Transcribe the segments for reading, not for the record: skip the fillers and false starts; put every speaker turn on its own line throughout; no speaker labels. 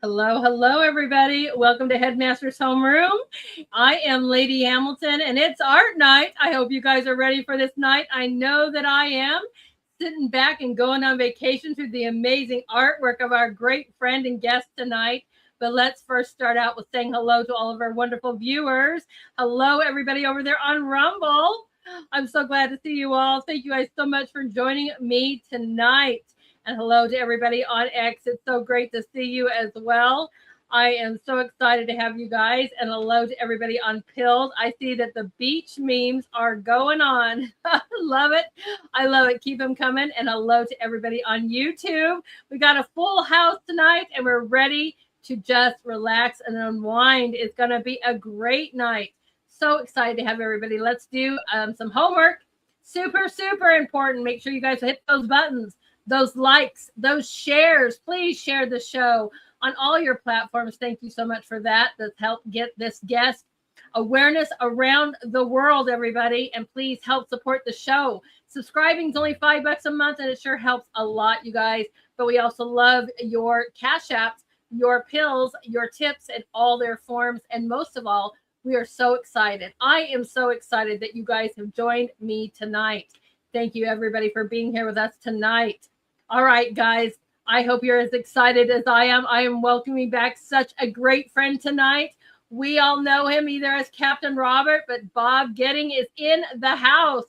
Hello, hello, everybody. Welcome to Headmaster's Homeroom. I am Lady Hamilton, and it's art night. I hope you guys are ready for this night. I know that I am. Sitting back and going on vacation through the amazing artwork of our great friend and guest tonight. But let's first start out with saying hello to all of our wonderful viewers. Hello, everybody over there on Rumble. I'm so glad to see you all. Thank you guys so much for joining me tonight. And hello to everybody on X. It's so great to see you as well. I am so excited to have you guys. And hello to everybody on Pilled. I see that the beach memes are going on. Love it. I love it. Keep them coming. And hello to everybody on YouTube. We got a full house tonight and we're ready to just relax and unwind. It's going to be a great night. So excited to have everybody. Let's do some homework. Super, super important. Make sure you guys hit those buttons, those likes, those shares. Please share the show on all your platforms. Thank you so much for that. That's helped get this guest awareness around the world, everybody. And please help support the show. Subscribing is only $5 a month, and it sure helps a lot, you guys. But we also love your cash apps, your pills, your tips in all their forms. And most of all, we are so excited. I am so excited that you guys have joined me tonight. Thank you, everybody, for being here with us tonight. All right, guys, I hope you're as excited as I am. I am welcoming back such a great friend tonight. We all know him either as Captain Robert, but Bob Goetting is in the house.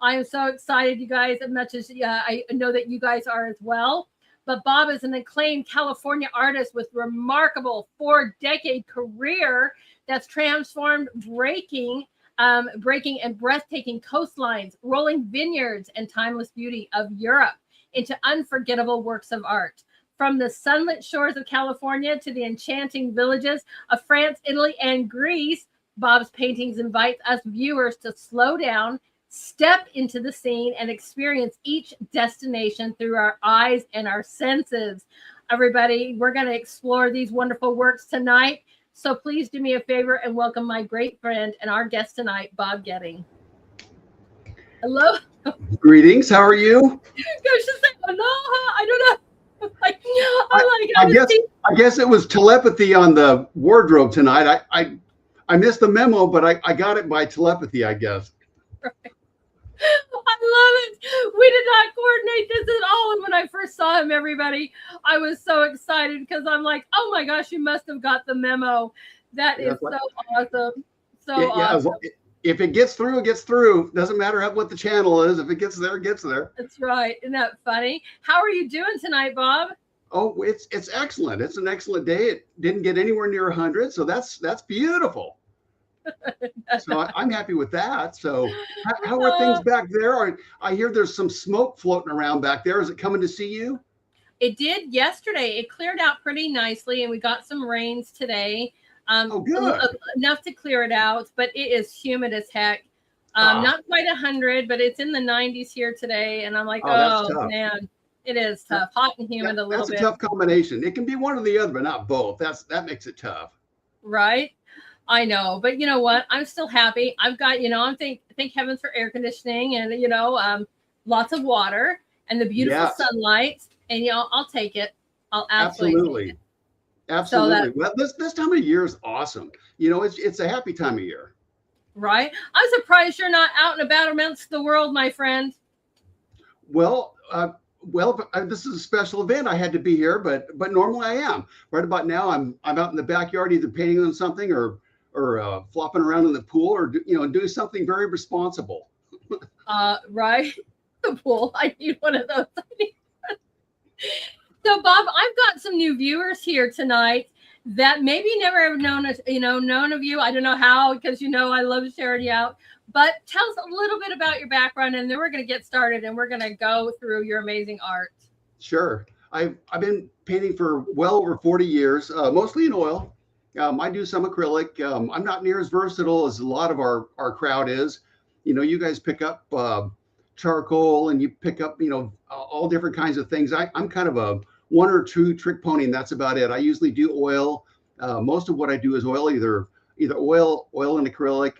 I am so excited, you guys, as much as I know that you guys are as well. But Bob is an acclaimed California artist with remarkable 4-decade career that's transformed breaking and breathtaking coastlines, rolling vineyards, and timeless beauty of Europe into unforgettable works of art. From the sunlit shores of California to the enchanting villages of France, Italy, and Greece, Bob's paintings invite us viewers to slow down, step into the scene, and experience each destination through our eyes and our senses. Everybody, we're going to explore these wonderful works tonight. So please do me a favor and welcome my great friend and our guest tonight, Bob Goetting. Hello.
Greetings. How are you?
Aloha. I don't know.
I guess it was telepathy on the wardrobe tonight. I missed the memo, but I got it by telepathy, I guess.
Right. I love it. We did not coordinate this at all. And when I first saw him, everybody, I was so excited because I'm like, oh my gosh, you must have got the memo. That is so awesome. So awesome.
If it gets through, it gets through. Doesn't matter what the channel is. If it gets there, it gets there.
That's right. Isn't that funny? How are you doing tonight, Bob?
Oh, it's excellent. It's an excellent day. It didn't get anywhere near 100, so that's beautiful. So I'm happy with that. So how are things back there? I hear there's some smoke floating around back there. Is it coming to see you?
It did yesterday. It cleared out pretty nicely, and we got some rains today.
Good.
Enough to clear it out, but it is humid as heck. Not quite 100, but it's in the 90s here today. And I'm like, oh man, it is tough. Hot and humid a little bit.
That's a tough combination. It can be one or the other, but not both. That makes it tough.
Right. I know, but you know what? I'm still happy. I've got, I'm thank heavens for air conditioning and, lots of water and the beautiful sunlight. And, I'll take it. I'll absolutely take it.
Absolutely. Well, this time of year is awesome. It's a happy time of year.
Right. I'm surprised you're not out and about amongst the world, my friend.
Well, this is a special event. I had to be here, but normally I am. Right about now, I'm out in the backyard, either painting on something or flopping around in the pool or doing something very responsible.
Right. The pool. I need one of those. So, Bob, I've got some new viewers here tonight that maybe never have known of you. I don't know how, because I love sharing you out. But tell us a little bit about your background, and then we're going to get started, and we're going to go through your amazing art.
Sure. I've been painting for well over 40 years, mostly in oil. I do some acrylic. I'm not near as versatile as a lot of our crowd is. You guys pick up charcoal and you pick up, all different kinds of things. I'm kind of a one or two trick pony, and that's about it. I usually do oil. Most of what I do is oil, either oil and acrylic,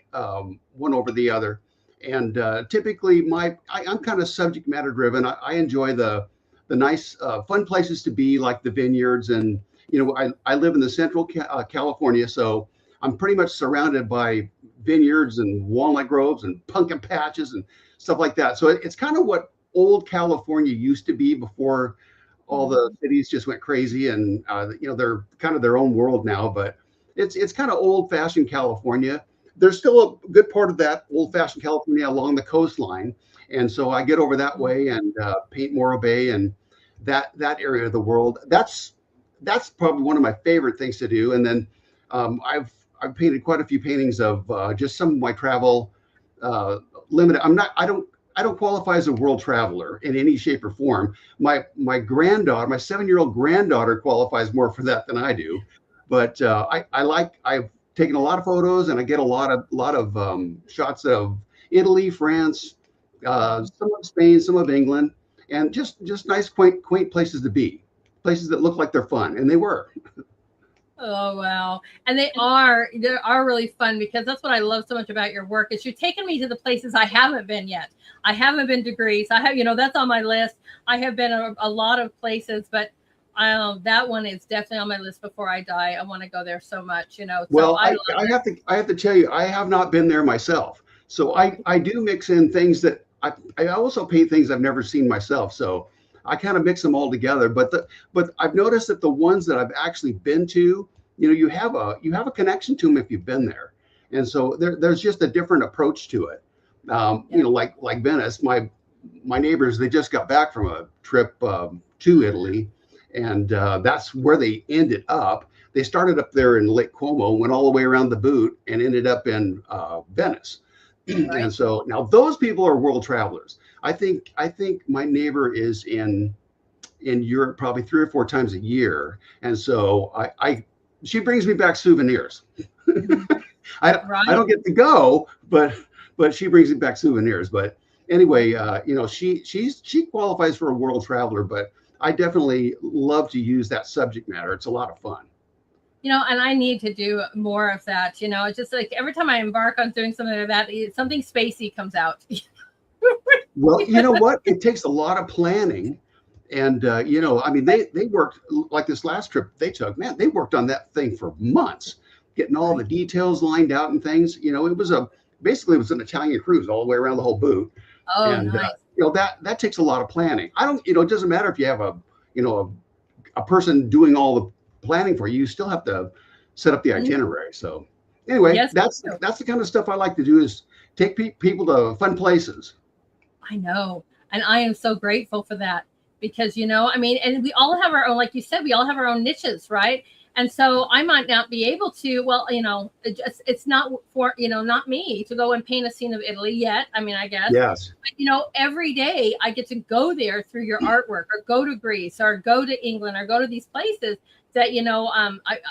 one over the other. And typically I'm kind of subject matter driven. I enjoy the nice, fun places to be, like the vineyards and I live in the central California, so I'm pretty much surrounded by vineyards and walnut groves and pumpkin patches and stuff like that. So it's kind of what old California used to be before all the cities just went crazy, and they're kind of their own world now. But it's kind of old-fashioned California. There's still a good part of that old-fashioned California along the coastline, and so I get over that way and paint Morro Bay and that area of the world. That's probably one of my favorite things to do. And then I've painted quite a few paintings of just some of my travel. Limited. I don't qualify as a world traveler in any shape or form. My granddaughter, my 7-year-old granddaughter, qualifies more for that than I do. But I've taken a lot of photos, and I get a lot of shots of Italy, France, some of Spain, some of England, and just nice, quaint places to be, places that look like they're fun, and they were.
Oh, wow. And they are really fun, because that's what I love so much about your work is you're taking me to the places I haven't been yet. I haven't been to Greece. I have, that's on my list. I have been a lot of places, but that one is definitely on my list before I die. I want to go there so much, So
well, I have to tell you, I have not been there myself. So I do mix in things that I also paint things I've never seen myself. So I kind of mix them all together. But I've noticed that the ones that I've actually been to, you have a connection to them if you've been there. And so there's just a different approach to it. Like Venice, my neighbors, they just got back from a trip to Italy, and that's where they ended up. They started up there in Lake Como, went all the way around the boot, and ended up in Venice. Right. And so now those people are world travelers. I think my neighbor is in Europe probably 3 or 4 times a year, and so she brings me back souvenirs. I don't get to go, but she brings me back souvenirs. But anyway, she qualifies for a world traveler, but I definitely love to use that subject matter. It's a lot of fun.
And I need to do more of that. It's just like every time I embark on doing something like that, something spacey comes out.
Well, you know what? It takes a lot of planning. And, they worked like this last trip they took, man, they worked on that thing for months, getting all the details lined out and things. It was basically an Italian cruise all the way around the whole boot.
Oh,
and,
nice.
That takes a lot of planning. It doesn't matter if you have a person doing all the planning for you, you still have to set up the itinerary. So anyway, yes, that's the kind of stuff I like to do, is take people to fun places.
I know. And I am so grateful for that, because, and we all have our own, like you said, we all have our own niches, right? And so I might not be able to, it's not for, not me to go and paint a scene of Italy yet. I guess.
Yes.
But, every day I get to go there through your artwork, or go to Greece, or go to England, or go to these places that,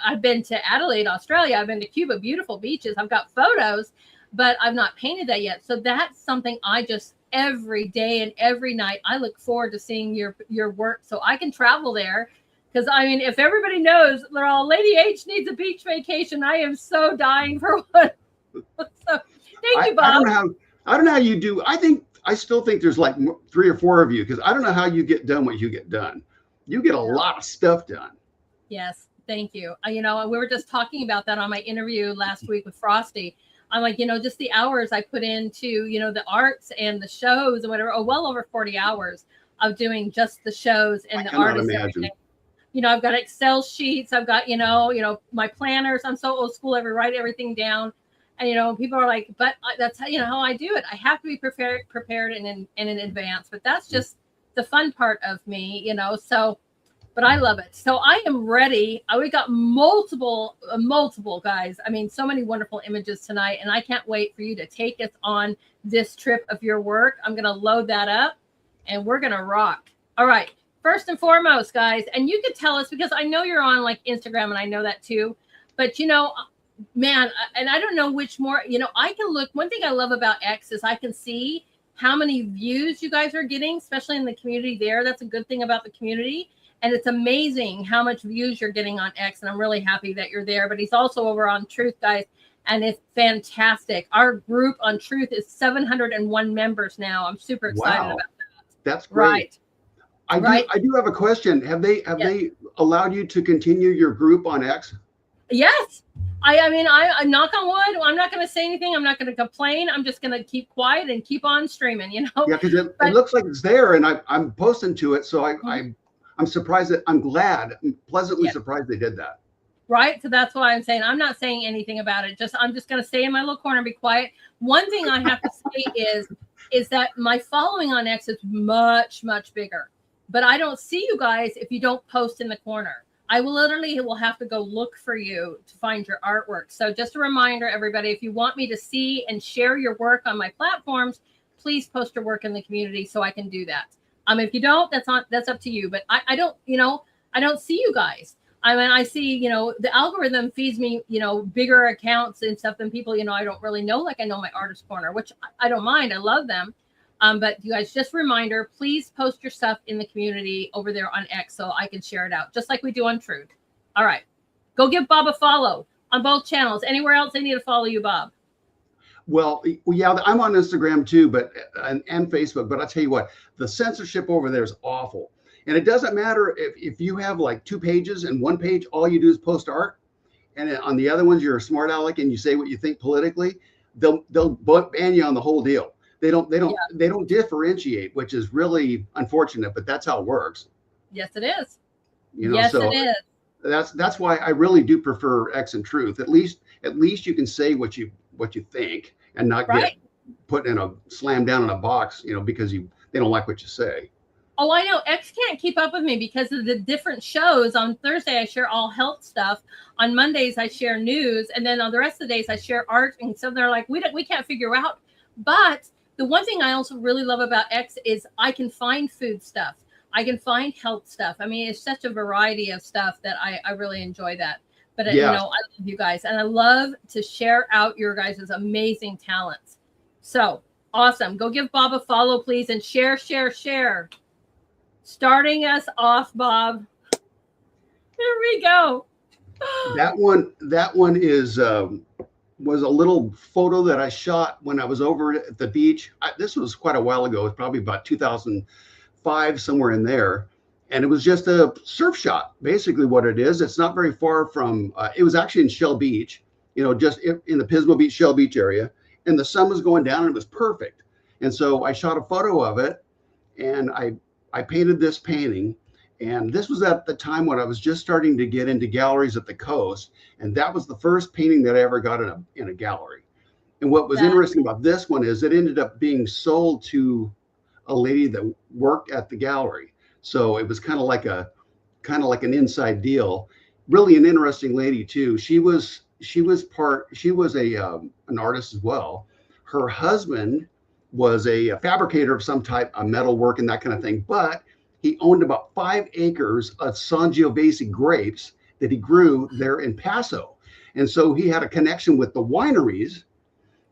I've been to Adelaide, Australia. I've been to Cuba, beautiful beaches. I've got photos, but I've not painted that yet. So that's something I just, every day and every night, I look forward to seeing your work, so I can travel there. Because if everybody knows, Lady H needs a beach vacation, I am so dying for one. So thank you, Bob.
I don't know how you do. I still think there's like 3 or 4 of you, because I don't know how you get done what you get done. You get a lot of stuff done.
Yes, thank you. We were just talking about that on my interview last week with Frosty. I'm like, just the hours I put into, the arts and the shows and whatever, well over 40 hours of doing just the shows and the artists. I've got Excel sheets. I've got, my planners. I'm so old school. I write everything down. And, people are like, but that's how I do it. I have to be prepared in advance. But that's just the fun part of me, so. But I love it. So I am ready. We got multiple guys. So many wonderful images tonight. And I can't wait for you to take us on this trip of your work. I'm going to load that up, and we're going to rock. All right. First and foremost, guys, and you could tell us, because I know you're on like Instagram, and I know that too. But, man, and I don't know which more, I can look. One thing I love about X is I can see how many views you guys are getting, especially in the community there. That's a good thing about the community. And it's amazing how much views you're getting on X. And I'm really happy that you're there. But he's also over on Truth, guys. And it's fantastic. Our group on Truth is 701 members now. I'm super excited about that.
That's great.
Right. right?
I do have a question. Have
Yes.
they allowed you to continue your group on X?
Yes. I mean, I knock on wood. I'm not going to say anything. I'm not going to complain. I'm just going to keep quiet and keep on streaming, you know.
Yeah, because it
But
looks like it's there, and I'm posting to it. So
mhm,
I'm surprised that I'm pleasantly
yeah,
surprised they did that.
right. So that's why I'm saying I'm not saying anything about it. I'm just going to stay in my little corner and be quiet. One thing I have to say is that my following on X is much bigger, but I don't see you guys if you don't post in the corner. I will have to go look for you to find your artwork. So just a reminder, everybody, if you want me to see and share your work on my platforms, please post your work in the community so I can do that. If you don't, that's up to you. But I don't, I don't see you guys. I mean, I see, the algorithm feeds me, bigger accounts and stuff than people, I don't really know. Like I know my artist corner, which I don't mind. I love them. But you guys, just a reminder, please post your stuff in the community over there on X so I can share it out, just like we do on Truth. All right. Go give Bob a follow on both channels. Anywhere else they need to follow you, Bob?
Well, yeah, I'm on Instagram too, but and Facebook. But I'll tell you what, the censorship over there is awful. And it doesn't matter if you have like 2 pages and 1 page, all you do is post art. And on the other ones, you're a smart aleck and you say what you think politically, they'll ban you on the whole deal. They don't differentiate, which is really unfortunate, but that's how it works.
Yes, it is.
Yes, so
it is.
That's why I really do prefer X and Truth. At least you can say what you think and not get put in a slam down in a box, because they don't like what you say.
Oh, I know. X can't keep up with me because of the different shows. On Thursday, I share all health stuff. On Mondays, I share news. And then on the rest of the days, I share art. And so they're like, we can't figure out. But the one thing I also really love about X is I can find food stuff. I can find health stuff. I mean, it's such a variety of stuff that I really enjoy that. But, I love you guys. And I love to share out your guys' amazing talents. So awesome. Go give Bob a follow, please. And share. Starting us off, Bob. Here we go.
That one is was a little photo that I shot when I was over at the beach. This was quite a while ago. It was probably about 2005, somewhere in there. And it was just a surf shot, basically what it is. It's not very far from, it was actually in Shell Beach, just in the Pismo Beach, Shell Beach area. And the sun was going down and it was perfect. And so I shot a photo of it and I painted this painting. And this was at the time when I was just starting to get into galleries at the coast. And that was the first painting that I ever got in a gallery. And what was interesting about this one is it ended up being sold to a lady that worked at the gallery. So it was kind of like an inside deal. Really an interesting lady too. She was an artist as well. Her husband was a fabricator of some type, a metal work and that kind of thing. But he owned about 5 acres of Sangiovese grapes that he grew there in Paso. And so he had a connection with the wineries.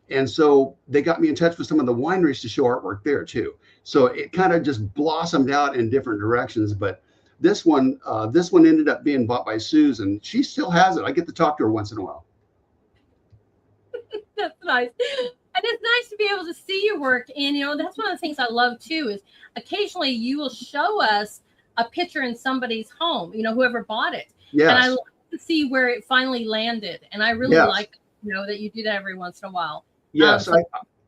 And so they got me in touch with some of the wineries to show artwork there too. So it kind of just blossomed out in different directions. But this one ended up being bought by Susan. She still has it. I get to talk to her once in a while.
That's nice. And it's nice to be able to see your work. And, that's one of the things I love too, is occasionally you will show us a picture in somebody's home, whoever bought it.
Yes.
And I love to see where it finally landed. And I really like, that you do that every once in a while.
Yes.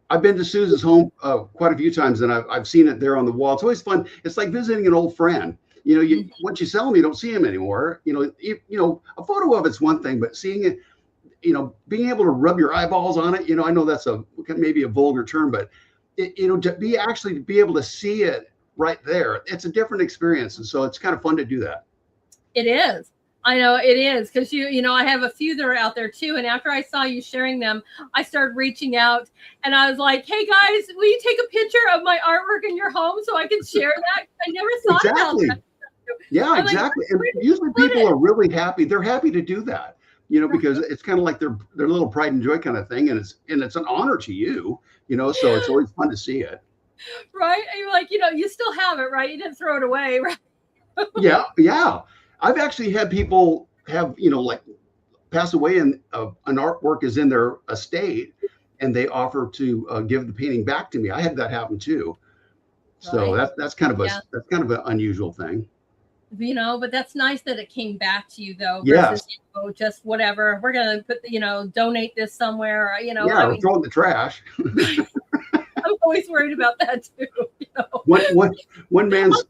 I've been to Susan's home quite a few times and I've seen it there on the wall. It's always fun. It's like visiting an old friend. Once you sell them, you don't see them anymore. A photo of it's one thing, but seeing it, being able to rub your eyeballs on it, I know that's maybe a vulgar term, but to be able to see it right there, it's a different experience. And so it's kind of fun to do that.
It is. I know it is, because I have a few that are out there too. And after I saw you sharing them, I started reaching out and I was like, hey guys, will you take a picture of my artwork in your home so I can share that? I never thought about that.
Yeah, I'm exactly. Like, and usually people are really happy. They're happy to do that. Because it's kind of like their little pride and joy kind of thing. And it's an honor to you, so it's always fun to see it.
Right. And you're like, you still have it, right? You didn't throw it away, right?
Yeah. I've actually had people have, like pass away and an artwork is in their estate and they offer to give the painting back to me. I had that happen too. So
right?
that's kind of
Yeah.
that's kind of an unusual thing.
But that's nice that it came back to you though,
Yes.
versus just whatever. We're gonna put, donate this somewhere.
Yeah,
I
or
mean,
throw it in the trash.
I'm always worried about that too.
One man's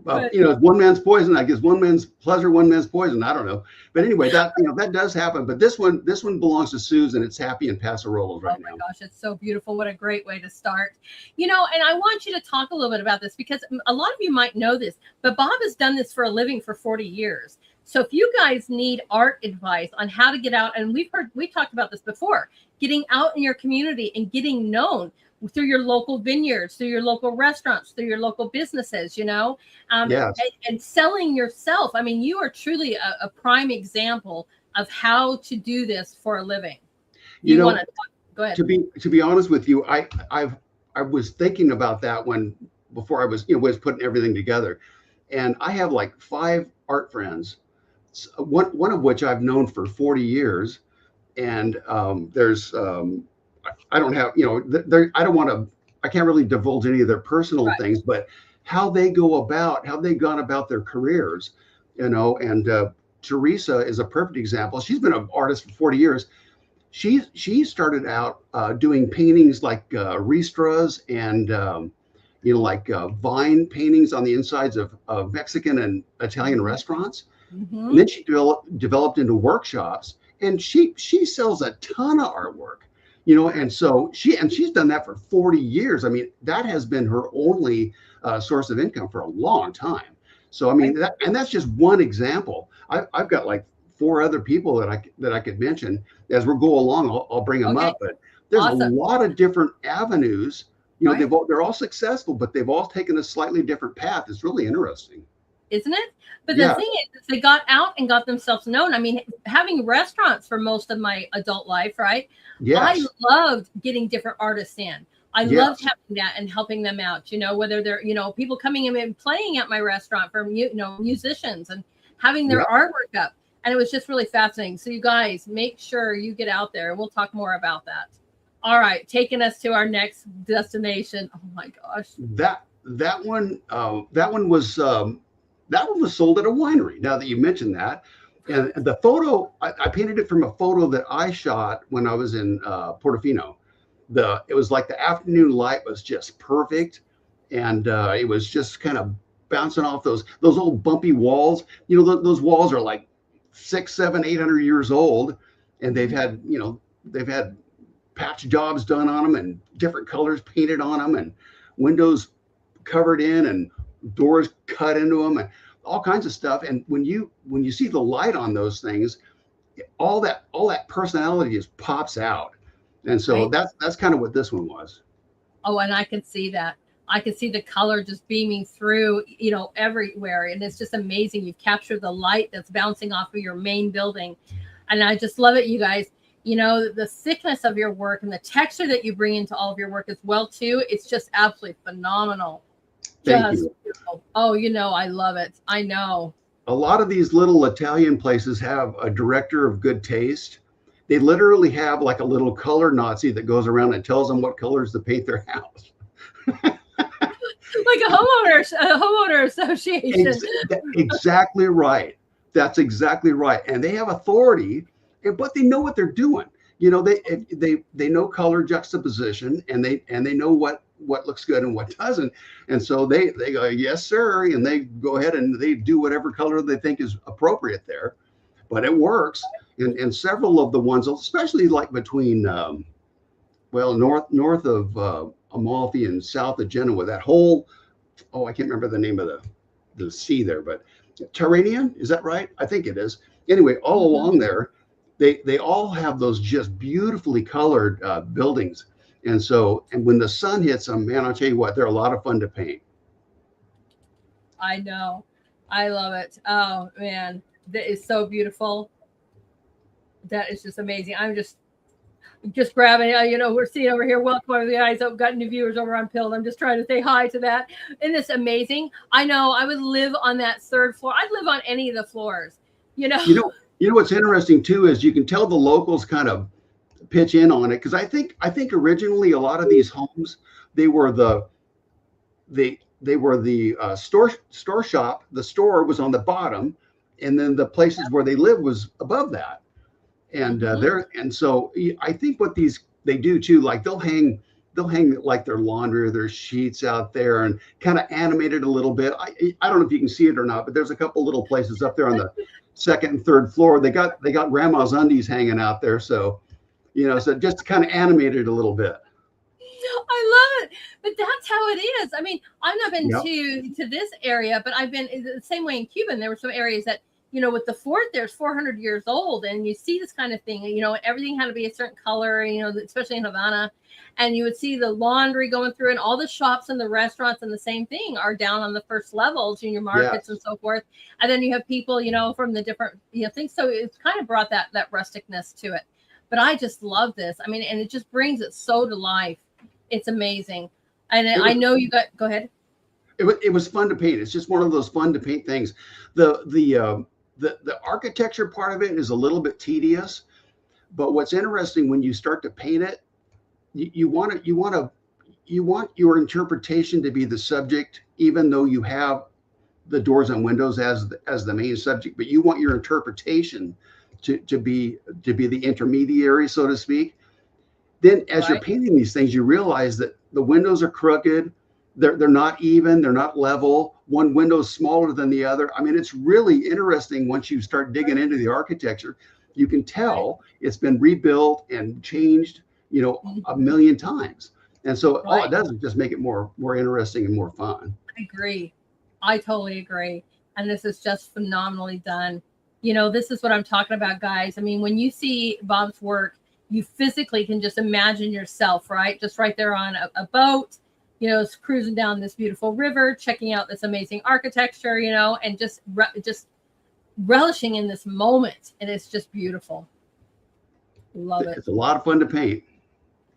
But
one man's poison. I guess one man's pleasure, one man's poison. I don't know, but anyway, that does happen. But this one belongs to Susan. It's happy in Pasarolas
oh
right
my
now.
gosh, it's so beautiful. What a great way to start. And I want you to talk a little bit about this because a lot of you might know this, but Bob has done this for a living for 40 years. So if you guys need art advice on how to get out, and we talked about this before, getting out in your community and getting known through your local vineyards, through your local restaurants, through your local businesses,
Yes.
and selling yourself. I mean, you are truly a prime example of how to do this for a living.
You
You
know,
want to talk? Go ahead.
to be honest with you, I was thinking about that before I was putting everything together, and I have like 5 art friends, one of which I've known for 40 years, and there's I don't have I don't want to I can't really divulge any of their personal
Right.
things, but how they've gone about their careers, and Teresa is a perfect example. She's been an artist for 40 years. She started out doing paintings like ristras and like vine paintings on the insides of Mexican and Italian restaurants. And
Mm-hmm.
then she developed into workshops, and she sells a ton of artwork, and so she's done that for 40 years. I mean, that has been her only source of income for a long time. So I mean, that's just one example. I've got like 4 other people that I could mention as we go along. I'll bring them
Okay.
up, but there's a
Awesome.
lot of different avenues.
Right.
They're all successful, but they've all taken a slightly different path. It's really interesting.
Isn't it? But the
Yeah.
thing is, they got out and got themselves known. I mean, having restaurants for most of my adult life, right? I
Yes.
loved getting different artists in. I loved
Yes.
having that and helping them out, whether they're, people coming in and playing at my restaurant for, musicians and having their
Yep.
artwork up. And it was just really fascinating. So you guys make sure you get out there and we'll talk more about that. All right. Taking us to our next destination. Oh my gosh.
That one was sold at a winery. Now that you mentioned that, and the photo, I painted it from a photo that I shot when I was in Portofino. It was like the afternoon light was just perfect, and it was just kind of bouncing off those old bumpy walls. Those walls are like 6, 7, 800 years old, and they've had patch jobs done on them and different colors painted on them and windows covered in and doors cut into them and all kinds of stuff. And when you see the light on those things, all that personality just pops out. And so
Right.
that's kind of what this one was.
Oh, and I can see that. I can see the color just beaming through, everywhere. And it's just amazing. You've captured the light that's bouncing off of your main building. And I just love it, you guys. The thickness of your work and the texture that you bring into all of your work as well, too. It's just absolutely phenomenal.
Thank
Just
you.
beautiful. Oh, I love it. I know.
A lot of these little Italian places have a director of good taste. They literally have like a little color Nazi that goes around and tells them what colors to paint their house.
Like a homeowner association.
Exactly right. That's exactly right. And they have authority, but they know what they're doing. They know color juxtaposition, and they know what looks good and what doesn't. And so they go, yes, sir. And they go ahead and they do whatever color they think is appropriate there. But it works. And several of the ones, especially like between, north of Amalfi and south of Genoa, that whole, I can't remember the name of the sea there, but Tyrrhenian, is that right? I think it is. Anyway, all along there, they all have those just beautifully colored buildings. And when the sun hits them, man, I'll tell you what, they're a lot of fun to paint.
I know. I love it. Oh, man. That is so beautiful. That is just amazing. I'm just grabbing, we're seeing over here. Welcome over the guys. I've got new viewers over on Pilled. I'm just trying to say hi to that. Isn't this amazing? I know I would live on that 3rd floor. I'd live on any of the floors,
You know what's interesting too is you can tell the locals kind of pitch in on it, because I think originally a lot of these homes, they were they were the store shop. The store was on the bottom, and then the places where they live was above that. And so I think what they do too, like they'll hang like their laundry or their sheets out there and kind of animate it a little bit. I don't know if you can see it or not, but there's a couple little places up there on the second and third floor. They got grandma's undies hanging out there, so so just kind of animate it a little bit.
I love it, but that's how it is. I mean, I've not been
Yep.
to this area, but I've been the same way in Cuba. And there were some areas that with the fort, there's 400 years old, and you see this kind of thing. Everything had to be a certain color. Especially in Havana, and you would see the laundry going through, and all the shops and the restaurants, and the same thing are down on the first level, junior markets and so forth. And then you have people, from the different things. So it's kind of brought that rusticness to it. But I just love this. I mean, and it just brings it so to life. It's amazing. And I know you got, go ahead.
It was fun to paint. It's just one of those fun to paint things. The architecture part of it is a little bit tedious, but what's interesting when you start to paint it, you want your interpretation to be the subject, even though you have the doors and windows as the main subject, but you want your interpretation to be the intermediary, so to speak. Then as you're painting these things, you realize that the windows are crooked. They're not even, they're not level. One window is smaller than the other. I mean, it's really interesting once you start digging into the architecture. You can tell it's been rebuilt and changed, a million times. And so all it does is just make it more interesting and more fun.
I agree. I totally agree. And this is just phenomenally done. This is what I'm talking about, guys. I mean, when you see Bob's work, you physically can just imagine yourself, right? Just right there on a boat, cruising down this beautiful river, checking out this amazing architecture, and just relishing in this moment. And it's just beautiful. Love it.
It's a lot of fun to paint.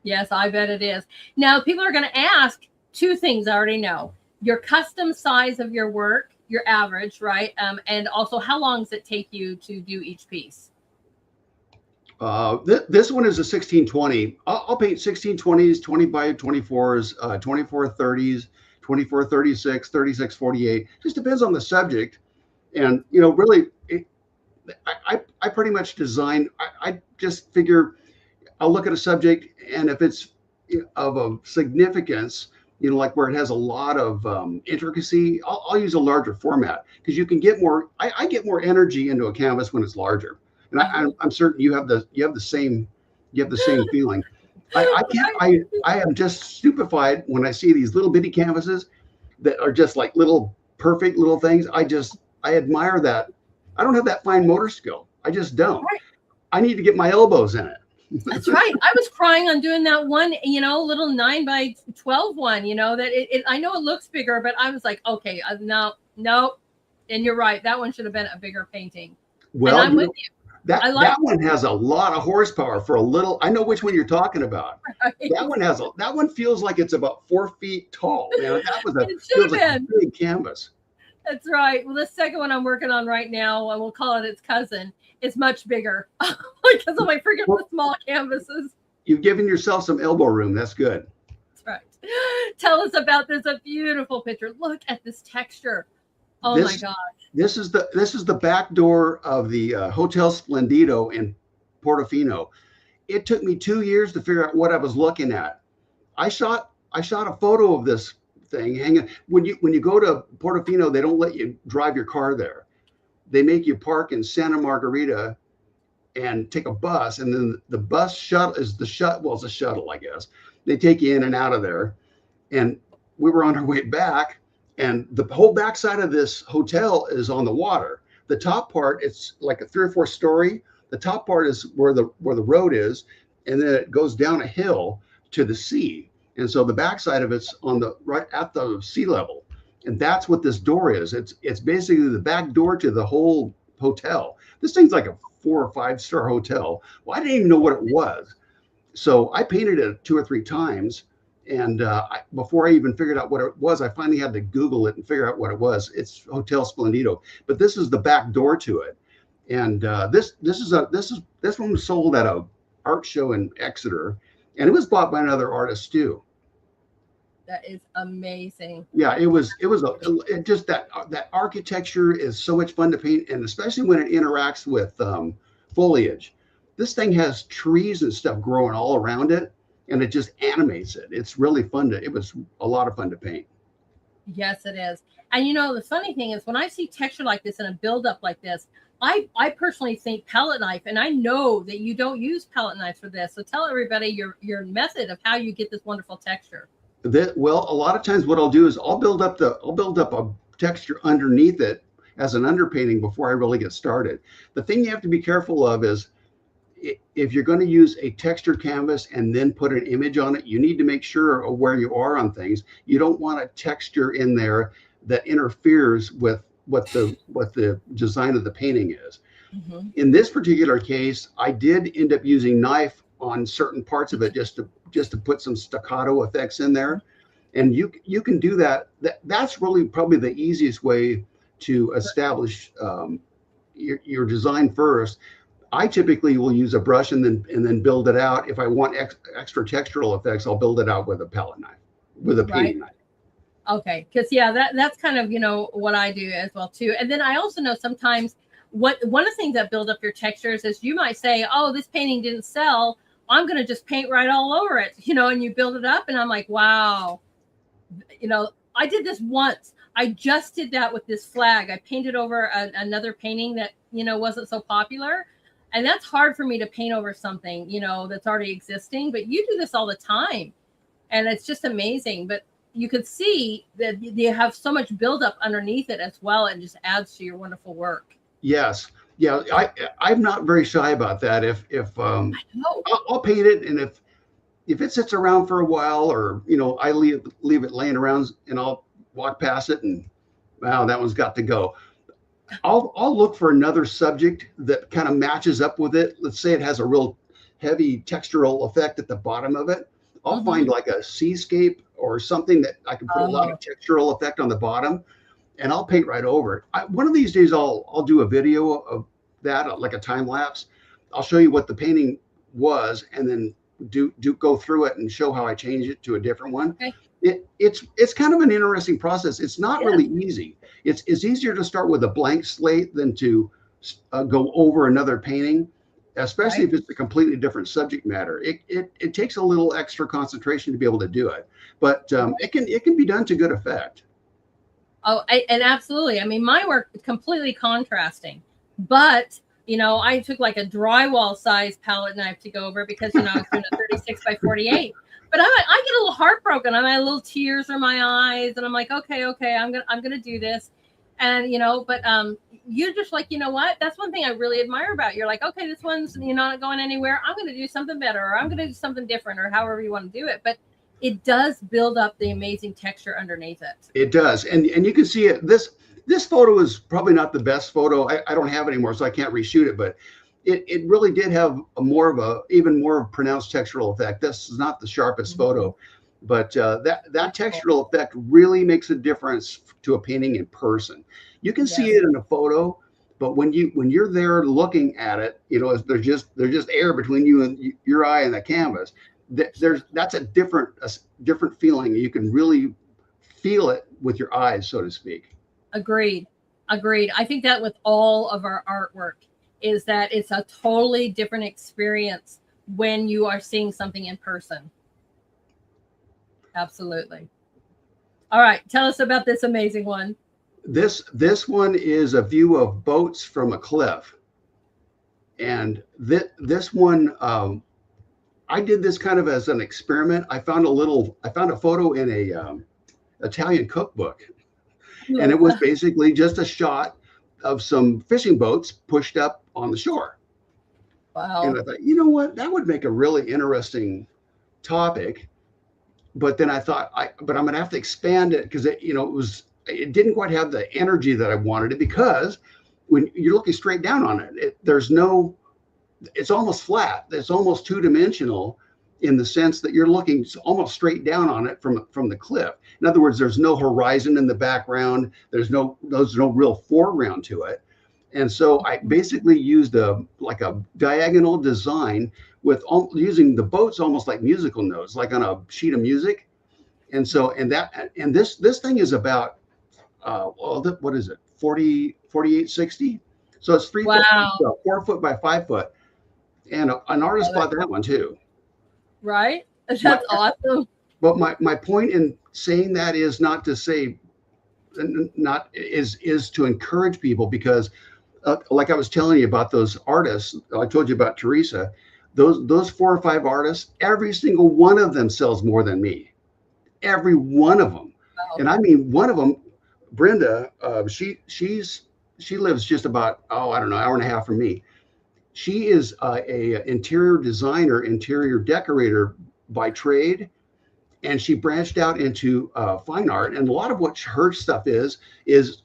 Yes, I bet it is. Now, people are going to ask two things I already know. Your custom size of your work, your average, right? And also, how long does it take you to do each piece?
This one is a 1620. I'll paint 1620s, 20 by 24s, 2430s, 2436, 3648. Just depends on the subject. And, really, I pretty much design, I just figure I'll look at a subject, and if it's of a significance, like where it has a lot of intricacy, I'll use a larger format, because you can get more, I get more energy into a canvas when it's larger. And I'm certain you have the same feeling. I am just stupefied when I see these little bitty canvases that are just like little perfect little things. I admire that. I don't have that fine motor skill. I just don't. Right. I need to get my elbows in it.
That's right. I was crying on doing that one, little 9 by 12 one, that I know it looks bigger, but I was like, okay, no. And you're right. That one should have been a bigger painting.
Well,
and I'm with you.
That one has a lot of horsepower for a little. I know which one you're talking about. Right. That one feels like it's about 4 feet tall. That was a big canvas.
That's right. Well, the second one I'm working on right now, we'll call it its cousin. It's much bigger because of my freaking small canvases.
You've given yourself some elbow room. That's good.
That's right. Tell us about this. A beautiful picture. Look at this texture. Oh my gosh.
This is the back door of the Hotel Splendido in Portofino. It took me 2 years to figure out what I was looking at. I shot a photo of this thing hanging. When you go to Portofino, they don't let you drive your car there. They make you park in Santa Margarita and take a bus, and then the bus shuttle is it's a shuttle, I guess. They take you in and out of there. And we were on our way back, and the whole backside of this hotel is on the water. The top part, it's like a 3 or 4 story. The top part is where the road is, and then it goes down a hill to the sea. And so the backside of it's right at the sea level. And that's what this door is. It's basically the back door to the whole hotel. This thing's like a 4 or 5 star hotel. Well, I didn't even know what it was. So I painted it 2 or 3 times. And before I even figured out what it was, I finally had to Google it and figure out what it was. It's Hotel Splendido, but this is the back door to it. And this one was sold at a art show in Exeter, and it was bought by another artist too.
That is amazing.
Yeah, just that architecture is so much fun to paint, and especially when it interacts with foliage. This thing has trees and stuff growing all around it, and it just animates it. It's really fun to. It was a lot of fun to paint.
Yes, it is. And you know, the funny thing is when I see texture like this and a buildup like this, I personally think palette knife, and I know that you don't use palette knives for this. So tell everybody your method of how you get this wonderful texture.
Well, a lot of times what I'll do is I'll build up a texture underneath it as an underpainting before I really get started. The thing you have to be careful of is if you're going to use a texture canvas and then put an image on it, you need to make sure of where you are on things. You don't want a texture in there that interferes with what the design of the painting is. Mm-hmm. In this particular case, I did end up using knife on certain parts of it just to put some staccato effects in there, and you can do that. That's really probably the easiest way to establish your design first. I typically will use a brush and then build it out. If I want extra textural effects, I'll build it out with a palette knife, with a painting knife.
Okay, because yeah, that's kind of what I do as well too. And then I also know sometimes one of the things that build up your textures is you might say, oh, this painting didn't sell, I'm going to just paint right all over it, and you build it up. And I'm like, wow, I did this once. I just did that with this flag. I painted over another painting that, wasn't so popular. And that's hard for me to paint over something, that's already existing. But you do this all the time. And it's just amazing. But you could see that you have so much buildup underneath it as well. And just adds to your wonderful work.
Yes. Yeah, I'm not very shy about that. If I'll paint it, and if it sits around for a while, or I leave it laying around, and I'll walk past it, and wow, that one's got to go. I'll look for another subject that kind of matches up with it. Let's say it has a real heavy textural effect at the bottom of it. I'll find like a seascape or something that I can put a lot of textural effect on the bottom, and I'll paint right over it. One of these days, I'll do a video of that, like a time lapse. I'll show you what the painting was, and then go through it and show how I change it to a different one. Okay. It's kind of an interesting process. It's not really easy. It's easier to start with a blank slate than to go over another painting, especially if it's a completely different subject matter. It takes a little extra concentration to be able to do it, but it can be done to good effect.
Oh, and absolutely. I mean, my work is completely contrasting, but I took like a drywall size palette knife to go over because I was doing a 36 by 48. But I get a little heartbroken. I have little tears in my eyes, and I'm like, okay, I'm gonna do this, and but you're just like, what? That's one thing I really admire about you. You're like, okay, this one's not going anywhere. I'm gonna do something better, or I'm gonna do something different, or however you want to do it. But it does build up the amazing texture underneath it. It
does, and you can see it. This photo is probably not the best photo. I don't have it anymore, so I can't reshoot it, but it really did have even more pronounced textural effect. This is not the sharpest photo, but that textural effect really makes a difference to a painting in person. You can see it in a photo, but when you're there looking at it, there's just air between you and your eye and the canvas. That's a different feeling. You can really feel it with your eyes, so to speak.
Agreed. I think that with all of our artwork is that it's a totally different experience when you are seeing something in person. Absolutely. All right. Tell us about this amazing one.
This one is a view of boats from a cliff. And this one, I did this kind of as an experiment. I found a photo in a Italian cookbook. And it was basically just a shot of some fishing boats pushed up on the shore.
Wow.
And I thought, you know what, that would make a really interesting topic. But then I thought, but I'm going to have to expand it because it didn't quite have the energy that I wanted it, because when you're looking straight down on it, it's almost flat. It's almost two-dimensional in the sense that you're looking almost straight down on it from the cliff. In other words, there's no horizon in the background. There's no real foreground to it. And so I basically used a diagonal design with using the boats almost like musical notes, like on a sheet of music. And so, and this thing is about, what is it? 4860. So it's 3 foot,
Wow.
4 foot by 5 foot. And an artist bought that one too.
Right?
My,
That's awesome.
but my point in saying that is not to say, not is to encourage people, because like I was telling you about those artists, I told you about Teresa, those 4 or 5 artists, every single one of them sells more than me. Every one of them.
Wow.
And I mean, one of them, Brenda, she lives just about, I don't know, hour and a half from me. She is a interior designer, interior decorator by trade, and she branched out into fine art. And a lot of what her stuff is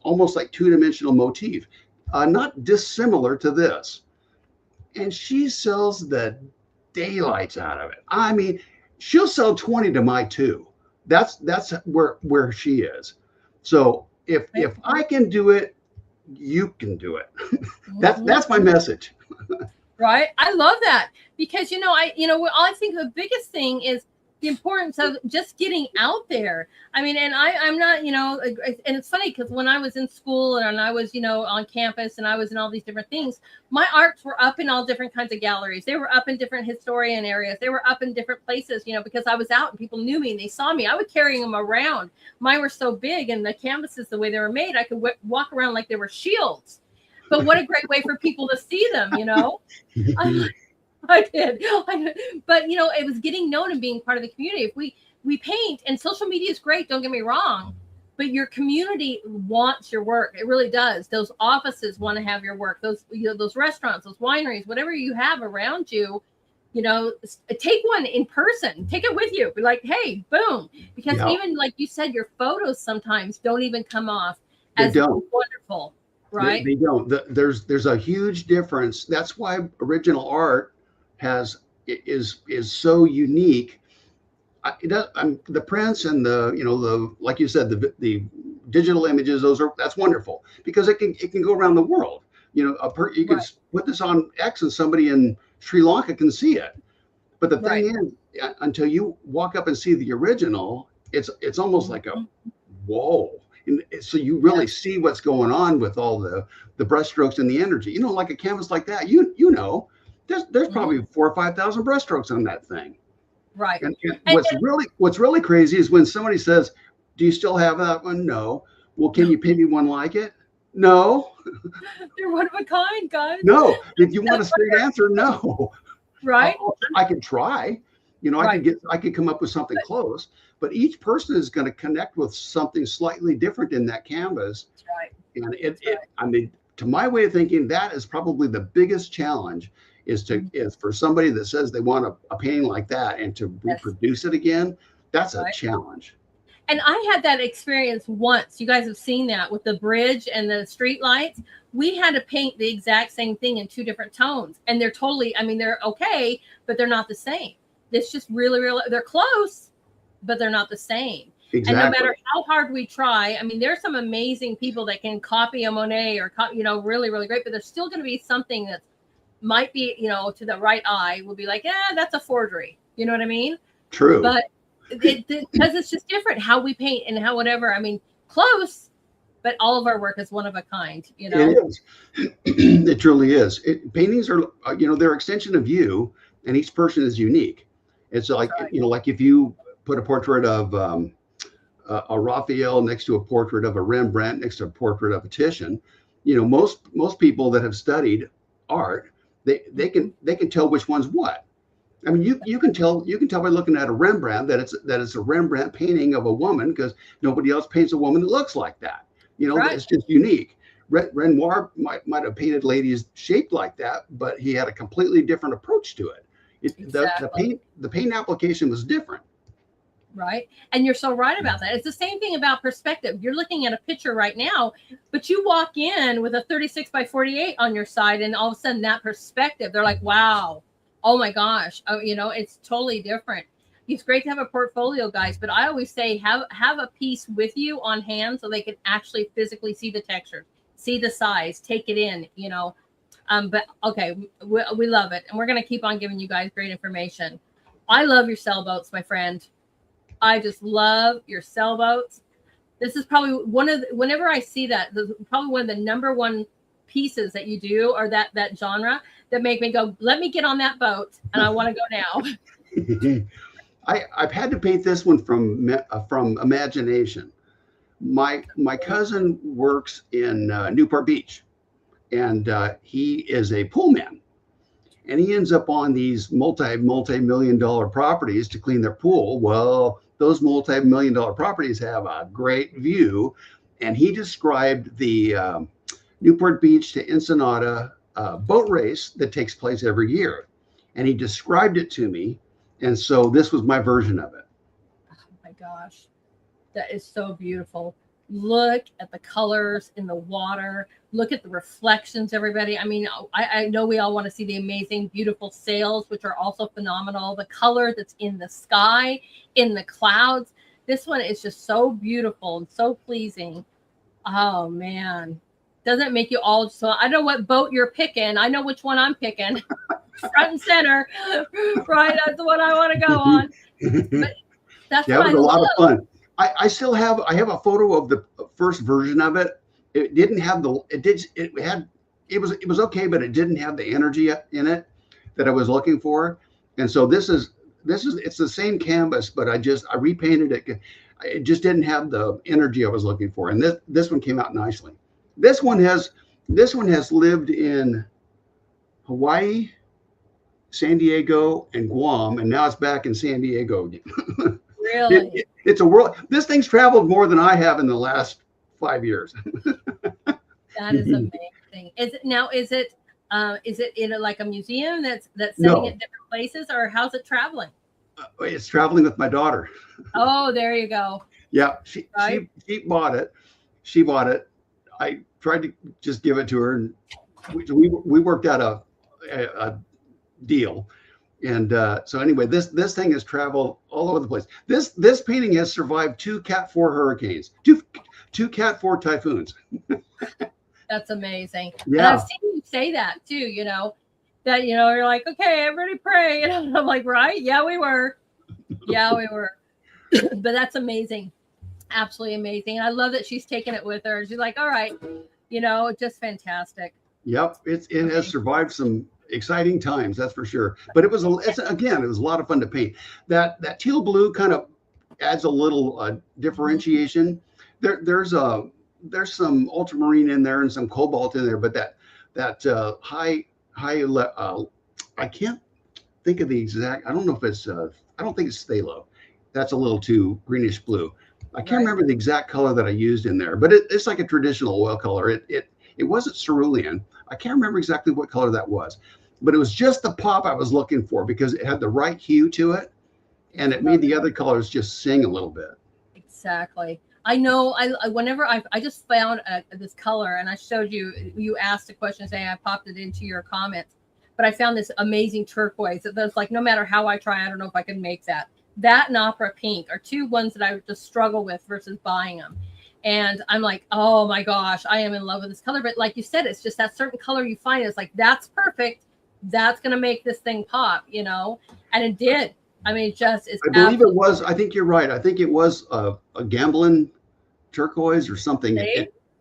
almost like two-dimensional motif, not dissimilar to this. And she sells the daylights out of it. I mean, she'll sell 20 to my 2. That's where she is. So if I can do it, you can do it. That's my message.
Right. I love that, because, I think the biggest thing is the importance of just getting out there. I mean, and I'm not, and it's funny because when I was in school and I was, on campus and I was in all these different things, my arts were up in all different kinds of galleries. They were up in different historian areas. They were up in different places, because I was out and people knew me and they saw me. I was carrying them around. Mine were so big, and the canvases, the way they were made, I could walk around like they were shields. But what a great way for people to see them, I did. But, it was getting known and being part of the community. If we paint, and social media is great, don't get me wrong, but your community wants your work. It really does. Those offices want to have your work. Those, those restaurants, those wineries, whatever you have around you, take one in person, take it with you. Be like, hey, boom. Because even like you said, your photos sometimes don't even come off as wonderful. Right?
They don't. There's a huge difference. That's why original art is so unique. The prints and the like you said, the digital images, that's wonderful, because it can go around the world. You can put this on X and somebody in Sri Lanka can see it. But the thing is, until you walk up and see the original, it's almost like a whoa. And so you really see what's going on with all the brushstrokes and the energy. Like a canvas like that, there's probably 4,000 or 5,000 brushstrokes on that thing.
Right.
And what's really crazy is when somebody says, "Do you still have that one?" No. Well, can you paint me one like it? No.
They're one of a kind, guys.
No. If you want a straight answer, no.
Right.
I can try. I could come up with something close, but each person is going to connect with something slightly different in that canvas.
That's right.
And I mean, to my way of thinking, that is probably the biggest challenge is for somebody that says they want a painting like that and to reproduce it again. That's a challenge.
And I had that experience once. You guys have seen that with the bridge and the street lights. We had to paint the exact same thing in 2 different tones. And they're totally, they're okay, but they're not the same. It's just really, really, they're close, but they're not the same. Exactly. And no matter how hard we try, there's some amazing people that can copy a Monet or, really, really great, but there's still going to be something that might be, to the right eye will be like, that's a forgery. You know what I mean?
True.
But because it's just different how we paint and how whatever. Close, but all of our work is one of a kind. It
is. It truly is. Paintings are, they're an extension of you, and each person is unique. It's like, like if you put a portrait of a Raphael next to a portrait of a Rembrandt next to a portrait of a Titian, most people that have studied art, they can tell which one's what. You can tell by looking at a Rembrandt that it's a Rembrandt painting of a woman, because nobody else paints a woman that looks like that. It's just unique. Renoir might have painted ladies shaped like that, but he had a completely different approach to it. The paint application was different.
Right. And you're so right about that. It's the same thing about perspective. You're looking at a picture right now, but you walk in with a 36 by 48 on your side, and all of a sudden that perspective, they're like, wow, oh my gosh. It's totally different. It's great to have a portfolio, guys, but I always say have a piece with you on hand so they can actually physically see the texture, see the size, take it in, But okay, we love it. And we're going to keep on giving you guys great information. I love your sailboats, my friend. I just love your sailboats. This is probably whenever I see that, probably one of the number one pieces that you do, or that genre, that make me go, let me get on that boat and I want to go now.
I've had to paint this one from imagination. My cousin works in Newport Beach, and he is a pool man, and he ends up on these multi-million dollar properties to clean their pool. Well, those multi-million dollar properties have a great view, and he described the Newport Beach to Ensenada boat race that takes place every year, and he described it to me, and so this was my version of it.
Oh my gosh, that is so beautiful. Look at the colors in the water. Look at the reflections, everybody. I mean, I know we all want to see the amazing, beautiful sails, which are also phenomenal. The color that's in the sky, in the clouds. This one is just so beautiful and so pleasing. Oh, man. Doesn't it make you all so? I know what boat you're picking. I know which one I'm picking. Front and center. Right? That's the one I want to go on. But that's
yeah,
what
it was a lot of fun. I have a photo of the first version of it. It didn't have it was okay, but it didn't have the energy in it that I was looking for. And so it's the same canvas, but I repainted it. It just didn't have the energy I was looking for. And this one came out nicely. This one has lived in Hawaii, San Diego, and Guam, and now it's back in San Diego.
Really?
It's a world. This thing's traveled more than I have in the last 5 years.
That is amazing. Is it in like a museum that's setting at different places, or how's it traveling?
It's traveling with my daughter.
Oh, there you go.
Yeah, she bought it. She bought it. I tried to just give it to her, and we worked out a deal. And so anyway, this thing has traveled all over the place. This painting has survived 2 Cat 4 hurricanes, two Cat 4 typhoons.
That's amazing.
Yeah.
And I've seen you say that too, that, you're like, okay, everybody pray. And I'm like, right? Yeah, we were. Yeah, we were. But that's amazing. Absolutely amazing. And I love that she's taking it with her. She's like, all right, just fantastic.
Yep. It has survived some exciting times, that's for sure. But it was a lot of fun to paint. That teal blue kind of adds a little differentiation. There's some ultramarine in there and some cobalt in there, but that high I can't think of the exact. I don't know if it's I don't think it's phthalo. That's a little too greenish blue. I can't remember the exact color that I used in there, but it's like a traditional oil color. It wasn't cerulean. I can't remember exactly what color that was, but it was just the pop I was looking for because it had the right hue to it, and it made the other colors just sing a little bit.
Exactly. I know. Whenever I just found this color, and I showed you. You asked a question, saying I popped it into your comments, but I found this amazing turquoise. That's like, no matter how I try, I don't know if I can make that. That and opera pink are 2 ones that I just struggle with versus buying them. And I'm like, oh my gosh, I am in love with this color. But like you said, it's just that certain color you find. It's like, that's perfect. That's going to make this thing pop, and it did. I mean, I believe it
was. I think you're right. I think it was a gambling turquoise or something.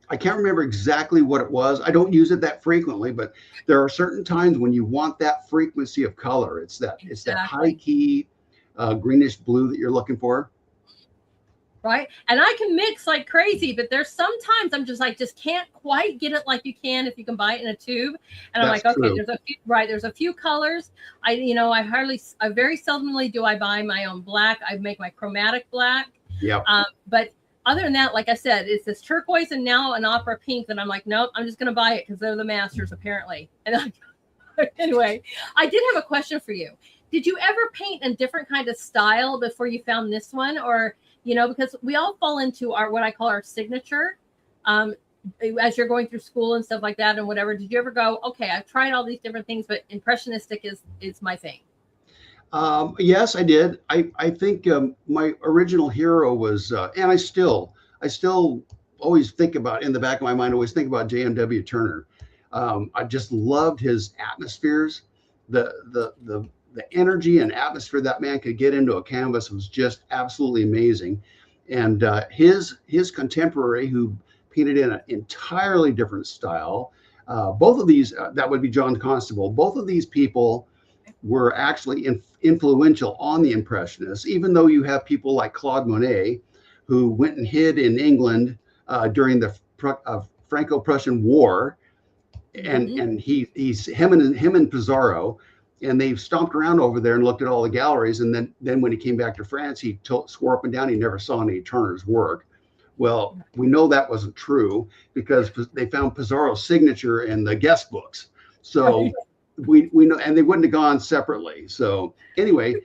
I can't remember exactly what it was. I don't use it that frequently, but there are certain times when you want that frequency of color. It's that high key greenish blue that you're looking for.
Right. And I can mix like crazy, but there's sometimes I'm just can't quite get it like you can if you can buy it in a tube. And I'm like, okay,
true.
There's a few colors. I very seldomly do I buy my own black. I make my chromatic black.
Yeah.
But other than that, like I said, it's this turquoise and now an opera pink. And I'm like, nope, I'm just going to buy it because they're the masters apparently. And anyway, I did have a question for you. Did you ever paint in different kind of style before you found this one? Or, because we all fall into what I call our signature as you're going through school and stuff like that and whatever. Did you ever go, okay, I've tried all these different things, but impressionistic is my thing?
Yes, I did. I think my original hero was, and I still always think about, in the back of my mind, always think about J.M.W. Turner. I just loved his atmospheres, the energy and atmosphere that man could get into a canvas was just absolutely amazing. And his contemporary, who painted in an entirely different style, both of these, that would be John Constable. Both of these people were actually influential on the Impressionists, even though you have people like Claude Monet, who went and hid in England during the Franco-Prussian War, and he's him and Pissarro, and they stomped around over there and looked at all the galleries, and then when he came back to France, he swore up and down he never saw any Turner's work. Well, we know that wasn't true because they found Pissarro's signature in the guest books. So we know, and they wouldn't have gone separately. So anyway,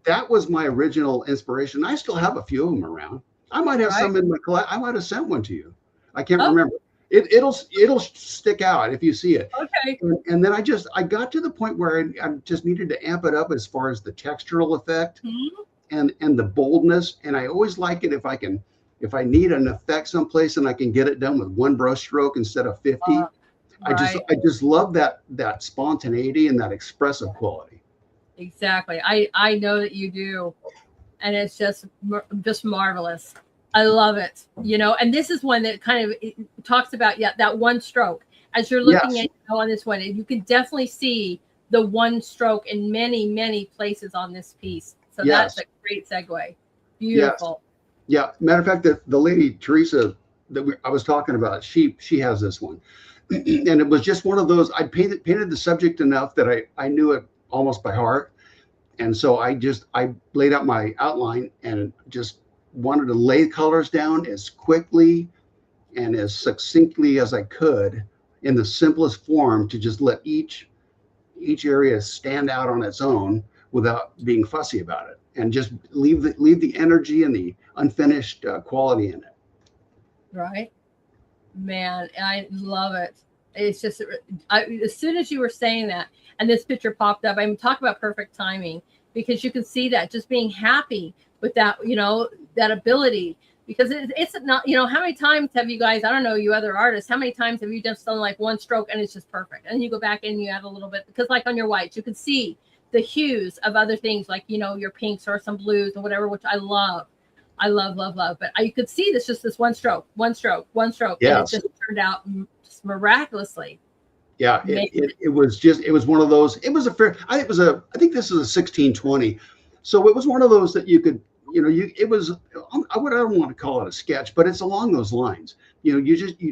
that was my original inspiration. I still have a few of them around. I might have some in my collection. I might have sent one to you. I can't remember. It'll stick out if you see it.
Okay.
And then I got to the point where I just needed to amp it up as far as the textural effect and the boldness. And I always like it if I need an effect someplace and I can get it done with one brush stroke instead of 50. I just love that spontaneity and that expressive quality.
Exactly. I know that you do. And it's just marvelous. I love it, and this is one that kind of talks about, that one stroke. As you're looking at on this one, you can definitely see the one stroke in many, many places on this piece. So that's a great segue. Beautiful.
Yeah. Matter of fact, the lady, Teresa, that I was talking about, she has this one. And it was just one of those, I painted the subject enough that I knew it almost by heart. And so I laid out my outline and just wanted to lay colors down as quickly and as succinctly as I could in the simplest form to just let each area stand out on its own without being fussy about it, and just leave the energy and the unfinished quality in it.
Right. Man, I love it. It's just, as soon as you were saying that and this picture popped up, I'm talking about perfect timing, because you can see that just being happy with that, that ability, because it's not, how many times have you guys, I don't know, you other artists, how many times have you just done like one stroke and it's just perfect, and you go back and you add a little bit, because like on your whites, you can see the hues of other things, like, your pinks or some blues or whatever, which I love, but you could see this one stroke, and it just turned out just miraculously.
Yeah, it was one of those. It was I think this is a 1620, so it was one of those that you could, it was, I don't want to call it a sketch, but it's along those lines. You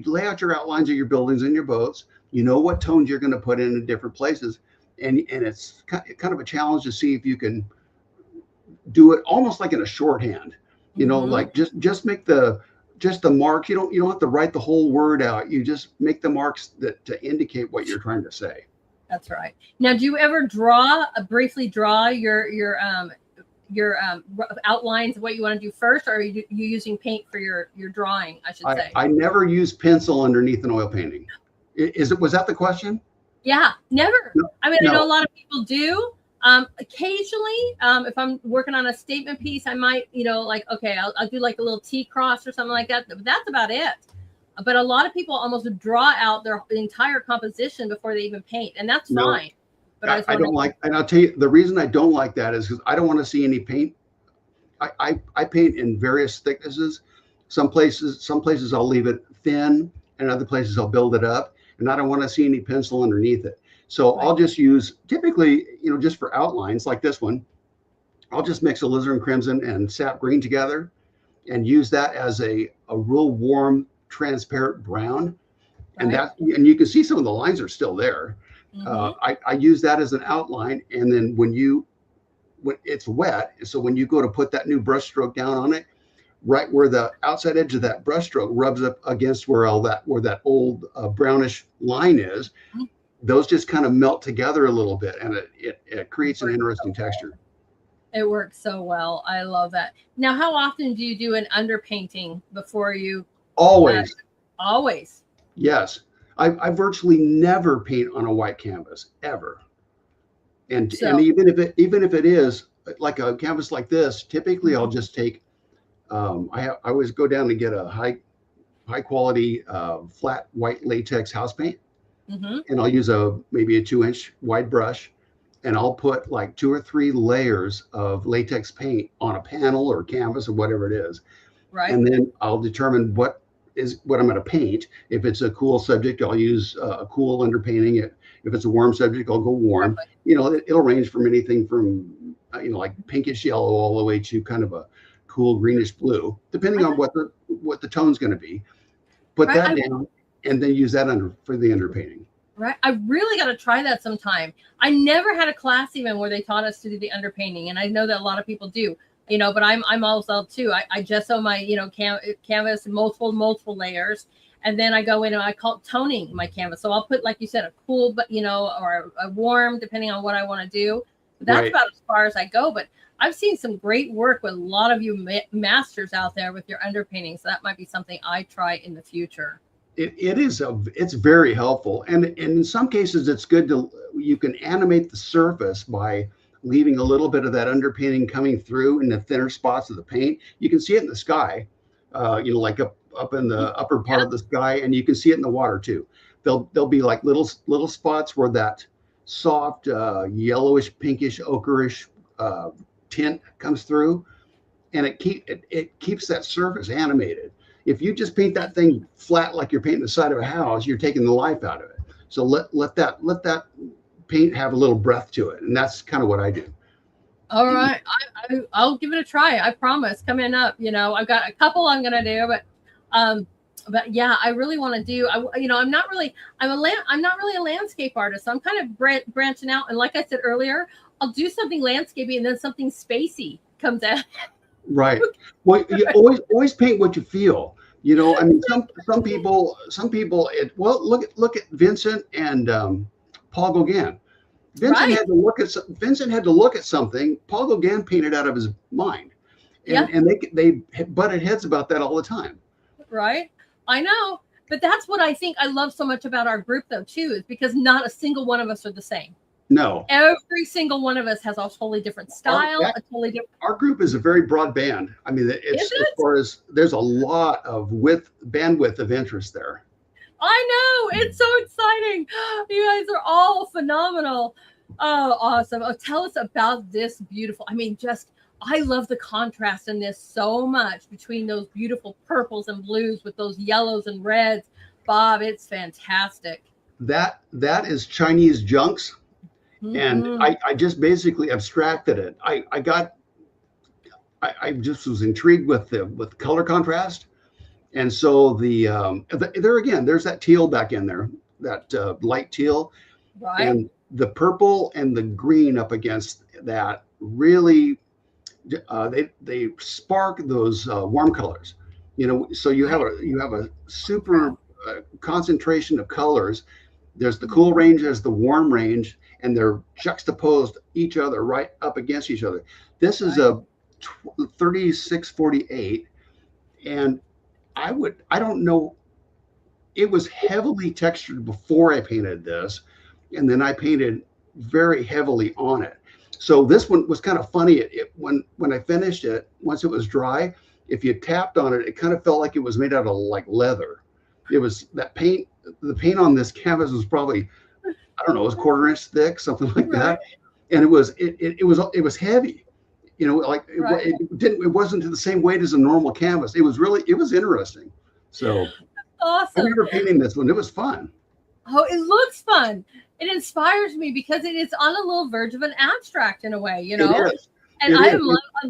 lay out your outlines of your buildings and your boats. You know what tones you're going to put in different places, and it's kind of a challenge to see if you can do it almost like in a shorthand. Like just make the marks. You don't have to write the whole word out. You just make the marks to indicate what you're trying to say.
That's right. Now, do you ever briefly draw your outlines of what you want to do first, or are you using paint for your drawing? I should say. I
never use pencil underneath an oil painting. Was that the question?
Yeah, never.
No,
I know a lot of people do. Occasionally, if I'm working on a statement piece, I might, I'll do like a little T-cross or something like that. But that's about it. But a lot of people almost draw out their entire composition before they even paint, and that's fine. But
I don't like, and I'll tell you the reason I don't like that is because I don't want to see any paint. I paint in various thicknesses. Some places I'll leave it thin, and other places I'll build it up, and I don't want to see any pencil underneath it. So I'll just use, typically, just for outlines like this one, I'll just mix alizarin crimson and sap green together and use that as a real warm, transparent brown. And and you can see some of the lines are still there. I use that as an outline. And then when it's wet, so when you go to put that new brush stroke down on it, right where the outside edge of that brush stroke rubs up against where that old brownish line is, those just kind of melt together a little bit, and it creates an interesting texture.
It works so well. I love that. Now, how often do you do an underpainting before you?
Always.
Always.
Yes. I virtually never paint on a white canvas ever. And even if it is like a canvas like this, typically I'll just take, I always go down and get a high quality flat white latex house paint. And I'll use maybe a 2-inch wide brush, and I'll put like 2 or 3 layers of latex paint on a panel or canvas or whatever it is.
Right.
And then I'll determine what I'm going to paint. If it's a cool subject, I'll use a cool underpainting. If it's a warm subject, I'll go warm.
Exactly.
You know, it'll range from anything from like pinkish yellow all the way to kind of a cool greenish blue, depending on what the tone's going to be. Put
Right.
that down, and then use that for the underpainting.
Right. I really got to try that sometime. I never had a class even where they taught us to do the underpainting. And I know that a lot of people do, but I'm also too. I gesso my, canvas in multiple layers. And then I go in and I call it toning my canvas. So I'll put, like you said, a cool, but, or a warm, depending on what I want to do. That's about as far as I go. But I've seen some great work with a lot of you masters out there with your underpainting. So that might be something I try in the future.
It's very helpful, and in some cases it's good you can animate the surface by leaving a little bit of that underpainting coming through in the thinner spots of the paint. You can see it in the sky, like up in the upper part of the sky, and you can see it in the water too. There'll be like little spots where that soft yellowish, pinkish, ochreish tint comes through, and it keeps that surface animated. If you just paint that thing flat like you're painting the side of a house, you're taking the life out of it. So let that paint have a little breath to it, and that's kind of what I do.
All right, I'll give it a try. I promise. Coming up, I've got a couple I'm gonna do, but yeah, I really want to do. I'm not really a landscape artist. So I'm kind of branching out, and like I said earlier, I'll do something landscapey, and then something spacey comes out.
Right. Well, you always paint what you feel. I mean, some people. Look at Vincent and Paul Gauguin. Vincent had to look at something. Paul Gauguin painted out of his mind, and they butted heads about that all the time.
Right. I know, but that's what I think I love so much about our group, though, too, is because not a single one of us are the same.
No.
Every single one of us has a totally different style, a totally different.
Our group is a very broad band. I mean, as far as there's a lot of bandwidth of interest there.
I know. It's so exciting. You guys are all phenomenal. Oh, awesome. Oh, tell us about this beautiful. I mean, I love the contrast in this so much between those beautiful purples and blues with those yellows and reds. Bob, it's fantastic.
That is Chinese junks. And I just basically abstracted it. I just was intrigued with color contrast, and so there again, there's that teal back in there, that light teal,
right?
And the purple and the green up against that really they spark those warm colors. So you have a super concentration of colors. There's the cool range, there's the warm range, and they're juxtaposed each other right up against each other. This is a 3648, and I don't know, it was heavily textured before I painted this, and then I painted very heavily on it. So this one was kind of funny. When I finished it, once it was dry, if you tapped on it, it kind of felt like it was made out of like leather. It was that paint. The paint on this canvas was probably, I don't know, it was 1/4 inch thick, something like that, and it was heavy. It wasn't the same weight as a normal canvas. It was interesting. So
awesome.
I remember painting this one. It was fun.
Oh, it looks fun. It inspires me because it is on a little verge of an abstract in a way,
It is.
And I'm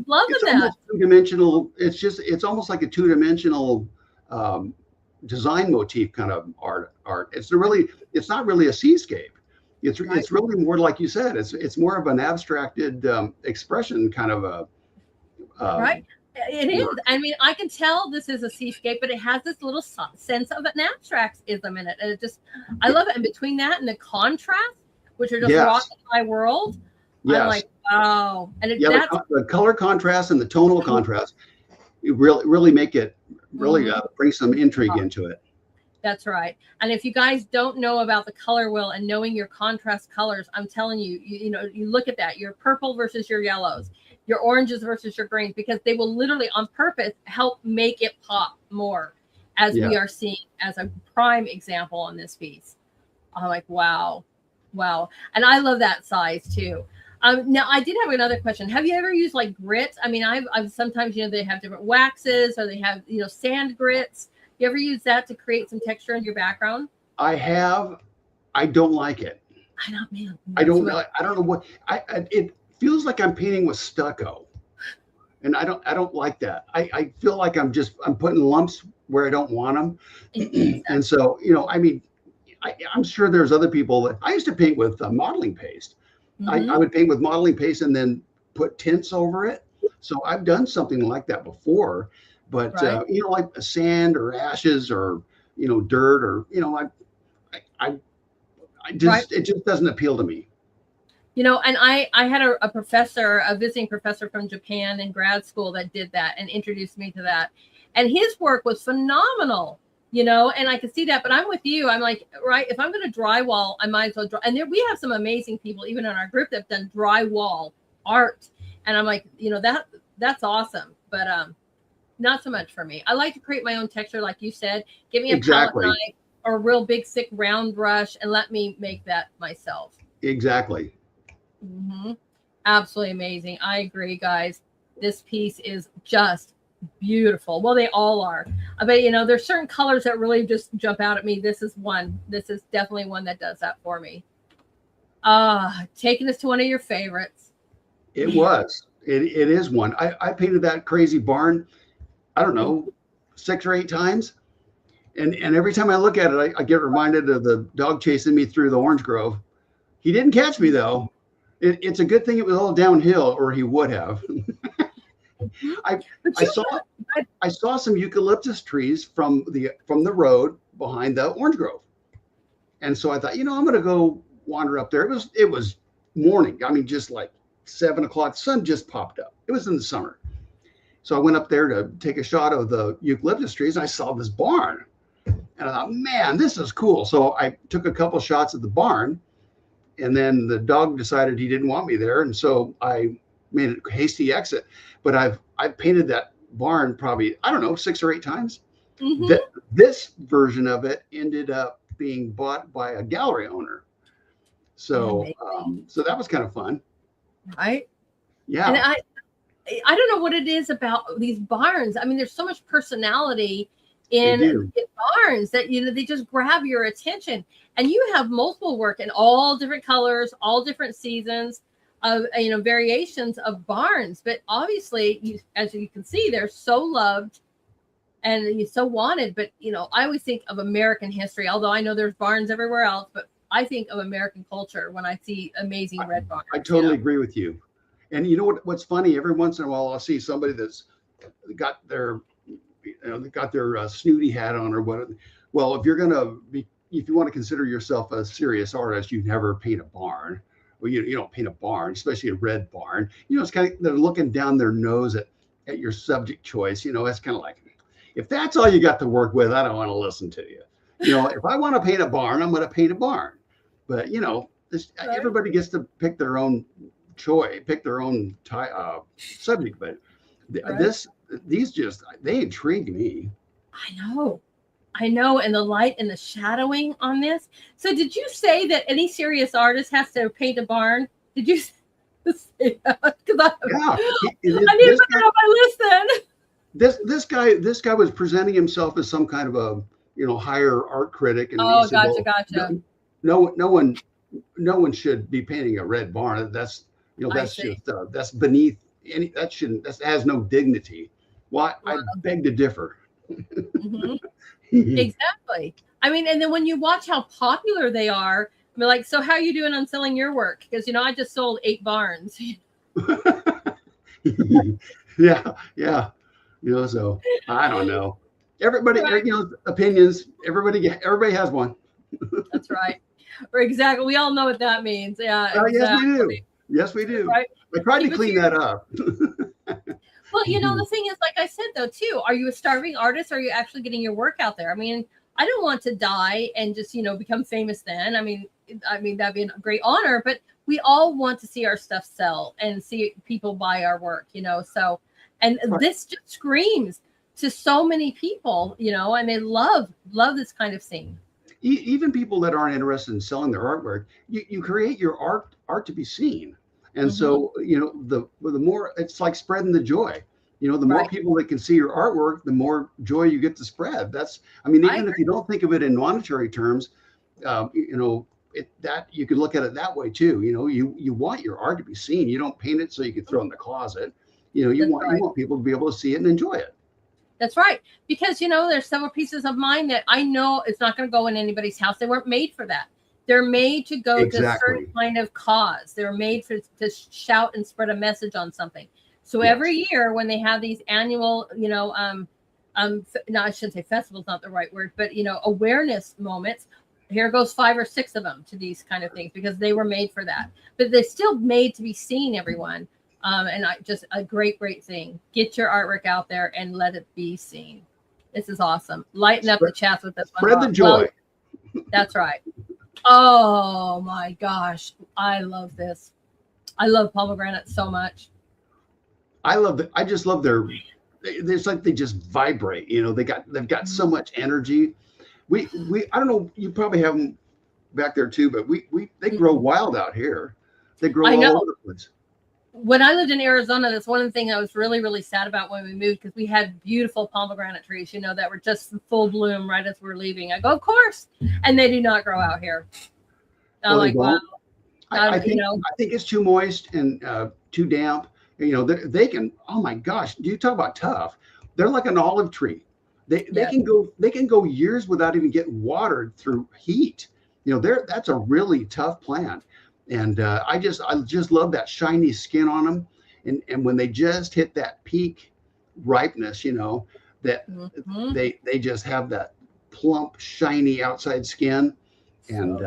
loving that.
Two-dimensional. It's almost like a two-dimensional design motif kind of art. It's not really a seascape. It's really more, like you said, it's more of an abstracted expression kind of a
right. It is. I mean, I can tell this is a seascape, but it has this little sense of an abstractism in it. And I love it. And between that and the contrast, which are just rocking my world, I'm like, wow. And
the color contrast and the tonal contrast, you really make it bring some intrigue into it.
That's right. And if you guys don't know about the color wheel and knowing your contrast colors, I'm telling you, you look at that, your purple versus your yellows, your oranges versus your greens, because they will literally on purpose help make it pop more, as we are seeing as a prime example on this piece. I'm like, wow. Wow. And I love that size too. Now I did have another question. Have you ever used like grits? I mean, I've sometimes, they have different waxes or they have, sand grits. You ever use that to create some texture in your background?
I have. I don't like it.
I don't, man.
I don't. I don't know what. It feels like I'm painting with stucco, and I don't like that. I feel like I'm putting lumps where I don't want them, and so I mean, I'm sure there's other people that I used to paint with modeling paste. I would paint with modeling paste and then put tints over it. So I've done something like that before, but
Right.
like sand or ashes or dirt or I
Right.
just it just doesn't appeal to me.
And I had a professor, a visiting professor from Japan in grad school that did that and introduced me to that. And his work was phenomenal, and I could see that. But I'm with you. I'm like, right, if I'm going to drywall, I might as well draw. And there, we have some amazing people, even in our group, that have done drywall art. And I'm like, that's awesome. But not so much for me. I like to create my own texture, like you said. Give me a palette
Exactly.
knife or a real big, thick, round brush and let me make that myself.
Exactly.
Mm-hmm. Absolutely amazing. I agree, guys. This piece is just beautiful. Well, they all are. But there's certain colors that really just jump out at me. This is one. This is definitely one that does that for me. Taking us to one of your favorites.
It was. It is one. I painted that crazy barn, I don't know, 6 or 8 times. And every time I look at it, I get reminded of the dog chasing me through the orange grove. He didn't catch me though. It's a good thing it was all downhill, or he would have. I
But
I saw I saw some eucalyptus trees from the road behind the orange grove, and so I thought, I'm going to go wander up there. It was morning. I mean, just like 7 o'clock. The sun just popped up. It was in the summer, so I went up there to take a shot of the eucalyptus trees. I saw this barn, and I thought, man, this is cool. So I took a couple shots of the barn, and then the dog decided he didn't want me there, and so I made a hasty exit. But I've painted that barn probably, I don't know, 6 or 8 times.
mm-hmm.
This version of it ended up being bought by a gallery owner, so so that was kind of fun.
Right.
Yeah.
And I don't know what it is about these barns. I mean, there's so much personality in barns that they just grab your attention. And you have multiple work in all different colors, all different seasons of variations of barns. But obviously, as you can see, they're so loved and you're so wanted. But I always think of American history, although I know there's barns everywhere else. But I think of American culture when I see amazing red barns.
I totally agree with you. And what's funny? Every once in a while, I'll see somebody that's got their snooty hat on or what. Well, if you want to consider yourself a serious artist, you never paint a barn. Well, you don't paint a barn, especially a red barn. It's kind of, they're looking down their nose at your subject choice. It's kind of like, if that's all you got to work with, I don't want to listen to you. If I want to paint a barn, I'm going to paint a barn. But everybody gets to pick their own choice, pick their own subject. But these they intrigue me.
I know, and the light and the shadowing on this. So did you say that any serious artist has to paint a barn? Did you say that? Because I need to put that on my list then.
This guy was presenting himself as some kind of a higher art critic. And
gotcha.
No one should be painting a red barn. That's that's beneath any. That has no dignity. Well, I beg to differ.
Mm-hmm. Exactly. I mean, and then when you watch how popular they are, I mean, like, so how are you doing on selling your work? Because I just sold 8 barns.
yeah. So I don't know. Everybody, opinions. Everybody has one.
That's right. Or exactly. We all know what that means. Yeah. Exactly.
Yes, we do.
Right.
I tried to clean that up.
Well, the thing is, like I said, though, too, are you a starving artist? Or are you actually getting your work out there? I mean, I don't want to die and just, become famous then. I mean, that'd be a great honor, but we all want to see our stuff sell and see people buy our work, so, and this just screams to so many people, and they love this kind of scene.
even people that aren't interested in selling their artwork, you create your art to be seen. And so, the more, it's like spreading the joy. The more
Right.
people that can see your artwork, the more joy you get to spread. I mean,
I
even if you don't think of it in monetary terms, that you can look at it that way too. You want your art to be seen. You don't paint it so you can throw it in the closet. You
That's
want
right.
people to be able to see it and enjoy it.
That's right. Because, there's several pieces of mine that I know it's not going to go in anybody's house. They weren't made for that. They're made to go to a certain kind of cause. They're made to shout and spread a message on something. So every year when they have these annual, no, I shouldn't say festival's not the right word, but, awareness moments, here goes 5 or 6 of them to these kind of things because they were made for that. But they're still made to be seen, everyone. And just a great thing. Get your artwork out there and let it be seen. This is awesome. Lighten up the chats with this one.
Spread the joy.
Well, that's right. Oh my gosh. I love this. I love pomegranate so much.
I just love it's like they just vibrate. They've got so much energy. I don't know, you probably have them back there too, but they grow wild out here. They grow all over the place.
When I lived in Arizona, that's one of the things I was really, really sad about when we moved, because we had beautiful pomegranate trees, that were just in full bloom right as we're leaving. I go, of course. And they do not grow out here. I'm like, wow.
I think it's too moist and too damp. They can, oh my gosh, do you talk about tough? They're like an olive tree. They can go years without even getting watered through heat. That's a really tough plant. And I just love that shiny skin on them, and when they just hit that peak ripeness, that they just have that plump, shiny outside skin, and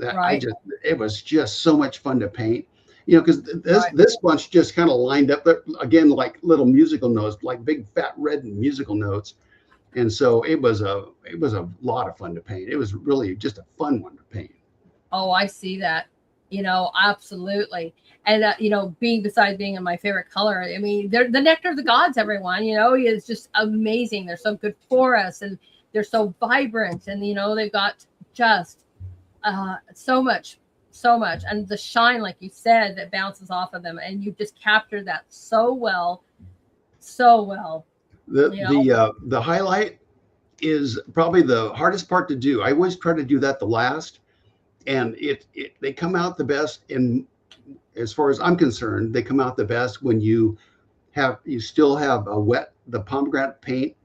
it was just so much fun to paint. Because this bunch just kind of lined up again like little musical notes, like big fat red musical notes, and so it was a lot of fun to paint. It was really just a fun one to paint.
Oh, I see that, absolutely. And, besides being my favorite color, I mean, they're the nectar of the gods, everyone, is just amazing. They're so good for us, and they're so vibrant, and, they've got just so much. And the shine, like you said, that bounces off of them. And you just captured that so well.
The highlight is probably the hardest part to do. I always try to do that the last. And they come out the best, in as far as I'm concerned, they come out the best when you still have the pomegranate paint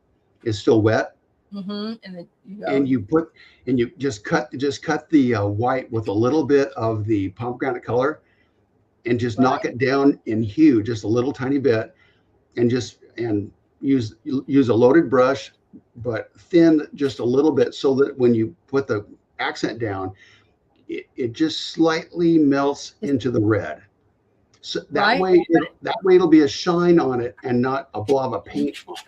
is still wet.
Mm-hmm.
And you just cut the white with a little bit of the pomegranate color, and just knock it down in hue just a little tiny bit, and use a loaded brush, but thin just a little bit, so that when you put the accent down, it just slightly melts into the red. So that way it'll be a shine on it and not a blob of paint on it.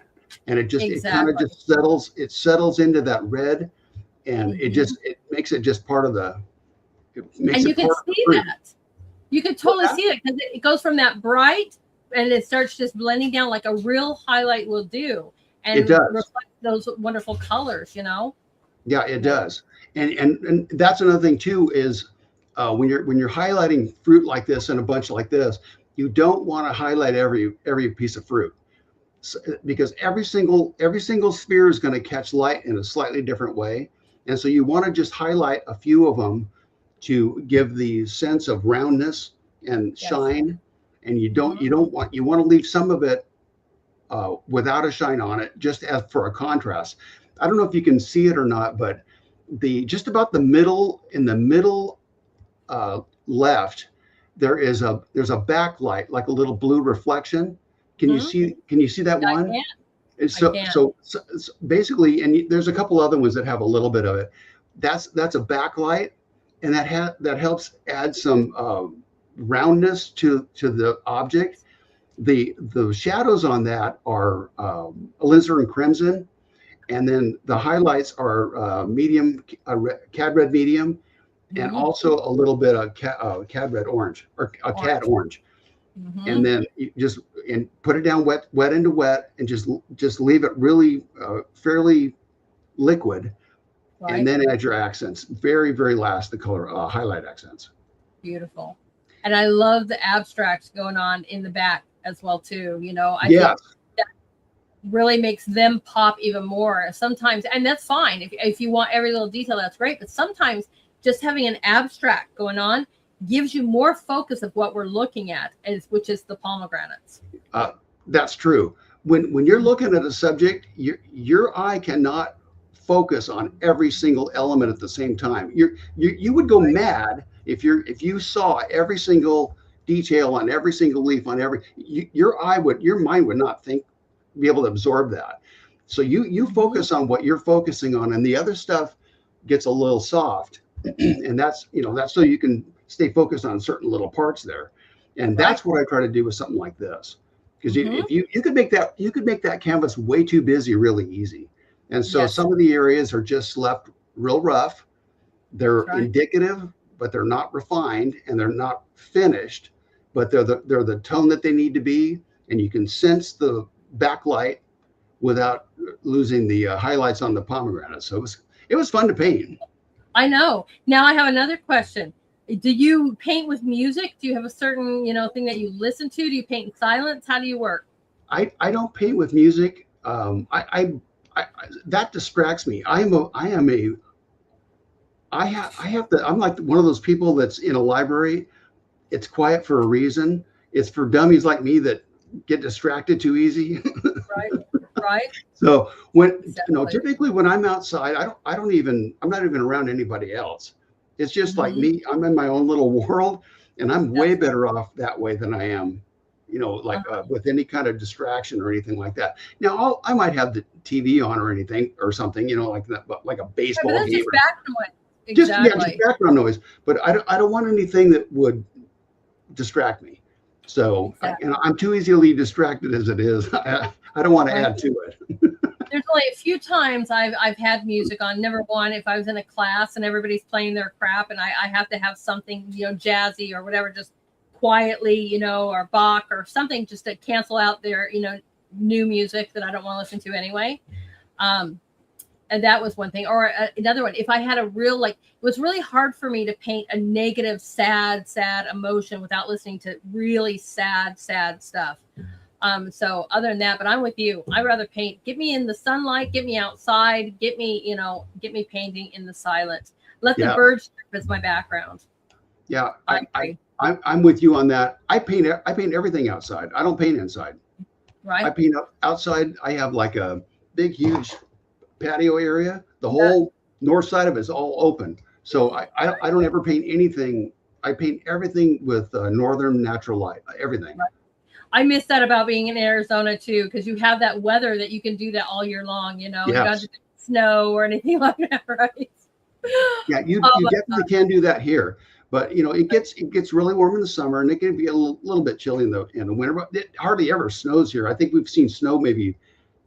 And it kind of just settles into that red, and it makes it just part of the.
And you can see that. You can totally see it, because it goes from that bright, and it starts just blending down like a real highlight will do, and
it does
reflect those wonderful colors.
Yeah, it does. And that's another thing too, is when you're highlighting fruit like this and a bunch like this, you don't want to highlight every piece of fruit, because every single sphere is going to catch light in a slightly different way, and so you want to just highlight a few of them to give the sense of roundness and shine. And you want to leave some of it without a shine on it, just as for a contrast. I don't know if you can see it or not, but just about in the middle left, there's a backlight, like a little blue reflection. Can you see that one? So basically, and there's a couple other ones that have a little bit of it. That's a backlight, and that helps add some roundness to the object. The shadows on that are alizarin crimson, and then the highlights are medium cad red medium, and also a little bit of cad red orange, or a cad orange. And then you just put it down wet into wet, and just leave it really fairly liquid, and then add your accents. Very, very last, the color highlight accents.
Beautiful. And I love the abstracts going on in the back as well too. I
Yes.
think that really makes them pop even more sometimes. And that's fine. If you want every little detail, that's great. But sometimes just having an abstract going on gives you more focus of what we're looking at, which is the pomegranates.
That's true. When you're looking at a subject, your eye cannot focus on every single element at the same time. You would go mad if you saw every single detail on every single leaf on your mind would not be able to absorb that. So you focus on what you're focusing on, and the other stuff gets a little soft, and that's so you can stay focused on certain little parts there. And that's what I try to do with something like this, because if you could make that canvas way too busy really easy. And so some of the areas are just left real rough. They're indicative, but they're not refined, and they're not finished, but they're the tone that they need to be. And you can sense the backlight without losing the highlights on the pomegranate. So it was fun to paint.
I know. Now I have another question. Do you paint with music? Do you have a certain, thing that you listen to? Do you paint in silence? How do you work?
I don't paint with music. That distracts me. I'm like one of those people that's in a library. It's quiet for a reason. It's for dummies like me that get distracted too easy. Right. So typically when I'm outside, I'm not even around anybody else. It's just like me. I'm in my own little world, and I'm way better off that way than I am, with any kind of distraction or anything like that. Now I might have the TV on or anything or something, like that, but like a baseball game.
Just background noise. Exactly.
Just background noise. But I don't want anything that would distract me. So I'm too easily distracted as it is. I don't want to add to it.
There's only a few times I've had music on. Number one, if I was in a class and everybody's playing their crap and I have to have something, jazzy or whatever, just quietly, or Bach or something just to cancel out their, new music that I don't want to listen to anyway. And that was one thing. Or another one, if I had it was really hard for me to paint a negative, sad emotion without listening to really sad stuff. So other than that, but I'm with you. I'd rather paint. Get me in the sunlight, get me outside, get me painting in the silence. Let the birds as my background.
Yeah, I'm with you on that. I paint everything outside. I don't paint inside.
Right.
I paint outside. I have like a big, huge patio area. The whole north side of it is all open. So I don't ever paint anything. I paint everything with northern natural light. Everything.
Right. I miss that about being in Arizona too, because you have that weather that you can do that all year long. You don't have to snow or anything like that, right?
Yeah, you definitely can do that here. But it gets really warm in the summer, and it can be a little bit chilly in the winter. But it hardly ever snows here. I think we've seen snow maybe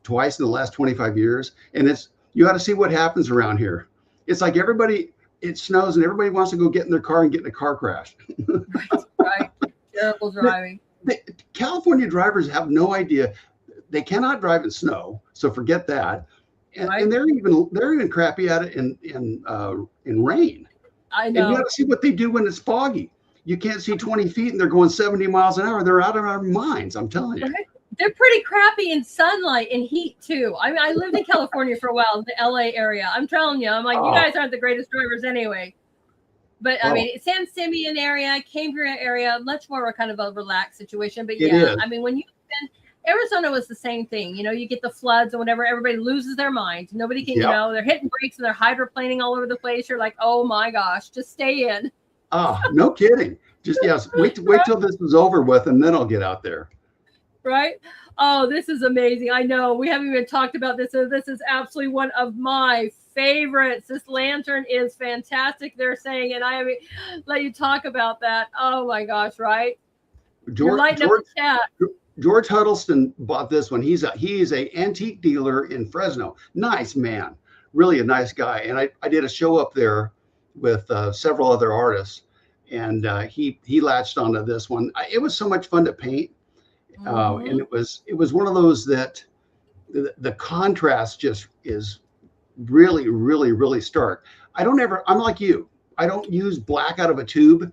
twice in the last 25 years, and you got to see what happens around here. It's like it snows and everybody wants to go get in their car and get in a car crash.
Right. Terrible driving.
California drivers have no idea. They cannot drive in snow, so forget that. And they're even crappy at it in rain.
I know.
And you got to see what they do when it's foggy. You can't see 20 feet and they're going 70 miles an hour. They're out of our minds. I'm telling you.
They're pretty crappy in sunlight and heat too. I mean, I lived in California for a while, in the LA area. I'm telling you, I'm like, you guys aren't the greatest drivers anyway. But I mean, San Simeon area, Cambria area, much more of a kind of a relaxed situation. But I mean, when you spend, Arizona was the same thing. You get the floods and whatever, everybody loses their mind. Nobody can, they're hitting brakes and they're hydroplaning all over the place. You're like, oh my gosh, just stay in.
No kidding. Just wait till this is over with, and then I'll get out there.
Right? Oh, this is amazing. I know we haven't even talked about this. So this is absolutely one of my favorites. This lantern is fantastic, they're saying, and I let you talk about that. Oh my gosh, right? You're lighting up the chat.
George Huddleston bought this one. He's a antique dealer in Fresno. Nice man, really a nice guy. And I did a show up there with several other artists, and he latched onto this one. It was so much fun to paint. And it was one of those that the contrast just is really, really, really stark. I'm like you. I don't use black out of a tube.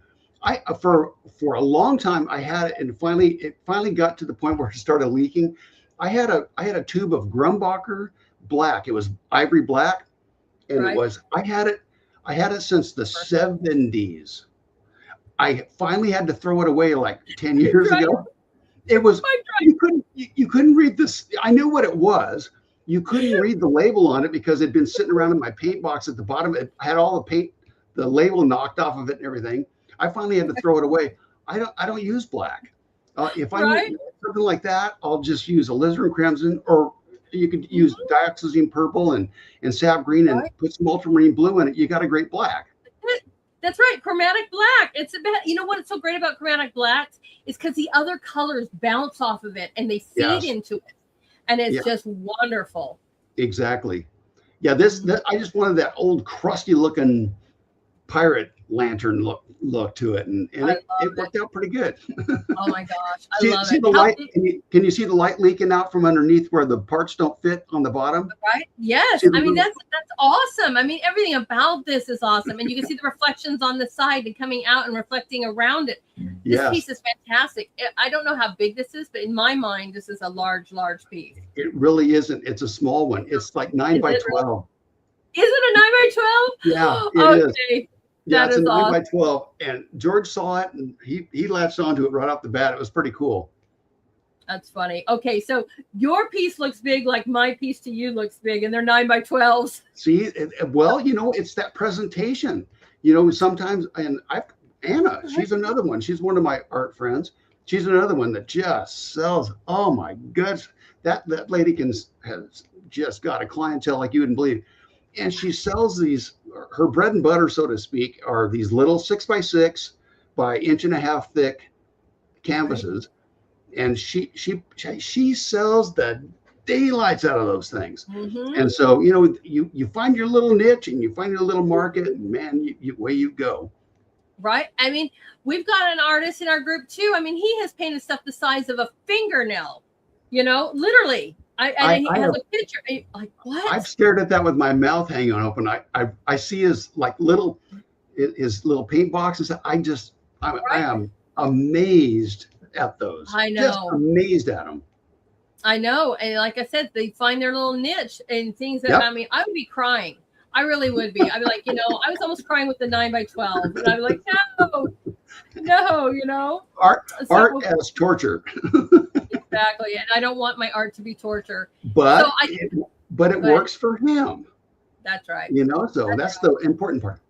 For a long time I had it, and it finally got to the point where it started leaking. I had a tube of Grumbacher black. It was ivory black, and
Right.
I had it since the 70s. I finally had to throw it away like 10 years
Right.
ago. It was you couldn't read this. I knew what it was. You couldn't read the label on it because it'd been sitting around in my paint box at the bottom. It had all the paint, the label knocked off of it and everything. I finally had to throw it away. I don't use black. If I
Right.
need something like that, I'll just use alizarin crimson, or you could use dioxazine purple and sap green and
Right.
put some ultramarine blue in it. You got a great black.
That's right, chromatic black. It's about, you know what's so great about chromatic blacks is because the other colors bounce off of it and they feed
Yes.
into it, and it's
Yeah.
just wonderful.
Exactly. Yeah, I just wanted that old crusty looking pirate lantern look to it, and
I
it
love
worked out pretty good.
Oh my gosh, I
See,
love
see
it.
the light? Can you see the light leaking out from underneath where the parts don't fit on the bottom?
Right? Yes.
See the
I mean,
little-
that's awesome. I mean, everything about this is awesome. And you can see the reflections on the side and coming out and reflecting around it. This
Yes,
piece is fantastic. I don't know how big this is, but in my mind, this is a large piece.
it really isn't. It's a small one. It's like 9 by
Is it really?
12.
Is it a 9 by 12?
Yeah, it is.
Okay.
Yeah,
That
it's a
is
9 by
awesome.
12. And George saw it, and he latched onto it right off the bat. It was pretty cool.
That's funny. Okay, so your piece looks big, like my piece to you looks big, and they're 9 by 12s.
See, well, it's that presentation. Sometimes, and Anna, she's another one. She's one of my art friends. She's another one that just sells. Oh my goodness, that lady has just got a clientele like you wouldn't believe. And she sells these. Her bread and butter, so to speak, are these little 6x6 by 1.5 inch thick canvases, and she sells the daylights out of those things.
Mm-hmm.
And so, you find your little niche and you find your little market, and man, away you go.
Right? I mean, we've got an artist in our group too. I mean, he has painted stuff the size of a fingernail, literally. And he has a picture. Like, what?
I've stared at that with my mouth hanging open. I see his little paint boxes. I am amazed at those.
I know.
Just amazed at them.
I know. And like I said, they find their little niche and things that,
Yep.
I mean, I would be crying. I really would be. I'd be like, I was almost crying with the 9 by 12. And I'd be like, no.
Art as torture.
Exactly. And I don't want my art to be torture.
But
So
it works for him.
That's right.
So that's the important part.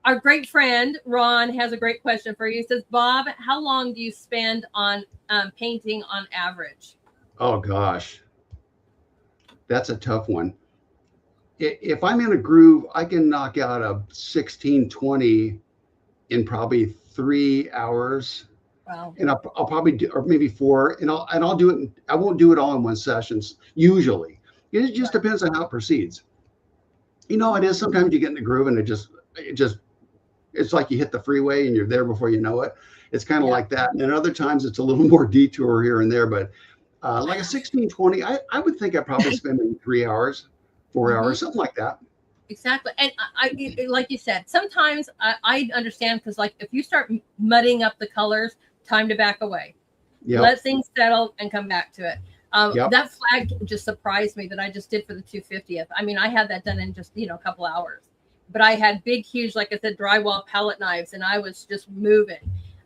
Our great friend Ron has a great question for you. He says, Bob, how long do you spend on painting on average?
Oh gosh, that's a tough one. If I'm in a groove, I can knock out a 16-20 in probably 3 hours.
Wow.
And I'll probably do, or maybe 4, and I'll do it. I won't do it all in one session. Usually, it just depends on how it proceeds. It is sometimes you get in the groove and it's like you hit the freeway and you're there before you know it. It's kind of like that. And other times it's a little more detour here and there. But like a 16-20, I would think I probably spend maybe 3 hours, 4 hours, something like that.
Exactly. And I like you said, sometimes I understand, because like if you start mudding up the colors, time to back away.
Yep.
Let things settle and come back to it.
Yep.
That flag just surprised me that I just did for the 250th. I mean, I had that done in just, a couple hours. But I had big, huge, like I said, drywall palette knives, and I was just moving.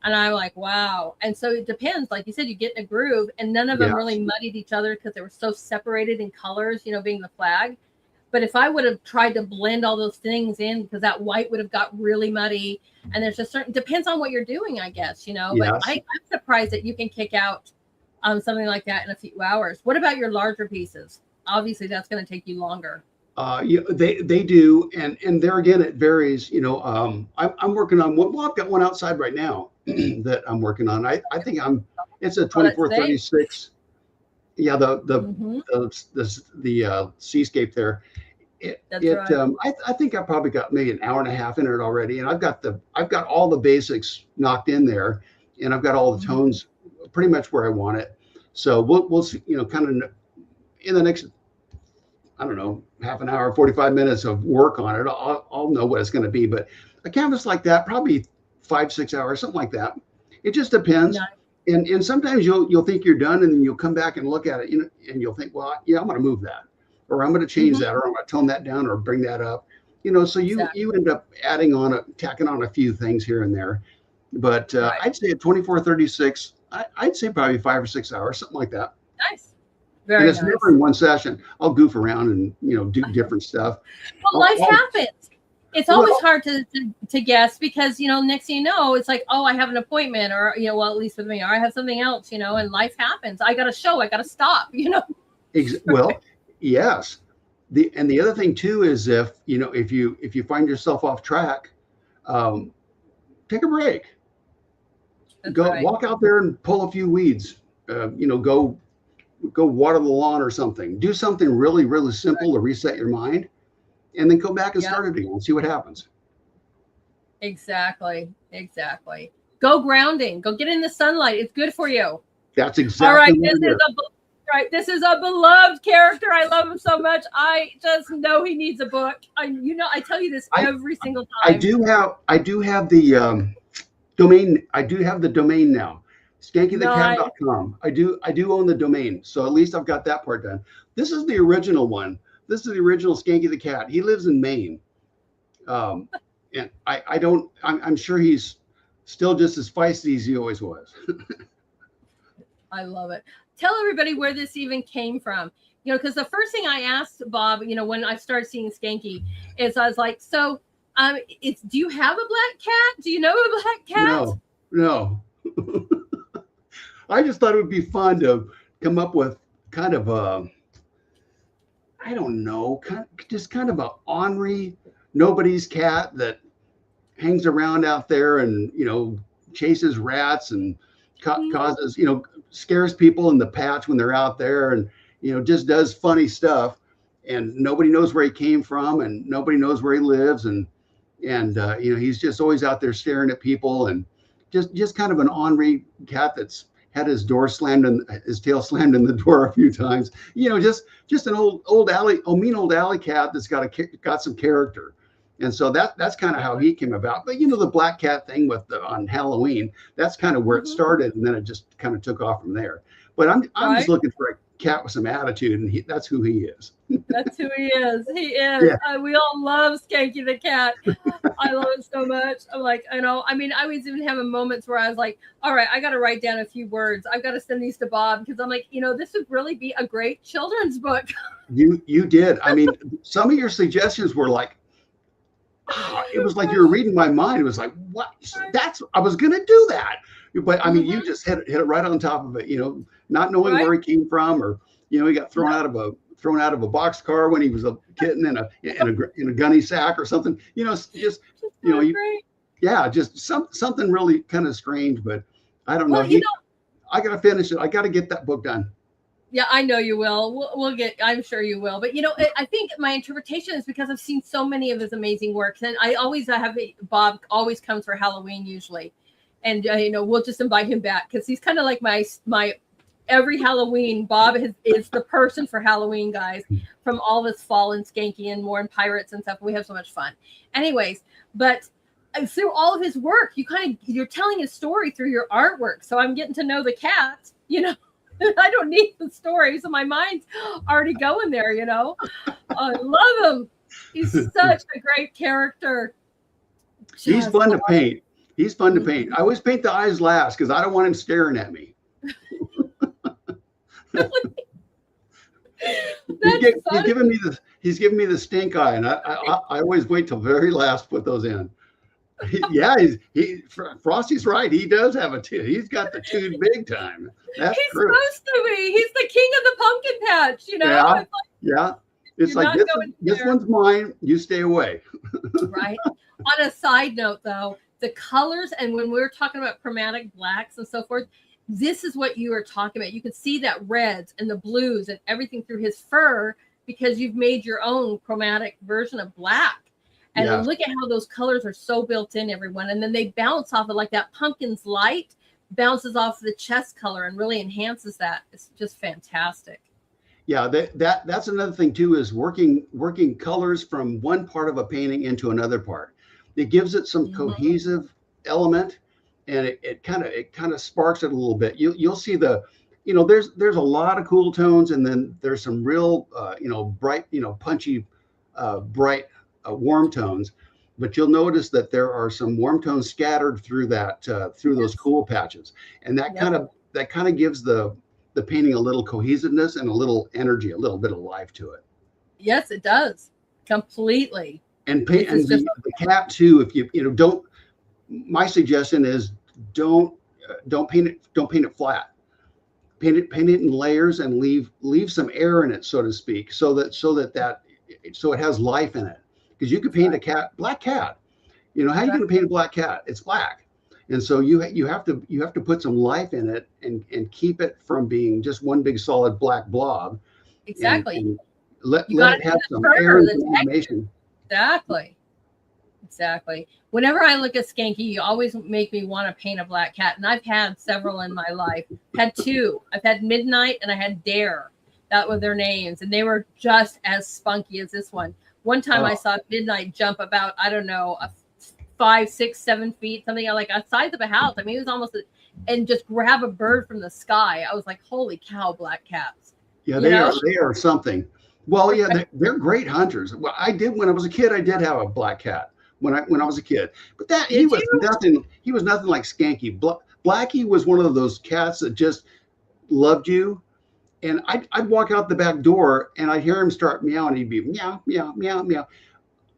And I'm like, wow. And so it depends. Like you said, you get in a groove, and none of them really muddied each other because they were so separated in colors, being the flag. But if I would have tried to blend all those things in, because that white would have got really muddy, and there's just depends on what you're doing, I guess, But
Yes.
I'm surprised that you can kick out something like that in a few hours. What about your larger pieces? Obviously, that's going to take you longer.
They do, and there again it varies. I'm working on one. Well, I've got one outside right now that I'm working on. I think it's a 24-36. Yeah, the seascape there. I think I probably got maybe an hour and a half in it already, and I've got all the basics knocked in there, and I've got all the tones pretty much where I want it. So we'll see, kind of in the next I don't know, half an hour, 45 minutes of work on it, I'll know what it's going to be. But a canvas like that, probably 5-6 hours, something like that. It just depends.
Nice.
And sometimes you'll think you're done, and then you'll come back and look at it, and you'll think, well, yeah, I'm going to move that, or I'm going to change that, or I'm going to tone that down, or bring that up. So you end up tacking on a few things here and there. But I'd say at 24-36, I'd say probably 5 or 6 hours, something like that.
Nice. Very
and it's
nice.
never in one session. I'll goof around and do different stuff.
Well, life happens. It's always hard to guess because, next thing you know, it's like, oh, I have an appointment, or, well, at least with me, or I have something else, and life happens. I got a show. I got to stop,
Well, yes. The other thing too is if you find yourself off track, take a break. Walk out there and pull a few weeds. Go water the lawn or something. Do something really, really simple to reset your mind, and then go back and start it again and see what happens.
Exactly. Go grounding. Go get in the sunlight. It's good for you.
That's exactly
all right.
Right.
This is a beloved character. I love him so much. I just know he needs a book. I tell you this every single time.
I do have the domain. I do have the domain now. Skankythecat.com. I do own the domain. So at least I've got that part done. This is the original one. This is the original Skanky the Cat. He lives in Maine. And I'm sure he's still just as feisty as he always was.
I love it. Tell everybody where this even came from. Because the first thing I asked Bob, when I started seeing Skanky, is I was like, so do you have a black cat? Do you know a black cat?
No. I just thought it would be fun to come up with kind of I don't know, just kind of a ornery, nobody's cat that hangs around out there and, chases rats and causes, scares people in the patch when they're out there and, just does funny stuff. And nobody knows where he came from and nobody knows where he lives. And he's just always out there staring at people and just kind of an ornery cat that's had his tail slammed in the door a few times. Just an mean old alley cat that's got some character. And so that's kind of how he came about. But the black cat thing on Halloween, that's kind of where it started, and then it just kind of took off from there. But I'm just looking for a cat with some attitude, and that's who he is.
That's who he is. He is. Yeah. We all love Skanky the Cat. I love it so much. I'm like, I was even having moments where I was like, all right, I got to write down a few words. I've got to send these to Bob because I'm like, this would really be a great children's book.
You did. Some of your suggestions were like, it was like you were reading my mind. It was like, what? I was going to do that. But you just hit it right on top of it, not knowing where he came from, or, he got thrown out of a boxcar when he was a kitten in a gunny sack or something, just something really kind of strange, but I don't know. I got to finish it. I got to get that book done.
Yeah, I know you will. I'm sure you will. But, I think my interpretation is because I've seen so many of his amazing works. And I have Bob always comes for Halloween usually. And, we'll just invite him back because he's kind of like my every Halloween. Bob is the person for Halloween, guys, from all this fall and Skanky and more and pirates and stuff. We have so much fun. Anyways, but through all of his work, you're telling his story through your artwork. So I'm getting to know the cat, I don't need the story, so my mind's already going there, I love him. He's such a great character.
He's fun to paint. I always paint the eyes last because I don't want him staring at me. He's giving me the stink eye, and I always wait till very last to put those in. Frosty's right. He does have a tooth. He's got the tooth big time. That's
He's
true.
supposed to be. He's the king of the pumpkin patch,
It's like this one's mine. You stay away.
Right. On a side note, though, the colors, and when we're talking about chromatic blacks and so forth, this is what you are talking about. You can see that reds and the blues and everything through his fur because you've made your own chromatic version of black. And look at how those colors are so built in, everyone. And then they bounce off of like that pumpkin's light bounces off the chest color and really enhances that. It's just fantastic.
Yeah, that's another thing too, is working colors from one part of a painting into another part. It gives it some
Mhm.
cohesive element, and it kind of sparks it a little bit. You'll see there's a lot of cool tones, and then there's some real bright, punchy, bright, warm tones. But you'll notice that there are some warm tones scattered through those
Yes.
cool patches, and that
Yep.
kind of gives the painting a little cohesiveness and a little energy, a little bit of life to it.
Yes, it does. Completely.
And paint
It's
and
just
the cat too. If don't, my suggestion is don't don't paint it flat. Paint it in layers and leave some air in it, so to speak, so it has life in it. Because you could paint a black cat. How are you
right.
going to paint a black cat? It's black. And so you have to put some life in it and keep it from being just one big solid black blob, and
Exactly.
and let
You
let
got to
it
do
have
the
some air
fur,
and
the
some
texture.
animation.
Exactly. Exactly. Whenever I look at Skanky, you always make me want to paint a black cat. And I've had several in my life. Had two. I've had Midnight and I had Dare. That were their names. And they were just as spunky as this one. One time I
Oh,
saw Midnight jump about, I don't know, 5, 6, 7 feet, something like a size of a house. I mean, it was almost, and just grab a bird from the sky. I was like, holy cow, black cats.
yeah,
You
they
know?
are they are something. Well, yeah, they're great hunters. Well, I did when I was a kid. I did have a black cat when I was a kid, but that he
Did
was
you?
nothing. He was nothing like Skanky. Blackie was one of those cats that just loved you. And I'd walk out the back door and I'd hear him start meowing. He'd be meow, meow, meow, meow.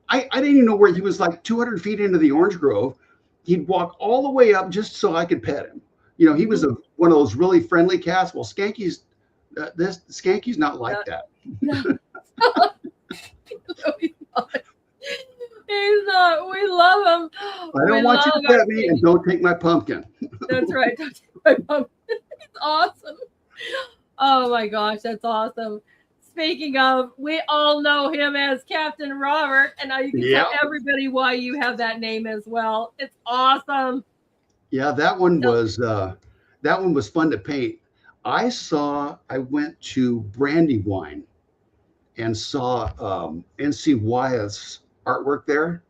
I didn't even know where he was, like 200 feet into the orange grove. He'd walk all the way up just so I could pet him. He was
Mhm.
one of those really friendly cats. Well, Skanky's not like that.
No. No, he's not. He's not. We love him.
I
We
don't want you
love
to
our
pet me and
kitty.
don't take my pumpkin.
That's right. Don't take my pumpkin. He's awesome. Oh my gosh, that's awesome. Speaking of, we all know him as Captain Robert, and now you can tell
Yeah,
everybody why you have that name as well. It's awesome.
yeah,
So,
that one was fun to paint. I went to Brandywine and saw NC Wyeth's artwork there.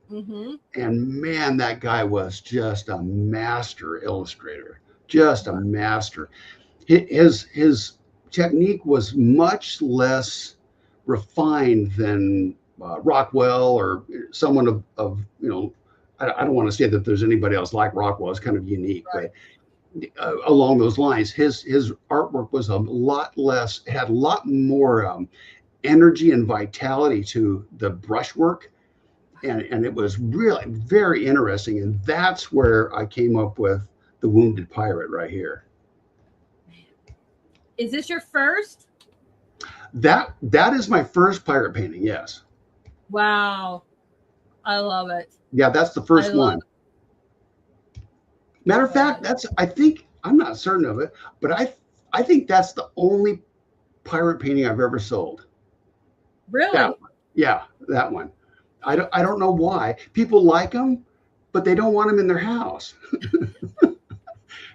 mm-hmm.
And man, that guy was just a master illustrator, just a master. His technique was much less refined than Rockwell or someone of I don't want to say that there's anybody else like Rockwell. It's kind of unique,
Right.
but along those lines, his artwork was a lot less, had a lot more energy and vitality to the brushwork, and it was really very interesting. And that's where I came up with the Wounded Pirate right here.
Is this your first?
That is my first pirate painting. Yes,
Wow. I love it.
yeah, that's the
I
first
love
one.
it.
Matter of
Yeah.
fact, I think I'm not certain of it, but I think that's the only pirate painting I've ever sold. That
Really?
one, yeah, that one. I don't know why people like them, but they don't want them in their house.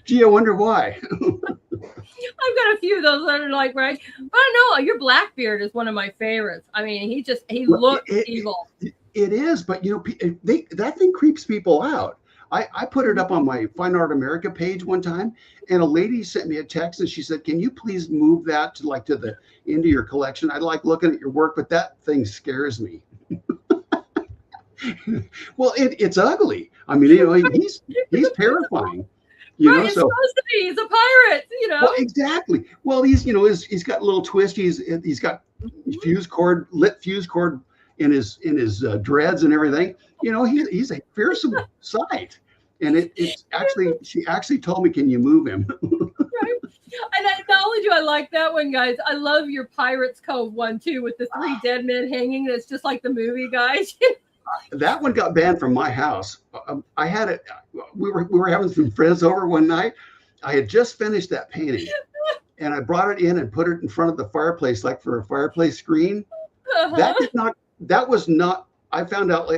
Gee, I wonder why.
I've got a few of those that are like, right. But I know your Blackbeard is one of my favorites. I mean, he
Well,
looks evil.
it is, but that thing creeps people out. I put it up
Mhm.
on my Fine Art America page one time, and a lady sent me a text and she said, "Can you please move that to the end of your collection? I like looking at your work, but that thing scares me." Well, it's ugly. I mean, he's terrifying.
Right, it's
So
supposed to be. He's a pirate.
well, exactly. Well, he's got little twist. He's got
Mhm.
lit fuse cord in his dreads and everything. He's a fearsome sight. And it's actually she actually told me, "Can you move him?"
Right. And not only do I like that one, guys, I love your Pirates Cove one too, with the three dead men hanging. That's just like the movie, guys.
That one got banned from my house. I had it. We were having some friends over one night. I had just finished that painting, and I brought it in and put it in front of the fireplace, like for a fireplace screen. That
Uh-huh.
did not. That was not. I found out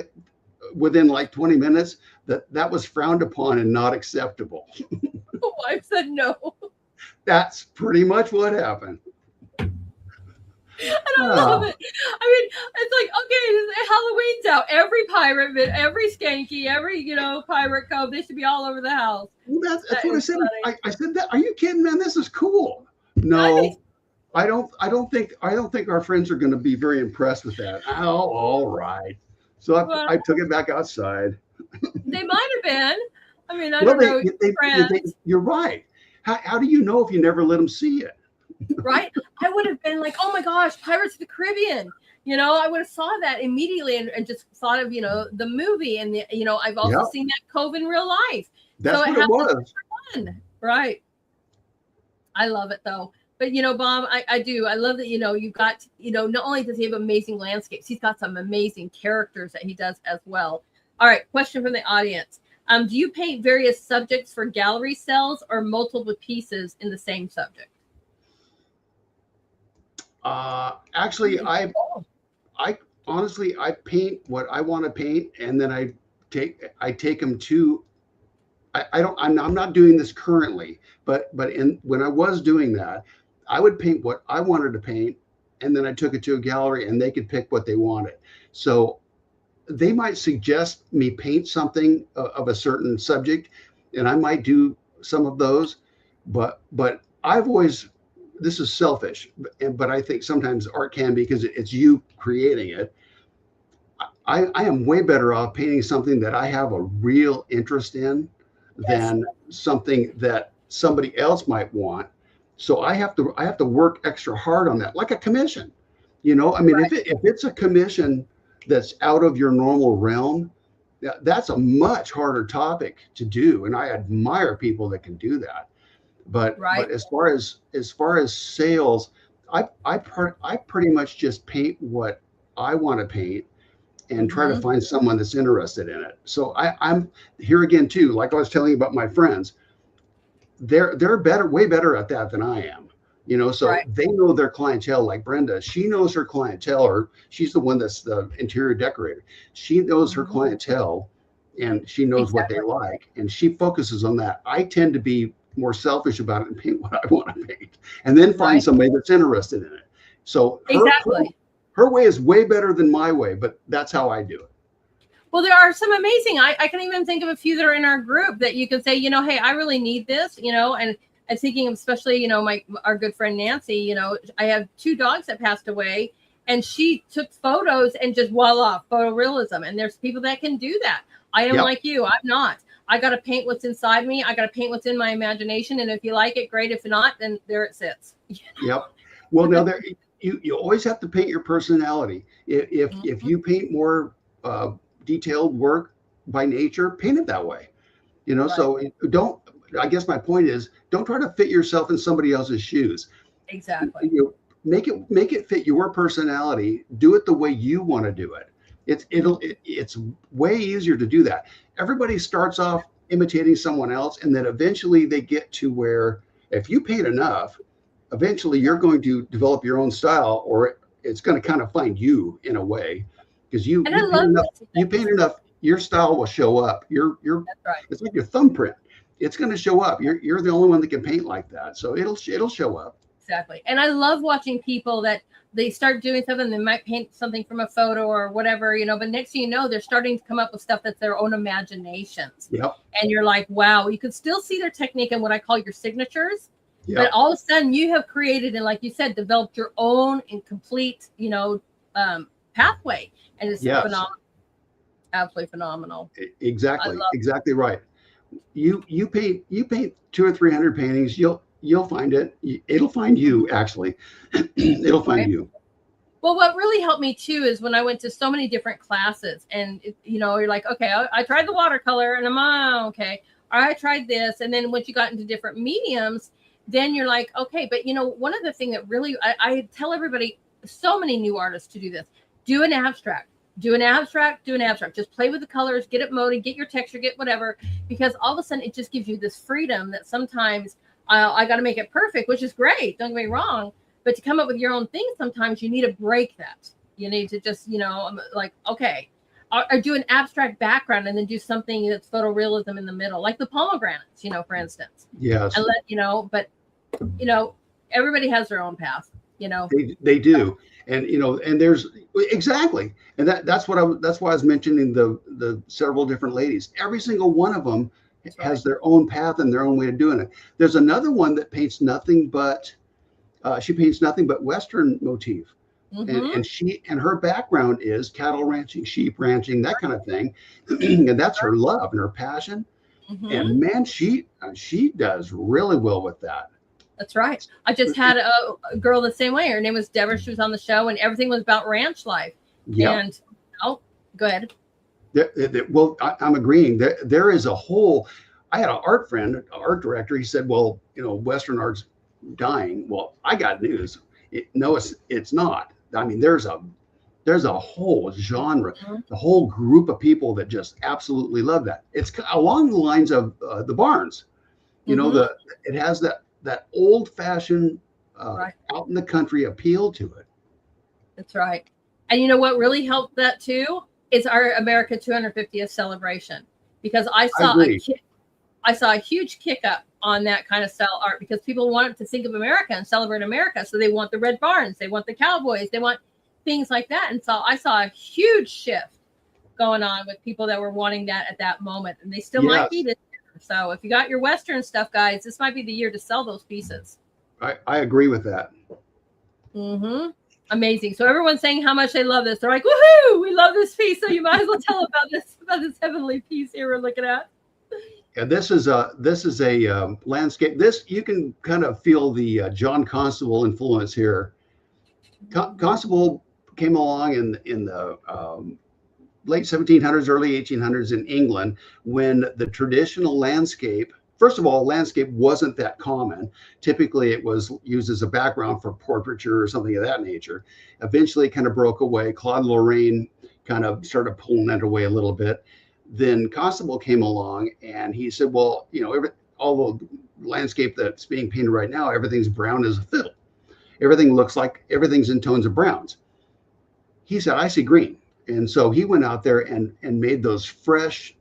within like 20 minutes that was frowned upon and not acceptable.
The wife said no.
That's pretty much what happened.
And I love it. I mean, it's like, okay, Halloween's out. Every pirate, every skanky, every, pirate cove, they should be all over the house.
Well, that's
That
what I
is
said.
funny.
I said that. Are you kidding, man? This is cool.
I think,
No, I don't think our friends are going to be very impressed with that. Oh, all right. So
well,
I took it back outside.
they might have been. I mean, I
Well,
don't know, friends,
you're right. How do you know if you never let them see it?
right? I would have been like, oh my gosh, Pirates of the Caribbean. I would have saw that immediately and just thought of, the movie. And, I've also
Yeah,
seen that cove in real life.
that's
So it
what it
has to
was.
be fun. Right. I love it though. But Bob, I do. I love that, you've got, not only does he have amazing landscapes, he's got some amazing characters that he does as well. All right, question from the audience. Do you paint various subjects for gallery sales or multiple pieces in the same subject?
Actually, I honestly, I paint what I want to paint, and then I take them to. I don't. I'm not doing this currently, but when I was doing that, I would paint what I wanted to paint, and then I took it to a gallery, and they could pick what they wanted. So they might suggest me paint something of a certain subject, and I might do some of those, but I've always, this is selfish, but I think sometimes art can be, because it's you creating it. I am way better off painting something that I have a real interest in
Yes.
than something that somebody else might want. So I have to work extra hard on that, like a commission. I mean,
Right.
if it's a commission that's out of your normal realm, that's a much harder topic to do, and I admire people that can do that. But
Right.
as far as sales, I pretty much just paint what I want to paint and try to
Mhm.
find someone that's interested in it. So I'm here again too, like I was telling you about my friends. They're way better at that than I am. So
Right.
they know their clientele. Like Brenda, she knows her clientele, or she's the one that's the interior decorator. She knows her
Mhm.
clientele, and she knows what they
Exactly.
like, and she focuses on that. I tend to be more selfish about it and paint what I want to paint, and then find
Right.
somebody that's interested in it. So
Exactly.
her way is way better than my way, but that's how I do it.
Well, there are some amazing. I can even think of a few that are in our group that you can say, hey, I really need this, and I'm thinking of especially, our good friend Nancy. I have 2 dogs that passed away, and she took photos and just voila, photorealism. And there's people that can do that. I am
Yep.
like you. I'm not. I got to paint what's inside me. I got to paint what's in my imagination. And if you like it, great. If not, then there it sits.
Yep. Well, now you always have to paint your personality. If
Mhm.
you paint more detailed work by nature, paint it that way.
Right.
So don't. I guess my point is, don't try to fit yourself in somebody else's shoes.
Exactly.
Make it fit your personality. Do it the way you want to do it. It's way easier to do that. Everybody starts off imitating someone else, and then eventually they get to where, if you paint enough, eventually you're going to develop your own style, or it's going to kind of find you in a way, because you
And I
you paint
love
enough,
those
you
things.
paint enough, your style will show up.
That's right.
It's like your thumbprint. It's going to show up. You're the only one that can paint like that, so it'll show up.
Exactly. And I love watching people that they start doing something, they might paint something from a photo or whatever, but next thing you know, they're starting to come up with stuff that's their own imaginations.
Yep.
And you're like, wow, you can still see their technique and what I call your signatures. But
Yep.
all of a sudden you have created and, like you said, developed your own and complete, pathway. And it's
Yes.
phenomenal. Absolutely phenomenal. I
Exactly.
love
Exactly right. You paint 200 or 300 paintings. You'll find it. It'll find
it.
you. Actually, it'll find
Right.
you.
Well, what really helped me too is when I went to so many different classes, and you're like, okay, I tried the watercolor, and I'm okay. Or I tried this, and then once you got into different mediums, then you're like, okay. But one of the things that really I tell everybody, so many new artists to do this: do an abstract, do an abstract, do an abstract. Just play with the colors, get it molded, get your texture, get whatever, because all of a sudden it just gives you this freedom that sometimes I got to make it perfect, which is great. Don't get me wrong. But to come up with your own thing, sometimes you need to break that. You need to just, like, okay, or do an abstract background and then do something that's photorealism in the middle, like the pomegranates, for instance.
Yes.
And but everybody has their own path. you know.
They do. And and there's exactly. And that's why I was mentioning the several different ladies. Every single one of them has their own path and their own way of doing it. There's another one that paints nothing but she paints nothing but Western motif. And her background is cattle ranching, sheep ranching, that kind of thing. And that's her love and her passion. And man, she does really well with that.
That's right. I just had a girl the same way. Her name was Deborah. She was on the show, and everything was about ranch life.
Yeah.
And go ahead.
Well, I'm agreeing. There is a whole. I had an art friend, an art director. He said, "Well, Western art's dying." Well, I got news. No, it's not. I mean, there's a whole genre, the whole group of people that just absolutely love that. It's along the lines of the Barnes. It has that old-fashioned out in the country appeal to it.
That's right. And you know what really helped that too is our America 250th celebration, because I saw a huge kick up on that kind of style art, because people wanted to think of America and celebrate America. So they want the red barns, they want the cowboys, they want things like that. And so I saw a huge shift going on with people that were wanting that at that moment, and they still might be this year. So if you got your Western stuff, guys, this might be the year to sell those pieces.
I agree with that.
Amazing. So everyone's saying how much they love this. They're like, woohoo, we love this piece. So you might as well tell about this heavenly piece here we're looking at.
Yeah, this is a landscape. This, you can kind of feel the John Constable influence here. Constable came along in the late 1700s, early 1800s in England, when the traditional landscape, first of all, landscape wasn't that common. Typically, it was used as a background for portraiture or something of that nature. Eventually, it kind of broke away. Claude Lorraine kind of started pulling that away a little bit. Then Constable came along and he said, well, all the landscape that's being painted right now, everything's brown as a fiddle. Everything looks like everything's in tones of browns. He said, I see green. And so he went out there and made those fresh,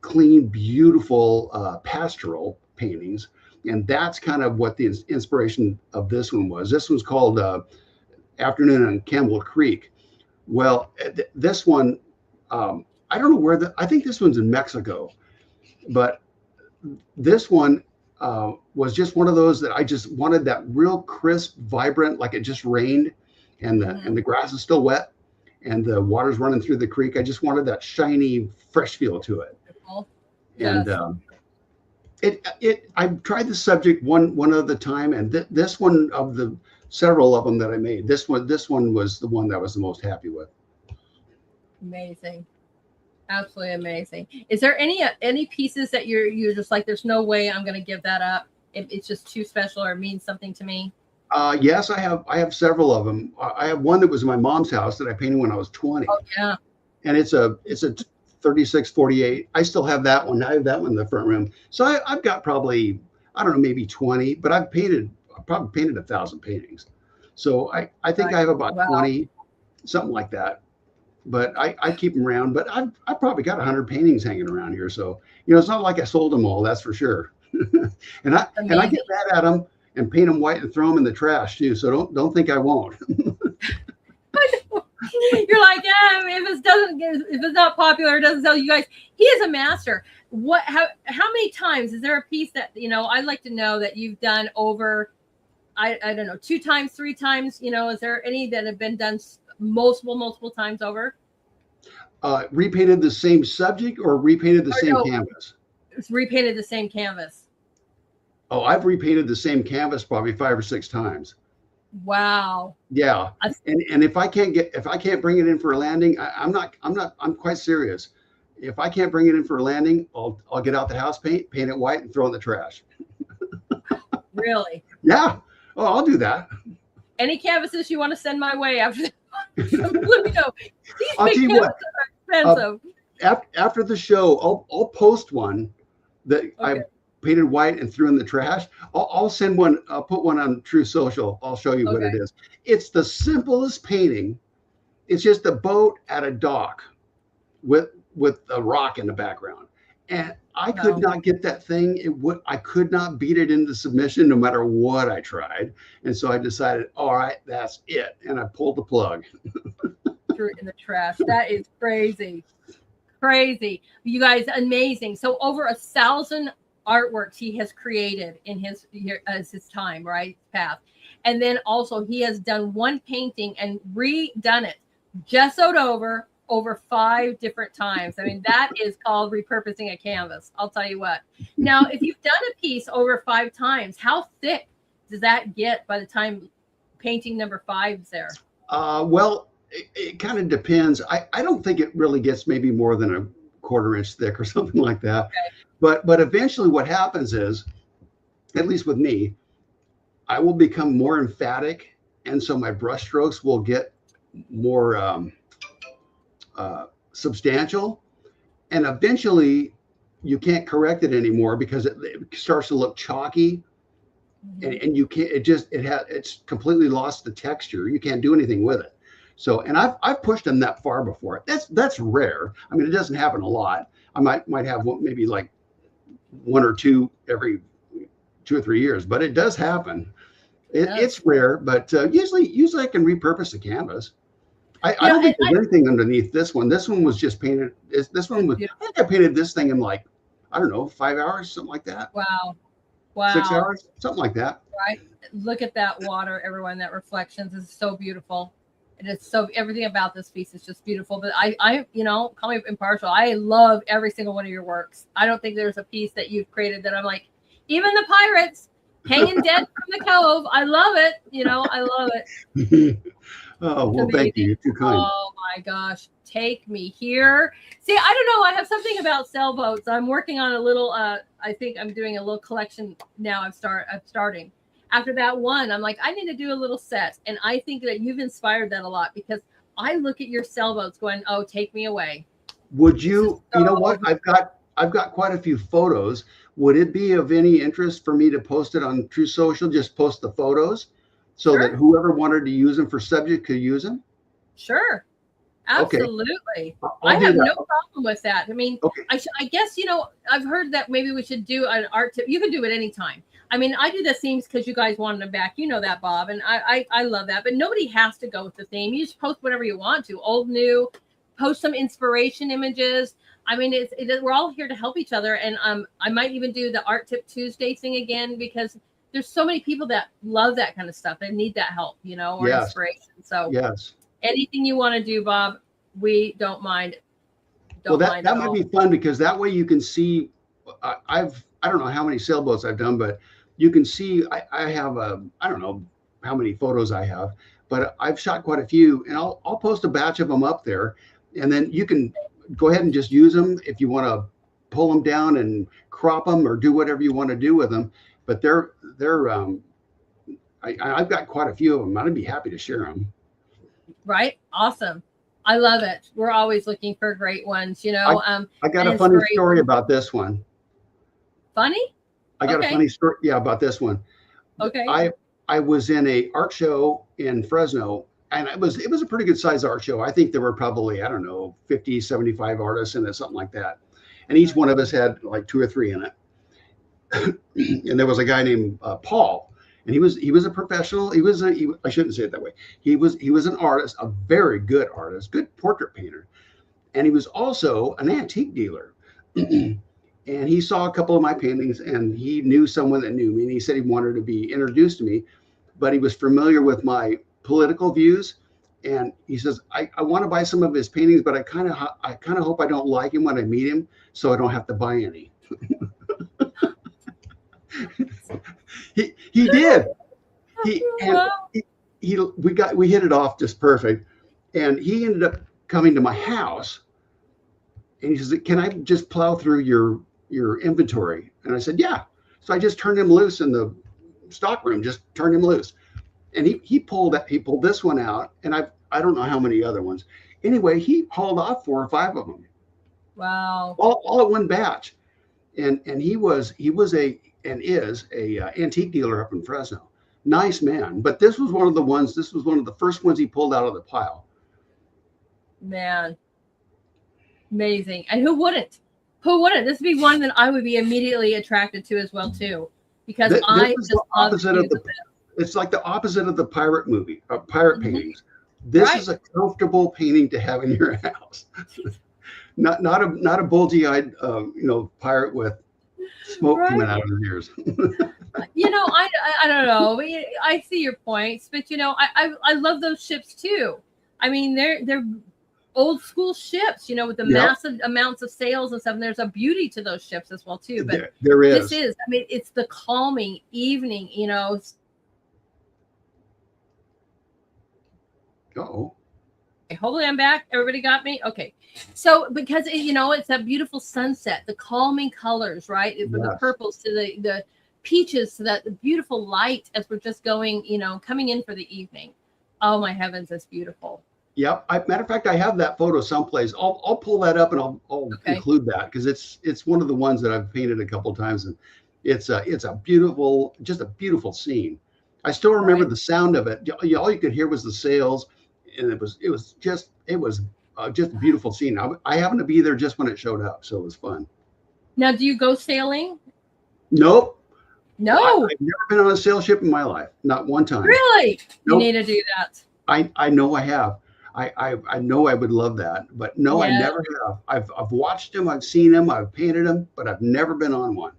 clean, beautiful pastoral paintings. And that's kind of what the inspiration of this one was. This one's called Afternoon on Campbell Creek. Well, this one, I don't know where I think this one's in Mexico, but this one was just one of those that I just wanted that real crisp, vibrant, like it just rained and the grass is still wet and the water's running through the creek. I just wanted that shiny, fresh feel to it. Yes. And I've tried the subject one other time, and this one of the several of them that I made, this one was the one that I was the most happy with.
Amazing. Absolutely amazing. Is there any pieces that you're just like, there's no way I'm going to give that up? It's just too special or means something to me?
Yes, I have several of them. I have one that was in my mom's house that I painted when I was 20.
Oh yeah. And
it's a 3648. I still have that one. I have that one in the front room. So I've got probably, I don't know, maybe 20, but I've probably painted 1,000 paintings. So I think I have about 20, something like that. But I keep them around. But I've probably got 100 paintings hanging around here. So, it's not like I sold them all, that's for sure. and I get mad at them and paint them white and throw them in the trash too. So don't think I won't.
You're like, yeah, if it's not popular, it doesn't sell. You guys, he is a master. How many times is there a piece that, I'd like to know that you've done over, I don't know, 2 times, 3 times, is there any that have been done multiple times over?
Repainted the same subject or repainted the same canvas?
It's repainted the same canvas.
Oh, I've repainted the same canvas probably 5 or 6 times.
Wow.
Yeah. And if I can't bring it in for a landing, I'm quite serious. If I can't bring it in for a landing, I'll get out the house paint it white and throw it in the trash.
Really?
Yeah. Oh, I'll do that.
Any canvases you want to send my way after that? Let me know. These
I'll tell you what,
are expensive.
After the show, I'll post one that I painted white and threw in the trash. I'll send one. I'll put one on True Social. I'll show you what it is. It's the simplest painting. It's just a boat at a dock with a rock in the background. And I could
Wow.
not get that thing. I could not beat it into submission no matter what I tried. And so I decided, all right, that's it. And I pulled the plug.
Threw it in the trash. That is crazy. Crazy. You guys, amazing. So over 1,000 artworks he has created in his as his time, right? Path. And then also he has done one painting and redone it, gessoed over 5 different times. I mean, that is called repurposing a canvas. I'll tell you what. Now, if you've done a piece over 5 times, how thick does that get by the time painting number 5 is there?
Well, it kind of depends. I don't think it really gets maybe more than a quarter inch thick or something like that.
Okay.
But eventually what happens is, at least with me, I will become more emphatic. And so my brush strokes will get more substantial. And eventually you can't correct it anymore because it starts to look chalky. And you can't, it's completely lost the texture. You can't do anything with it. So, and I've pushed them that far before. That's rare. I mean, it doesn't happen a lot. I might have one, maybe like 1 or 2 every 2 or 3 years, but it does happen. It's rare, but usually I can repurpose the canvas. I don't think there's anything underneath this one. This one was just painted. This one was, I think I painted this thing in like, I don't know, 5 hours, something like that.
Wow. Wow.
6 hours, something like that.
Right. Look at that water, everyone. That reflections is so beautiful. It is so, everything about this piece is just beautiful. But I, call me impartial. I love every single one of your works. I don't think there's a piece that you've created that I'm like, even the pirates hanging dead from the cove. I love it. I love it.
Oh, well, thank you. You're too kind.
Oh my gosh. Take me here. See, I don't know. I have something about sailboats. I'm working on a little, I think I'm doing a little collection now. I'm starting. After that one, I'm like, I need to do a little set. And I think that you've inspired that a lot because I look at your sailboats going, oh, take me away.
Would you, you know what? I've got quite a few photos. Would it be of any interest for me to post it on True Social? Just post the photos so that whoever wanted to use them for subject could use them?
Sure. Absolutely. Okay.
I
have no problem with that. I mean,
okay.
I guess, I've heard that maybe we should do an art tip. You can do it anytime. I mean, I do the themes because you guys wanted them back. You know that, Bob. And I love that. But nobody has to go with the theme. You just post whatever you want to. Old, new, post some inspiration images. I mean, we're all here to help each other. And I might even do the Art Tip Tuesday thing again because there's so many people that love that kind of stuff. They need that help, or inspiration. So anything you want to do, Bob, we don't mind.
That might be fun because that way you can see. I don't know how many sailboats I've done, but you can see I have I don't know how many photos I have, but I've shot quite a few, and I'll post a batch of them up there, and then you can go ahead and just use them if you want to pull them down and crop them or do whatever you want to do with them. But I've got quite a few of them. I'd be happy to share them.
Right. Awesome. I love it. We're always looking for great ones,
I got a funny story about this one.
Funny?
I got a funny story. Yeah, about this one.
Okay.
I was in a art show in Fresno, and it was a pretty good sized art show. I think there were probably, I don't know, 50, 75 artists in it, something like that. And each one of us had like 2 or 3 in it. And there was a guy named Paul, and he was a professional. I shouldn't say it that way. He was an artist, a very good artist, good portrait painter. And he was also an antique dealer. And he saw a couple of my paintings, and he knew someone that knew me, and he said he wanted to be introduced to me, but he was familiar with my political views. And he says, I want to buy some of his paintings, but I kind of hope I don't like him when I meet him, so I don't have to buy any. He did. We hit it off just perfect. And he ended up coming to my house, and he says, can I just plow through your inventory? And I said, yeah. So I just turned him loose in the stock room, just turned him loose. And he pulled this one out, and I don't know how many other ones. Anyway, he hauled off 4 or 5 of them.
Wow.
All at one batch. And he is a antique dealer up in Fresno. Nice man. But this was one of the first ones he pulled out of the pile.
Man. Amazing. And who wouldn't? Who wouldn't? This would be one that I would be immediately attracted to as well too, because I
This is
just
the
love to
opposite
do
of the.
the
It's like the opposite of the pirate movie, pirate
Mhm.
paintings. This
Right.
is a comfortable painting to have in your house. Not a bulgy-eyed pirate with smoke
Right.
coming out of his ears.
I don't know. I see your points, but I love those ships too. I mean, they're old school ships, with the
Yep,
massive amounts of sails and stuff. And there's a beauty to those ships as well too. But
there
this
is.
is, I mean, it's the calming evening.
Oh,
Hopefully I'm back. Everybody got me? Okay. So because it's that beautiful sunset, the calming colors, right? From the
yes.
purples to the peaches to that beautiful light as we're just going, coming in for the evening. Oh my heavens, it's beautiful.
Yep. Matter of fact, I have that photo someplace. I'll pull that up and I'll
Okay.
include that because it's one of the ones that I've painted a couple of times, and it's a beautiful, just a beautiful scene. I still remember
Right.
the sound of it. All you could hear was the sails, and it was just a beautiful scene. I happened to be there just when it showed up, so it was fun.
Now, do you go sailing?
Nope,
No.
I've never been on a sail ship in my life, not one time.
Really? You
Nope.
need to do that.
I know I have. I know I would love that, but no, I
Yeah.
never have. I've watched them, I've seen them, I've painted them, but I've never been on one.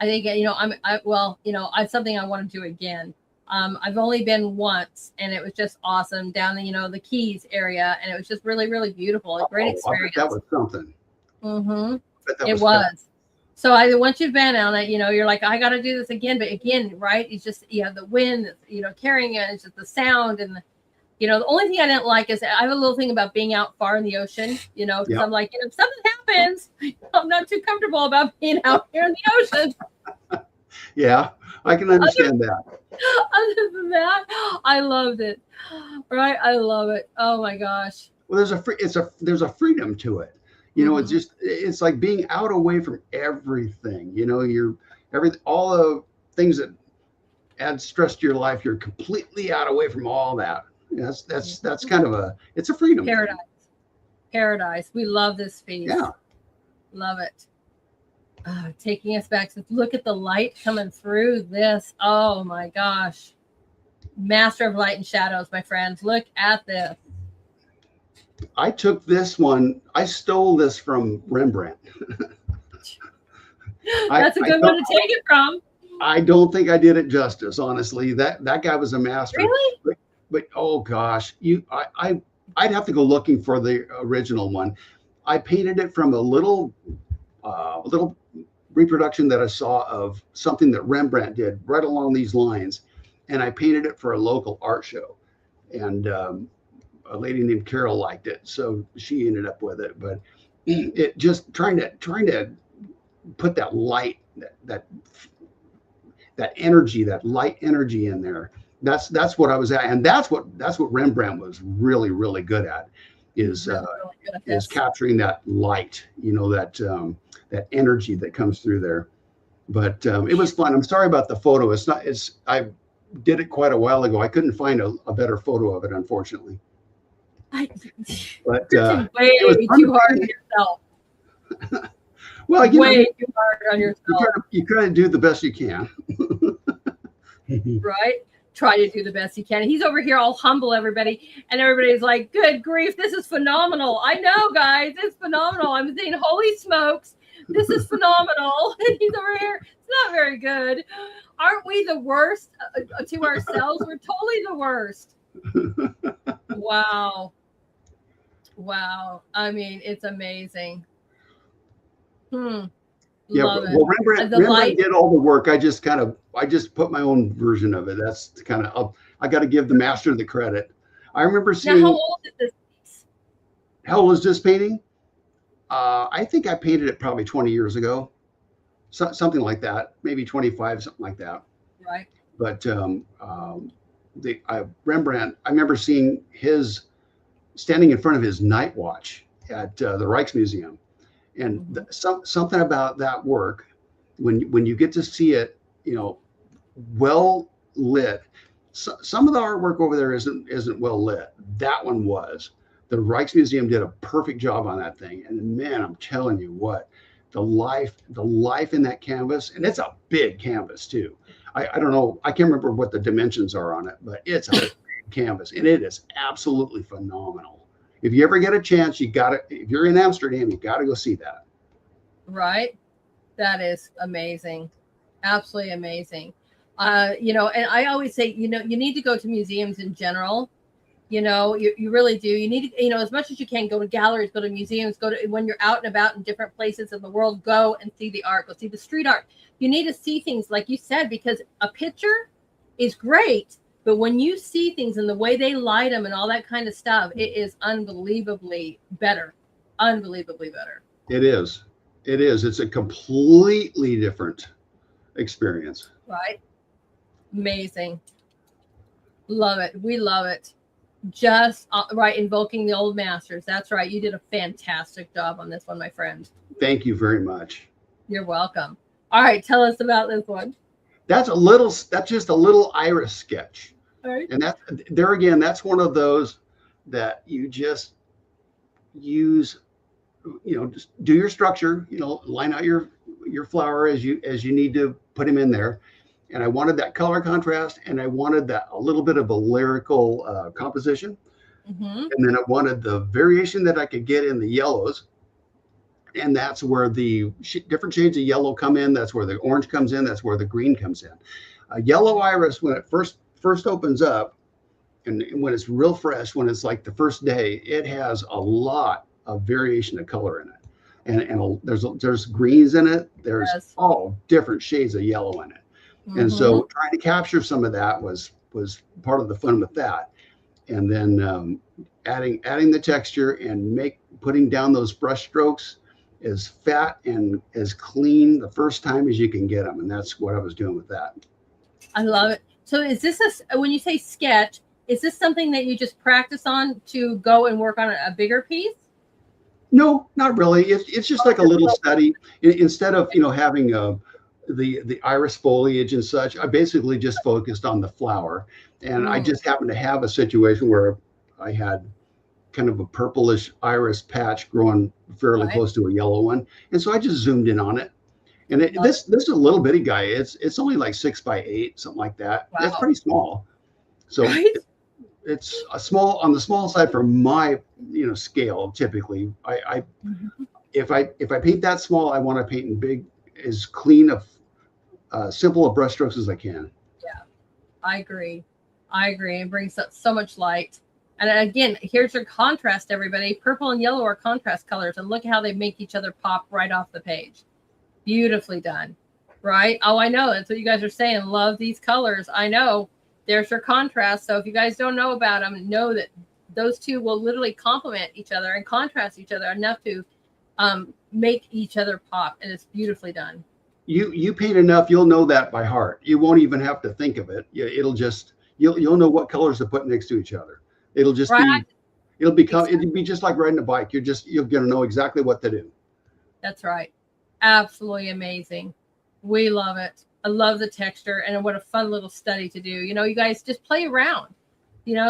I think it's something I want to do again. I've only been once, and it was just awesome down the Keys area, and it was just really, really beautiful. A great
Oh, I bet
experience.
that was something.
Mm-hmm.
I bet that
It
was
was. So once you've been on it, you're like, I got to do this again. But again, right? It's just the wind, carrying it. It's just the sound and the only thing I didn't like is I have a little thing about being out far in the ocean. Because
Yep.
I'm like, if something happens, I'm not too comfortable about being out here in the ocean.
Yeah, I can understand that.
Other than that, I loved it. Right? I love it. Oh my gosh.
Well, there's a freedom to it.
Mm-hmm.
It's like being out away from everything. All the things that add stress to your life. You're completely out away from all that. That's kind of it's a freedom thing.
Paradise. We love this feast.
Yeah.
Love it. Taking us back. So look at the light coming through this. Oh my gosh. Master of light and shadows, my friends. Look at this.
I took this one. I stole this from Rembrandt.
That's a good one to take it from.
I don't think I did it justice, honestly. That guy was a master.
Really?
But oh gosh, I'd have to go looking for the original one. I painted it from a little reproduction that I saw of something that Rembrandt did right along these lines, and I painted it for a local art show, and a lady named Carol liked it, so she ended up with it. But it just trying to put that light, that energy, that light energy in there. That's what I was at, and that's what Rembrandt was really, really good at, is capturing that light, that energy that comes through there. But it was fun. I'm sorry about the photo. I did it quite a while ago. I couldn't find a better photo of it, unfortunately. But
way too hard on yourself.
Well,
way too hard on yourself.
You try to do the best you can.
Right? Try to do the best you can. He's over here all humble, everybody, and everybody's like, good grief, this is phenomenal. I know, guys, it's phenomenal. I'm saying, holy smokes, this is phenomenal. And he's over here, it's not very good. Aren't we the worst to ourselves? We're totally the worst. Wow. I mean, it's amazing.
Yeah,
love it.
well, Rembrandt did all the work. I just put my own version of it. That's kind of, I got to give the master the credit. I remember seeing.
Now, how old is this piece?
How old is this painting? I think I painted it probably 20 years ago, something like that, maybe 25, something like that.
Right.
But Rembrandt, I remember seeing his standing in front of his night watch at the Rijksmuseum. And something about that work, when you get to see it, well lit. Some of the artwork over there isn't well lit. That one was, The Rijksmuseum did a perfect job on that thing. And man, I'm telling you what, the life in that canvas, and it's a big canvas too. I don't know, I can't remember what the dimensions are on it, but it's a big canvas, and it is absolutely phenomenal. If you ever get a chance, you got to, if you're in Amsterdam, you got to go see that.
Right. That is amazing. Absolutely amazing. And I always say, you need to go to museums in general. You really do. You need to, as much as you can, go to galleries, go to museums, when you're out and about in different places of the world, go and see the art, go see the street art. You need to see things like you said, because a picture is great, but when you see things and the way they light them and all that kind of stuff, it is unbelievably better. Unbelievably better.
It is. It's a completely different experience.
Right. Amazing. Love it. We love it. Just right. Invoking the old masters. That's right. You did a fantastic job on this one, my friend.
Thank you very much.
You're welcome. All right. Tell us about this one.
That's just a little iris sketch.
All right.
And there again, that's one of those that you just use, just do your structure, line out your flower as you need to put him in there. And I wanted that color contrast, and I wanted that a little bit of a lyrical composition.
Mm-hmm.
And then I wanted the variation that I could get in the yellows. And that's where the different shades of yellow come in. That's where the orange comes in. That's where the green comes in. A yellow iris, when it first opens up, and when it's real fresh, when it's like the first day, it has a lot of variation of color in it. And there's greens in it. There's all different shades of yellow in it. Mm-hmm. And so trying to capture some of that was part of the fun with that. And then adding the texture and putting down those brush strokes as fat and as clean the first time as you can get them. And that's what I was doing with that.
I love it. So is this when you say sketch, is this something that you just practice on to go and work on a bigger piece?
No, not really. It's just like a little study. Instead of, having the iris foliage and such, I basically just focused on the flower. And I just happened to have a situation where I had kind of a purplish iris patch growing fairly close to a yellow one. And so I just zoomed in on it. And this is a little bitty guy. It's only like 6 by 8, something like that. Wow. That's pretty small. So it's a small, on the small side for my scale. Typically, if I paint that small, I want to paint in big, as clean of simple of brush strokes as I can.
Yeah, I agree. It brings up so much light. And again, here's your contrast, everybody. Purple and yellow are contrast colors, and look at how they make each other pop right off the page. Beautifully done, right? Oh, I know. That's what you guys are saying. Love these colors. I know. There's your contrast. So if you guys don't know about them, know that those two will literally complement each other and contrast each other enough to make each other pop. And it's beautifully done.
You paint enough, you'll know that by heart. You won't even have to think of it. It'll just, you'll know what colors to put next to each other. It'll just it'll be just like riding a bike. You're going to know exactly what to do. That's
right. Absolutely amazing. We love it. I love the texture, and what a fun little study to do. You guys just play around.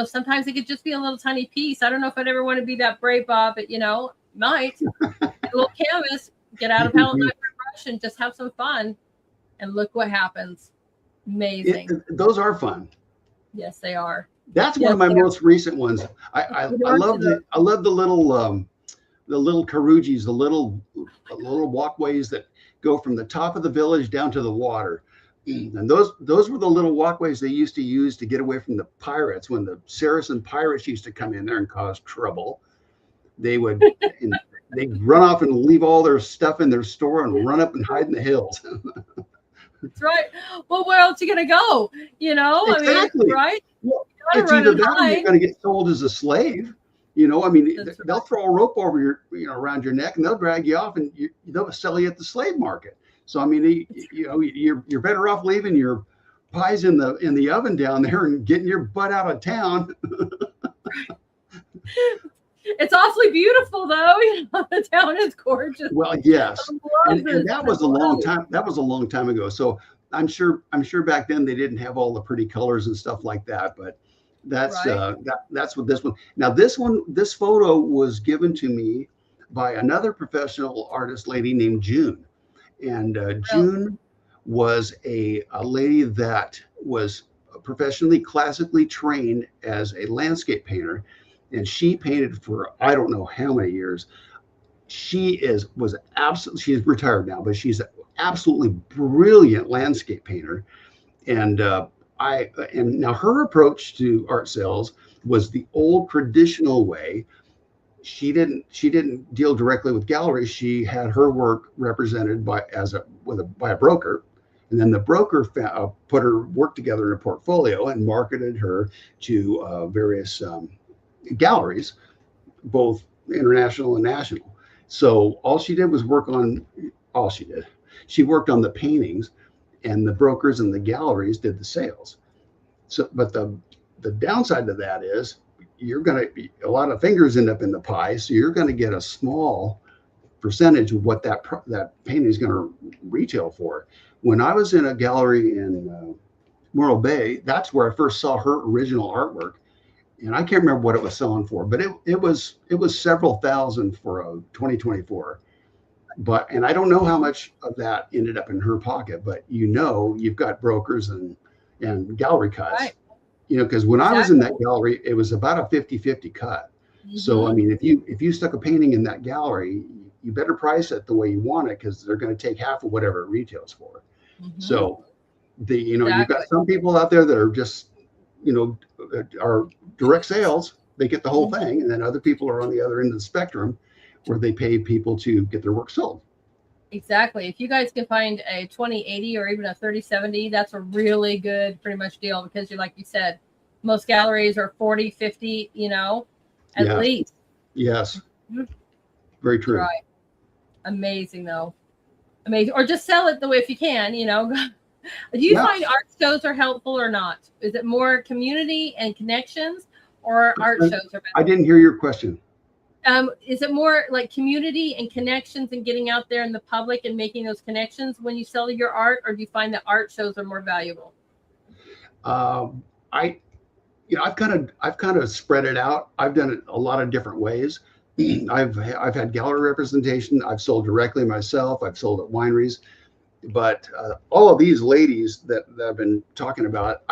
Sometimes it could just be a little tiny piece. I don't know if I'd ever want to be that brave, Bob, but might. A little canvas, get out a palette knife and brush and just have some fun, and look what happens. Amazing.
Those are fun.
Yes, they are.
That's one of my most recent ones. I love the little karujis, the little walkways that go from the top of the village down to the water. And those were the little walkways they used to use to get away from the pirates. When the Saracen pirates used to come in there and cause trouble, they'd run off and leave all their stuff in their store and run up and hide in the hills.
That's right. Well, where else are you going to go?
Exactly.
Right?
Well, it's either that or you're going to get sold as a slave. They'll throw a rope over your, around your neck, and they'll drag you off, and they'll sell you at the slave market. So, you're better off leaving your pies in the oven down there and getting your butt out of town.
It's awfully beautiful, though. The town is gorgeous.
Well, yes, and that was a long time. That was a long time ago. So I'm sure back then they didn't have all the pretty colors and stuff like that. But That's
Right.
that's what this one. Now this photo was given to me by another professional artist lady named June, and
Really.
June was a lady that was professionally classically trained as a landscape painter, and she painted for I don't know how many years. Was absolutely, she's retired now, but she's an absolutely brilliant landscape painter. And and now her approach to art sales was the old traditional way. She didn't deal directly with galleries. She had her work represented by a broker, and then the broker put her work together in a portfolio and marketed her to various galleries, both international and national. So all she did. She worked on the paintings, and the brokers and the galleries did the sales. So, but the downside to that is you're going to a lot of fingers end up in the pie, so you're going to get a small percentage of what that painting is going to retail for. When I was in a gallery in Morro Bay, that's where I first saw her original artwork, and I can't remember what it was selling for, but it was several thousand for a 2024. And I don't know how much of that ended up in her pocket, but you've got brokers and gallery cuts.
Right.
Because when I was in that gallery, it was about a 50-50 cut. So I mean, if you stuck a painting in that gallery, you better price it the way you want it, because they're going to take half of whatever it retails for. So you've got some people out there that are just are direct sales. They get the whole thing, and then other people are on the other end of the spectrum, where they pay people to get their work sold.
Exactly. If you guys can find a 2080 or even a 3070, that's a really good pretty much deal, because like you said, most galleries are 40, 50, at least.
Yes. Very true.
Right. Amazing though. Amazing. Or just sell it the way, if you can, Do you find art shows are helpful or not? Is it more community and connections, or art shows are better?
I didn't hear your question.
Is it more like community and connections and getting out there in the public and making those connections when you sell your art, or do you find that art shows are more valuable?
I've kind of spread it out. I've done it a lot of different ways. I've had gallery representation. I've sold directly myself. I've sold at wineries. But all of these ladies that I've been talking about,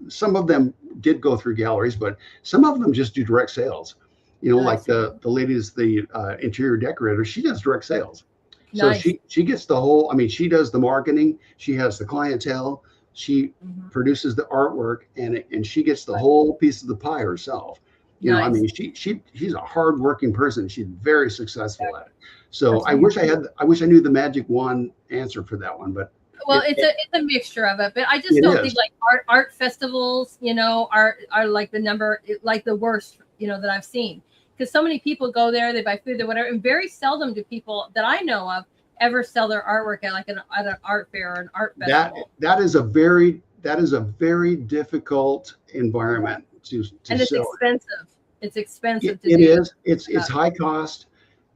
some of them did go through galleries, but some of them just do direct sales. Like the ladies, the interior decorator, she does direct sales. So she gets the whole, she does the marketing, she has the clientele, she produces the artwork, and she gets the whole piece of the pie herself. She's a hardworking person. She's very successful at it. So I wish I knew the magic wand answer for that one, but
it's a mixture of it. But I just don't think like art festivals, are like the worst, that I've seen. Because so many people go there, they buy food or whatever, and very seldom do people that I know of ever sell their artwork at an art fair or an art festival.
That is a very difficult environment to
and it's
sell.
Expensive. It's expensive to
do. It is. It's high cost,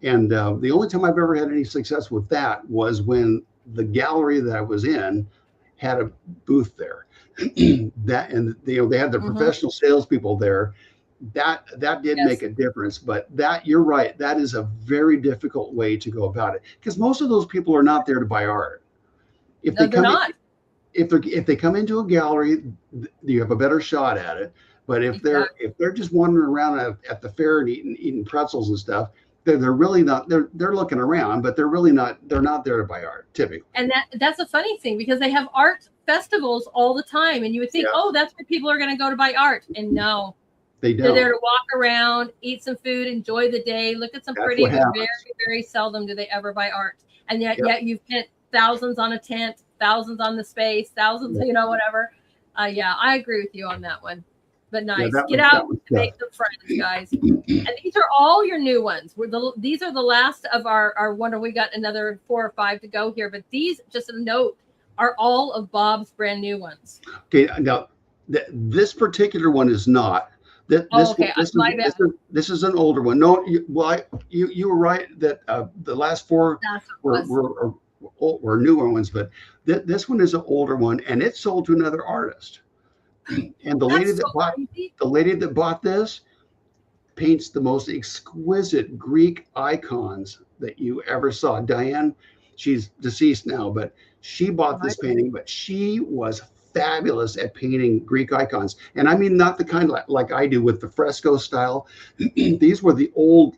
and the only time I've ever had any success with that was when the gallery that I was in had a booth there. They had the professional salespeople there. That did make a difference, but you're right. That is a very difficult way to go about it, because most of those people are not there to buy art. If they come into a gallery, you have a better shot at it. But if they're just wandering around at the fair and eating pretzels and stuff, they're really not. They're looking around, but they're really not. They're not there to buy art typically.
And that's a funny thing, because they have art festivals all the time, and you would think, that's where people are going to go to buy art, and no. They're there to walk around, eat some food, enjoy the day, look at some pretty, but very, very seldom do they ever buy art. And yet you've spent thousands on a tent, thousands on the space, thousands, whatever. I agree with you on that one. But nice. Get out and make some friends, guys. And these are all your new ones. These are the last of our wonder. We got another 4 or 5 to go here, but these, just a note, are all of Bob's brand new ones.
Okay, now this particular one is not. This is an older one. No, you were right that the last 4 were newer ones, but this one is an older one, and it's sold to another artist. And the lady
That's so
that bought
crazy.
the lady that bought this paints the most exquisite Greek icons that you ever saw. Diane, she's deceased now, but she bought this
Right.
painting, but she was fabulous at painting Greek icons. And I mean, not the kind like I do with the fresco style. These were the old,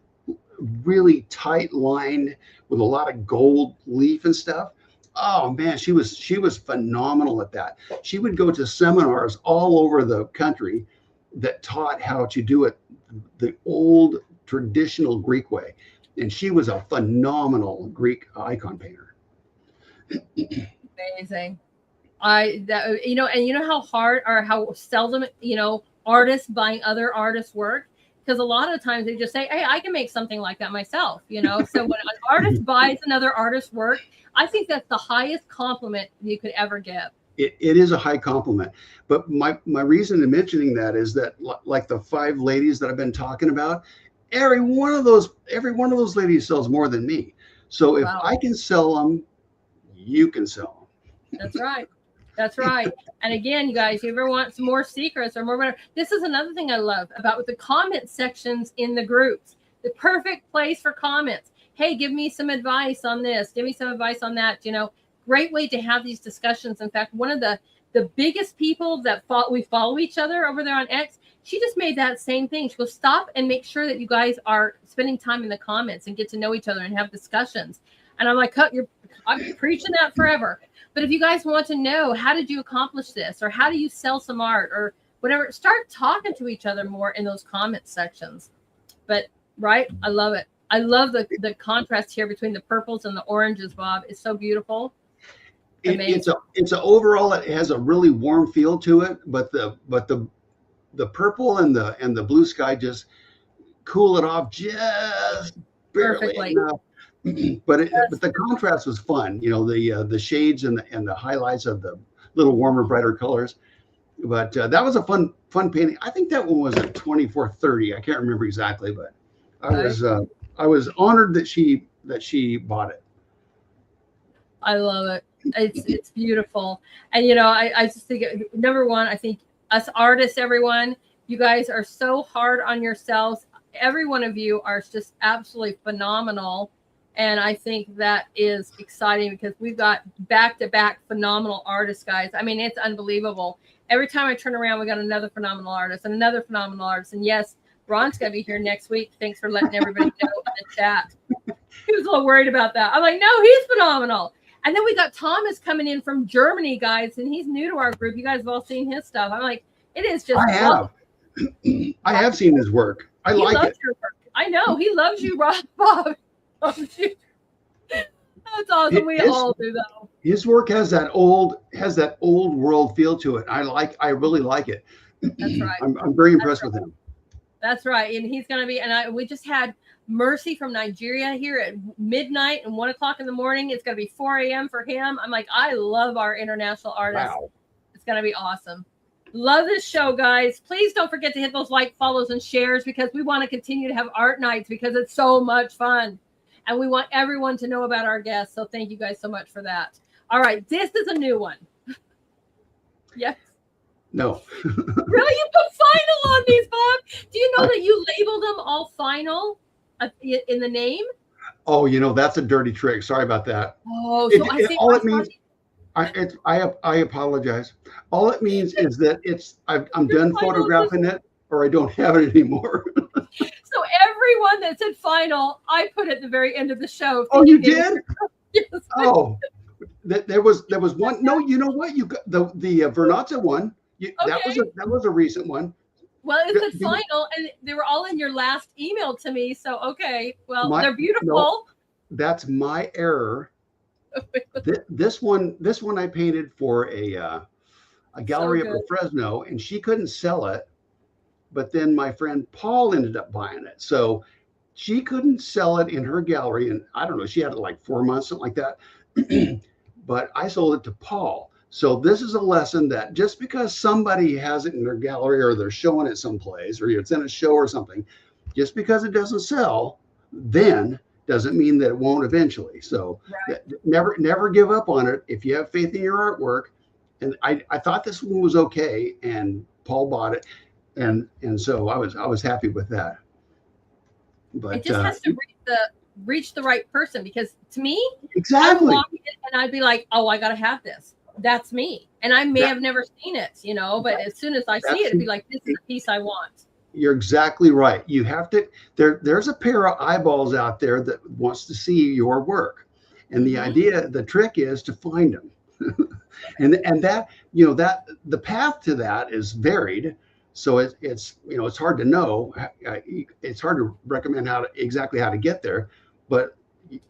really tight lined with a lot of gold leaf and stuff. Oh man, she was phenomenal at that. She would go to seminars all over the country that taught how to do it the old traditional Greek way. And she was a phenomenal Greek icon painter.
Amazing. And you know how hard or how seldom, artists buying other artists' work, because a lot of times they just say, "Hey, I can make something like that myself." So when an artist buys another artist's work, I think that's the highest compliment you could ever give.
It is a high compliment. But my reason in mentioning that is that like the 5 ladies that I've been talking about, every one of those ladies sells more than me. So if
Wow.
I can sell them, you can sell
That's right. That's right. And again, you guys, you ever want some more secrets or more whatever, this is another thing I love about the comment sections in the groups. The perfect place for comments. Hey, give me some advice on this. Give me some advice on that. Great way to have these discussions. In fact, one of the biggest people that we follow each other over there on X, she just made that same thing. She goes, stop and make sure that you guys are spending time in the comments and get to know each other and have discussions. And I'm like, I'm preaching that forever. But if you guys want to know, how did you accomplish this? Or how do you sell some art or whatever, start talking to each other more in those comment sections. But, right, I love it. I love the contrast here between the purples and the oranges, Bob. It's so beautiful.
It's a overall, it has a really warm feel to it, but the purple and the blue sky just cool it off just barely
Perfectly.
enough. But the contrast was fun, the shades and the highlights of the little warmer, brighter colors. But that was a fun painting. I think that one was a 2430. I can't remember exactly, but I was honored that she bought it.
I love it. It's beautiful. And I just think number one, I think us artists, everyone, you guys are so hard on yourselves. Every one of you are just absolutely phenomenal. And I think that is exciting because we've got back-to-back phenomenal artists, guys. I mean, it's unbelievable. Every time I turn around, we got another phenomenal artist and another phenomenal artist. And yes, Ron's going to be here next week. Thanks for letting everybody know in the chat. He was a little worried about that. I'm like, no, he's phenomenal. And then we got Thomas coming in from Germany, guys, and he's new to our group. You guys have all seen his stuff. I'm like, it is just.
I have seen his work. I like it.
Your work. I know he loves you, Bob. Loves you. That's awesome. We all do, though.
His work has that old world feel to it. I really like it.
That's right.
I'm very impressed with him.
That's right, and he's going to be. And we just had Mercy from Nigeria here at midnight and 1 o'clock in the morning. It's going to be 4 a.m. for him. I'm like, I love our international artists.
Wow.
It's going to be awesome. Love this show, guys. Please don't forget to hit those follows, and shares because we want to continue to have art nights because it's so much fun. And we want everyone to know about our guests. So thank you guys so much for that. All right. This is a new one. Yes.
No.
Really? You put final on these, Bob? Do you know that you labeled them all final in the name?
Oh, that's a dirty trick. Sorry about that.
Oh, so I think all it means.
I apologize. All it means is that I'm done photographing it, or I don't have it anymore.
So everyone that said final, I put at the very end of the show.
Oh, you did?
Yes.
Oh, there was one. No, you know what? You got the Vernazza one. That was a recent one.
Well, it said final, and they were all in your last email to me. So okay, well, they're beautiful.
No, that's my error. This one I painted for a gallery up in Fresno, and she couldn't sell it. But then my friend Paul ended up buying it. So she couldn't sell it in her gallery. And I don't know, she had it like 4 months, something like that. But I sold it to Paul. So this is a lesson that just because somebody has it in their gallery or they're showing it someplace or it's in a show or something, just because it doesn't sell, then doesn't mean that it won't eventually. So never give up on it. If you have faith in your artwork, and I thought this one was okay, and Paul bought it, and so I was happy with that.
It
But
just has to reach the right person, because to me, I would
exactly,
walk in and I'd be like, oh, I got to have this. That's me. And I may
that,
have never seen it, but as soon as I see it, it'd be like, this is the piece I want.
you're exactly right. You have to, there's a pair of eyeballs out there that wants to see your work. And the trick is to find them. And that, that the path to that is varied. So it's hard to know. It's hard to recommend exactly how to get there, but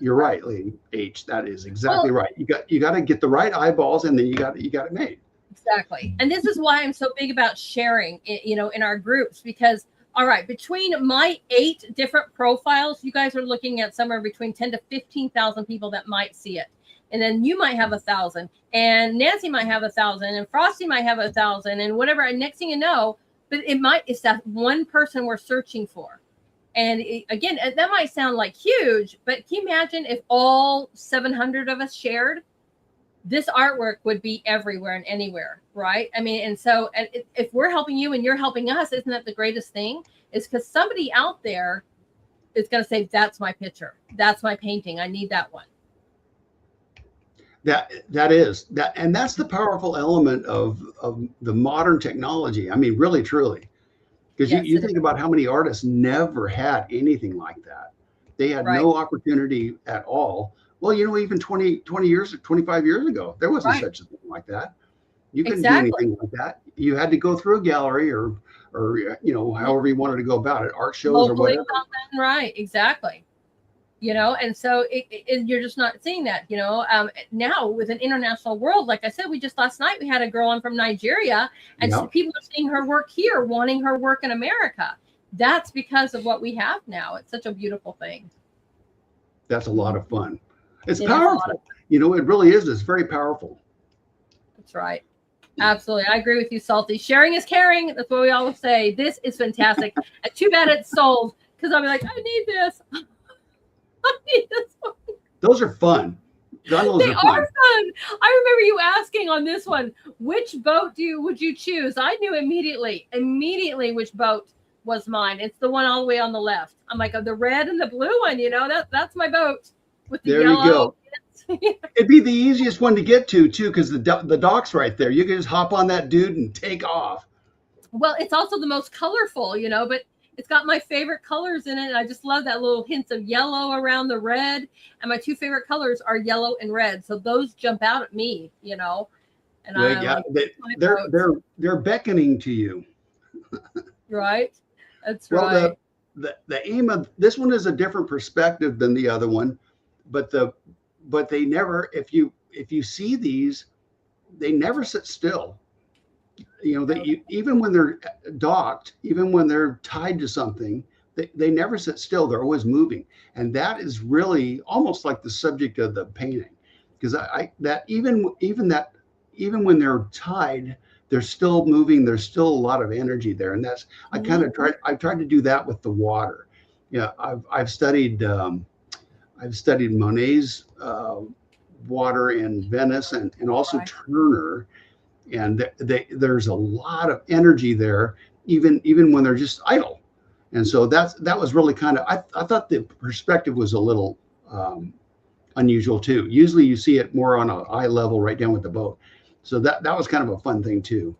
you're right, Lady H. That is exactly right. You got to get the right eyeballs, and then you got it made.
Exactly. And this is why I'm so big about sharing, in our groups, because, all right, between my 8 different profiles, you guys are looking at somewhere between 10 to 15,000 people that might see it. And then you might have 1,000, and Nancy might have 1,000, and Frosty might have 1,000, and whatever. And next thing you know, but it's that one person we're searching for. And again, that might sound like huge, but can you imagine if all 700 of us shared? This artwork would be everywhere and anywhere, right? I mean, and so if we're helping you and you're helping us, isn't that the greatest thing? Is because somebody out there is going to say, that's my picture. That's my painting. I need that one.
That is that, and that's the powerful element of the modern technology. I mean, really, truly, because
Yes,
you think about how many artists never had anything like that. They had no opportunity at all. Well, even 20 years, 25 years ago, there wasn't such a thing like that. You couldn't do anything like that. You had to go through a gallery or however you wanted to go about it, art shows or whatever.
Right, exactly. And so you're just not seeing that, now with an international world. Like I said, last night we had a girl on from Nigeria, and people are seeing her work here, wanting her work in America. That's because of what we have now. It's such a beautiful thing.
That's a lot of fun. It's powerful. It really is. It's very powerful.
That's right. Absolutely. I agree with you, Salty. Sharing is caring. That's what we always say. This is fantastic. Too bad it's sold, because I'll be like, I need this. I need this one. Those
are fun.
They are fun. I remember you asking on this one, which boat would you choose? I knew immediately which boat was mine. It's the one all the way on the left. I'm like, the red and the blue one, that's my boat. With the
yellow. You go.
Yeah.
It'd be the easiest one to get to too, because the dock's right there. You can just hop on that dude and take off.
Well, it's also the most colorful, but it's got my favorite colors in it. And I just love that little hints of yellow around the red. And my 2 favorite colors are yellow and red. So those jump out at me, And
they're beckoning to you.
Right. That's right.
The aim of this one is a different perspective than the other one, but they never, if you see these, they never sit still. Even when they're docked, even when they're tied to something, they never sit still. They're always moving, and that is really almost like the subject of the painting, because even when they're tied, they're still moving. There's still a lot of energy there, and that's I tried to do that with the water. I've studied Monet's water in Venice and also Turner. And there's a lot of energy there, even when they're just idle. And so that was really kind of, I thought the perspective was a little unusual too. Usually you see it more on an eye level right down with the boat. So that was kind of a fun thing too.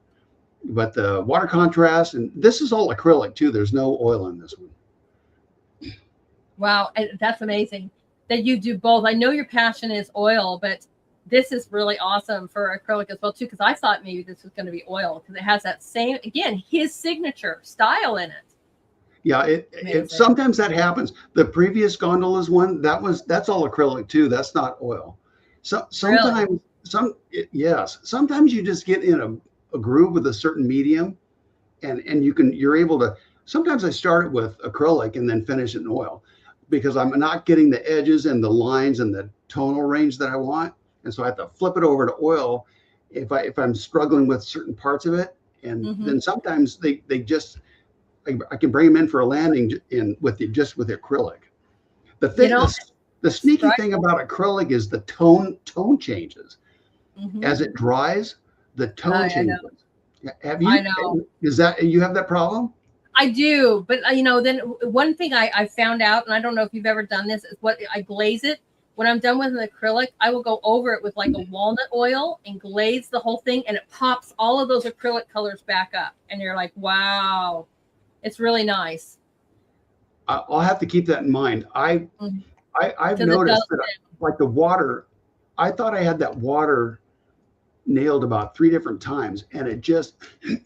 But the water contrast, and this is all acrylic too. There's no oil in this one.
Wow, that's amazing that you do both. I know your passion is oil, but this is really awesome for acrylic as well too, because I thought maybe this was going to be oil, because it has that same, again, his signature style in it.
Yeah, it sometimes that happens. The previous gondolas one, that's all acrylic too. That's not oil. So sometimes sometimes you just get in a groove with a certain medium, and you're able to. Sometimes I start it with acrylic and then finish it in oil, because I'm not getting the edges and the lines and the tonal range that I want. And so I have to flip it over to oil if I'm struggling with certain parts of it. And then sometimes I can bring them in for a landing with acrylic. The sneaky thing about acrylic is the tone changes. As it dries, the tone
I know.
changes. Have
I
you?
know.
Is that you have that problem?
I do, but then one thing I found out, and I don't know if you've ever done this, is what I glaze it. When I'm done with an acrylic, I will go over it with like a walnut oil and glaze the whole thing, and it pops all of those acrylic colors back up. And you're like, wow, it's really nice.
I'll have to keep that in mind.
Mhm.
I've
'Cause it does.
noticed that like the water, I thought I had that water nailed about 3 different times, and it just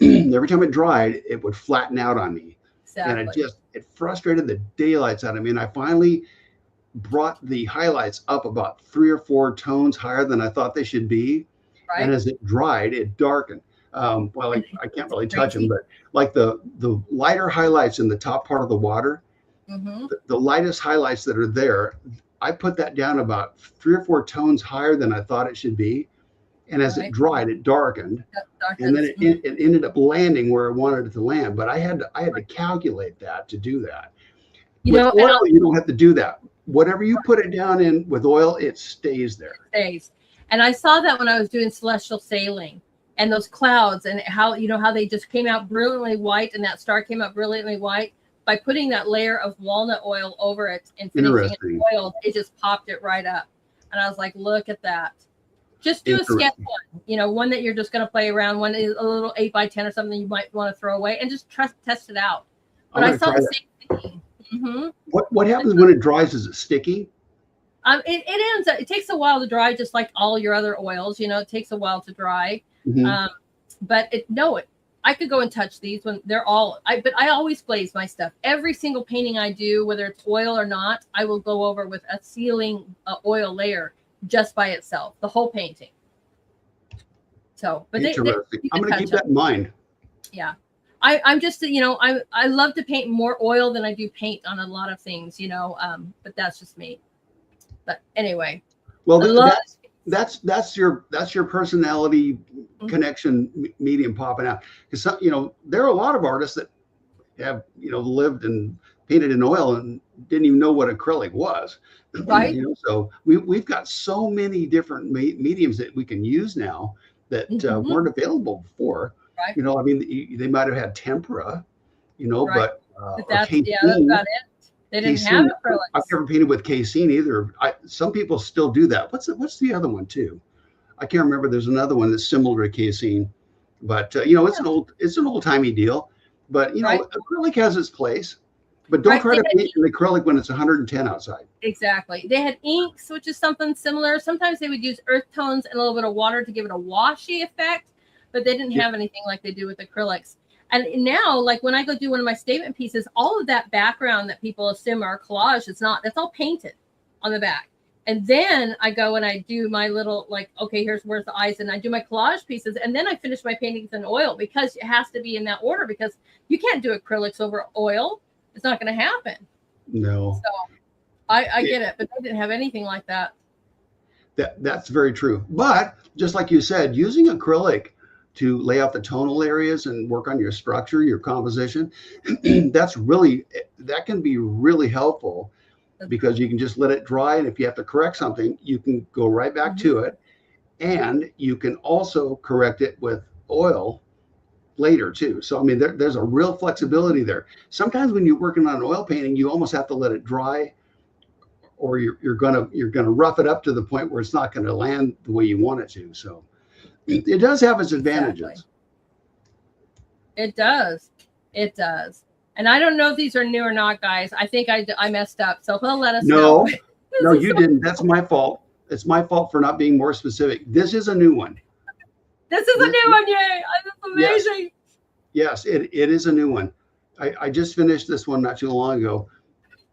every time it dried, it would flatten out on me, and
Exactly.
it frustrated the daylights out of me. And I finally brought the highlights up about 3 or 4 tones higher than I thought they should be, and
Right?
as it dried, it darkened. Well,
And
I can't
it's
really touch them,
crazy.
but like the lighter highlights in the top part of the water,
Mm-hmm.
the lightest highlights that are there, I put that down about 3 or 4 tones higher than I thought it should be. And as it
Right?
dried, it darkened,
That
and then
darkens.
it ended up landing where I wanted it to land. But I had to calculate that to do that. With
And
oil, you don't have to do that. Whatever you put it down in with oil, it stays there.
days. And I saw that when I was doing celestial sailing and those clouds and how, how they just came out brilliantly white and that star came out brilliantly white by putting that layer of walnut oil over it and finishing it
Interesting.
oiled, it just popped it right up. And I was like, look at that. Just do a sketch
Interesting.
one, one that you're just going to play around, one is a little 8x10 or something you might want to throw away and just test it out.
I'm
But I
going to
saw
try
the
that.
same thing. Mm-hmm.
What happens when it dries? Is it sticky?
It ends up, it takes a while to dry, just like all your other oils, it takes a while to dry.
Mm-hmm.
But I could go and touch these when they're but I always glaze my stuff. Every single painting I do, whether it's oil or not, I will go over with a sealing oil layer just by itself, the whole painting. So, but
Interesting. I'm going to keep that in mind.
Yeah. I'm just, I love to paint more oil than I do paint on a lot of things, but that's just me. But anyway,
well, that's your personality connection medium popping out. Because there are a lot of artists that have lived and painted in oil and didn't even know what acrylic was.
Right.
So we've got so many different mediums that we can use now that weren't available before.
Right.
I mean, they might have had tempera,
right.
but
that's about it. They didn't have acrylics.
I've never painted with casein either. Some people still do that. What's the other one too? I can't remember. There's another one that's similar to casein, but it's an old timey deal. But acrylic has its place. But don't try to paint an acrylic when it's 110 outside.
Exactly. They had inks, which is something similar. Sometimes they would use earth tones and a little bit of water to give it a washy effect, but they didn't have anything like they do with acrylics. And now, like when I go do one of my statement pieces, all of that background that people assume are collage, that's all painted on the back. And then I go and I do my little, where's the eyes? And I do my collage pieces. And then I finish my paintings in oil because it has to be in that order because you can't do acrylics over oil. It's not going to happen.
No.
So I get it, but they didn't have anything like that.
That's very true. But just like you said, using acrylic to lay out the tonal areas and work on your structure, your composition, that can be really helpful because you can just let it dry. And if you have to correct something, you can go right back to it. And you can also correct it with oil later too. So, I mean, there's a real flexibility there. Sometimes when you're working on an oil painting, you almost have to let it dry or you're gonna rough it up to the point where it's not going to land the way you want it to. So it does have its advantages.
Exactly. It does. And I don't know if these are new or not, guys. I think I messed up. So he'll let us know.
No, you didn't. That's my fault. It's my fault for not being more specific. This is a new one.
This is a new one, yay! That's amazing.
Yes, it is a new one. I just finished this one not too long ago.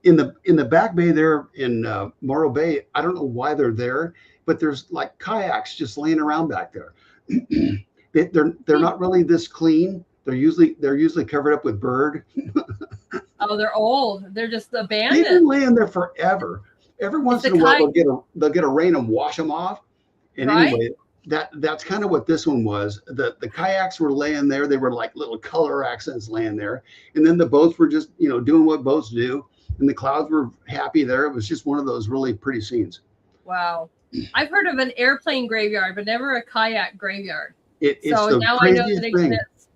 In the back bay there in Morro Bay, I don't know why they're there, but there's like kayaks just laying around back there. They're not really this clean. They're usually covered up with bird.
Oh, they're old. They're just abandoned.
They've been laying there forever. Every once in a while they'll get a rain and wash them off. And anyway, that's kind of what this one was. The kayaks were laying there. They were like little color accents laying there. And then the boats were just, doing what boats do. And the clouds were happy there. It was just one of those really pretty scenes.
Wow. I've heard of an airplane graveyard, but never a kayak graveyard.
It's
So
the
now I know that
craziest
it
thing.
exists.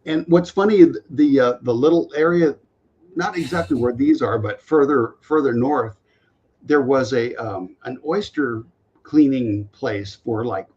And what's funny, the little area, not exactly where these are, but further north, there was a an oyster cleaning place for like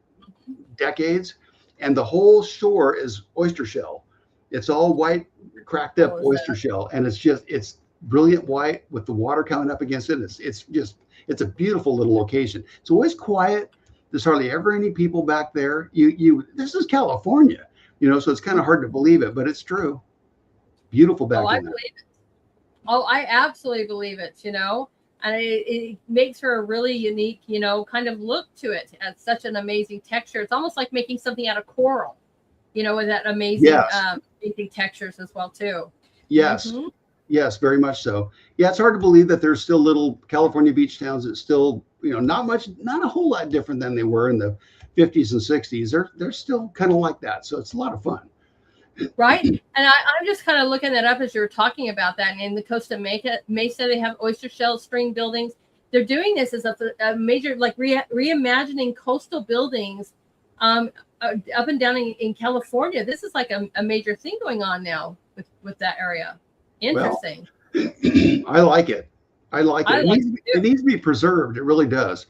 decades, and the whole shore is oyster shell. It's all white, cracked up
Oh, is
oyster
that
shell, and it's brilliant white with the water coming up against it. It's a beautiful little location. It's always quiet. There's hardly ever any people back there. You this is California, so it's kind of hard to believe it, but it's true. Beautiful
oh,
back
I
in there.
believe it. Oh, I absolutely believe it, and it makes her a really unique, kind of look to it. It's such an amazing texture. It's almost like making something out of coral, with that
Yes,
amazing textures as well too.
yes,
Hmm.
yes, very much so. Yeah, it's hard to believe that there's still little California beach towns that still, not a whole lot different than they were in the 50s and 60s. They're still kind of like that. So it's a lot of fun.
Right. And I'm just kind of looking that up as you were talking about that. And in the Costa Mesa, they have oyster shell string buildings. They're doing this as a major, like reimagining coastal buildings up and down in California. This is like a major thing going on now with that area.
Well,
Interesting.
I like it. I like it.
I like it
It
too.
needs to be preserved. It really does.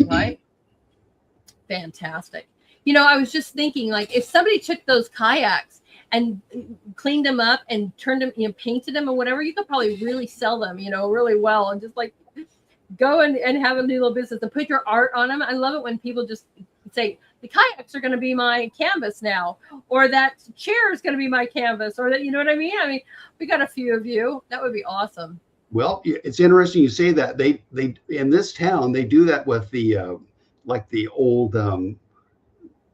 Right. Fantastic. I was just thinking, like, if somebody took those kayaks and cleaned them up and turned them, painted them or whatever, you could probably really sell them, really well, and just like go and have a new little business and put your art on them. I love it when people just say the kayaks are going to be my canvas now, or that chair is going to be my canvas, or that, you know what I mean? I mean, we got a few of you. That would be awesome.
Well, it's interesting you say that. They in this town they do that with the like the old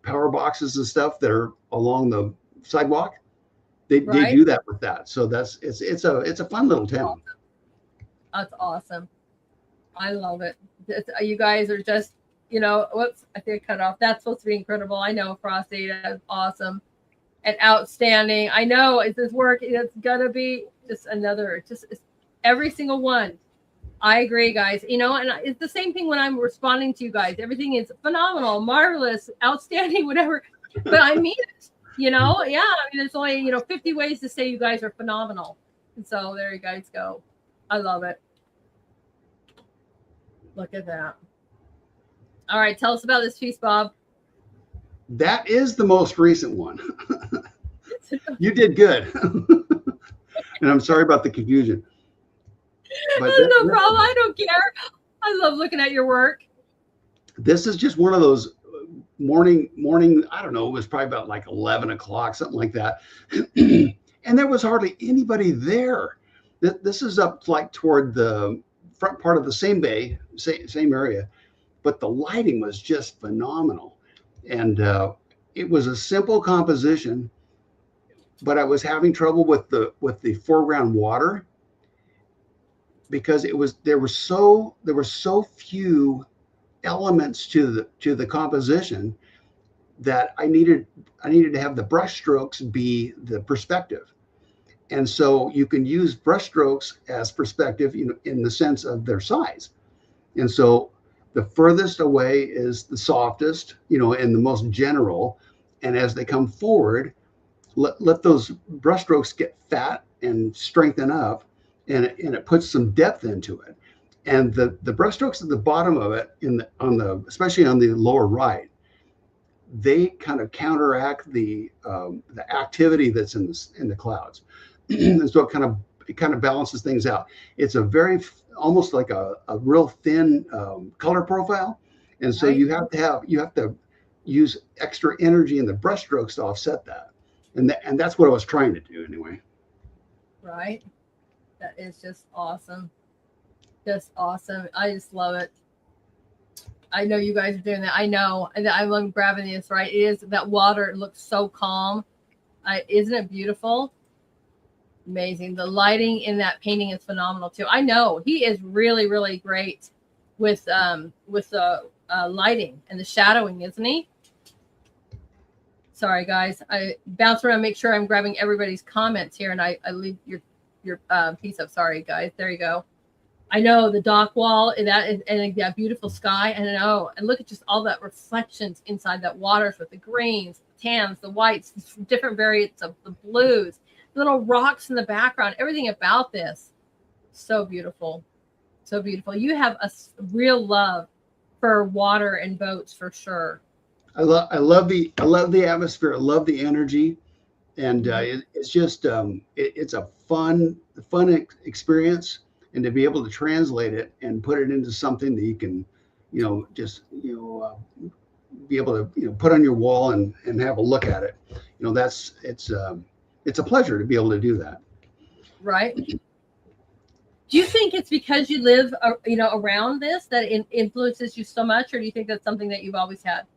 power boxes and stuff that are along the sidewalk. They
Right?
do that with that. So it's a fun little town.
That's awesome. I love it. You guys are just, whoops, I think I cut off. That's supposed to be incredible. I know, Frosty. That's awesome and outstanding. I know it's this work. It's gonna be just every single one. I agree, guys. And it's the same thing when I'm responding to you guys. Everything is phenomenal, marvelous, outstanding, whatever. But I mean it. Yeah. I mean, there's only 50 ways to say you guys are phenomenal, and so there you guys go. I love it. Look at that. All right, tell us about this piece, Bob.
That is the most recent one. You did good. And I'm sorry about the confusion. But
No problem. I don't care. I love looking at your work.
this is just one of those morning, I don't know, it was probably about like 11 o'clock, something like that. And there was hardly anybody there. This is up like toward the front part of the same bay, same area, but the lighting was just phenomenal. And it was a simple composition, but I was having trouble with the foreground water because there were so few elements to the composition that I needed to have the brush strokes be the perspective. And so you can use brush strokes as perspective, in the sense of their size. And so the furthest away is the softest, and the most general. And as they come forward, let those brush strokes get fat and strengthen up, and it puts some depth into it. And the brush strokes at the bottom of it, especially on the lower right, they kind of counteract the activity that's in the clouds. And so it kind of balances things out. It's a very almost like a real thin color profile, and so
Right?
you have to use extra energy in the brush strokes to offset that, and that's what I was trying to do anyway.
Right. That is just awesome. Just awesome. I just love it. I know you guys are doing that. I know. And I love grabbing this, right? It is that water. It looks so calm. Isn't it beautiful? Amazing. The lighting in that painting is phenomenal too. I know he is really, really great with the lighting and the shadowing, isn't he? Sorry, guys. I bounce around, make sure I'm grabbing everybody's comments here, and I leave your piece up. Sorry, guys. There you go. I know the dock wall and that beautiful sky. I know, and look at just all that reflections inside that waters with the greens, the tans, the whites, different variants of the blues, little rocks in the background. Everything about this, so beautiful, so beautiful. You have a real love for water and boats for sure.
I love the atmosphere. I love the energy, and it's just it's a fun experience, and to be able to translate it and put it into something that you can, just be able to put on your wall and have a look at it. That's it's a pleasure to be able to do that.
Right. Do you think it's because you live, around this that it influences you so much, or do you think that's something that you've always had?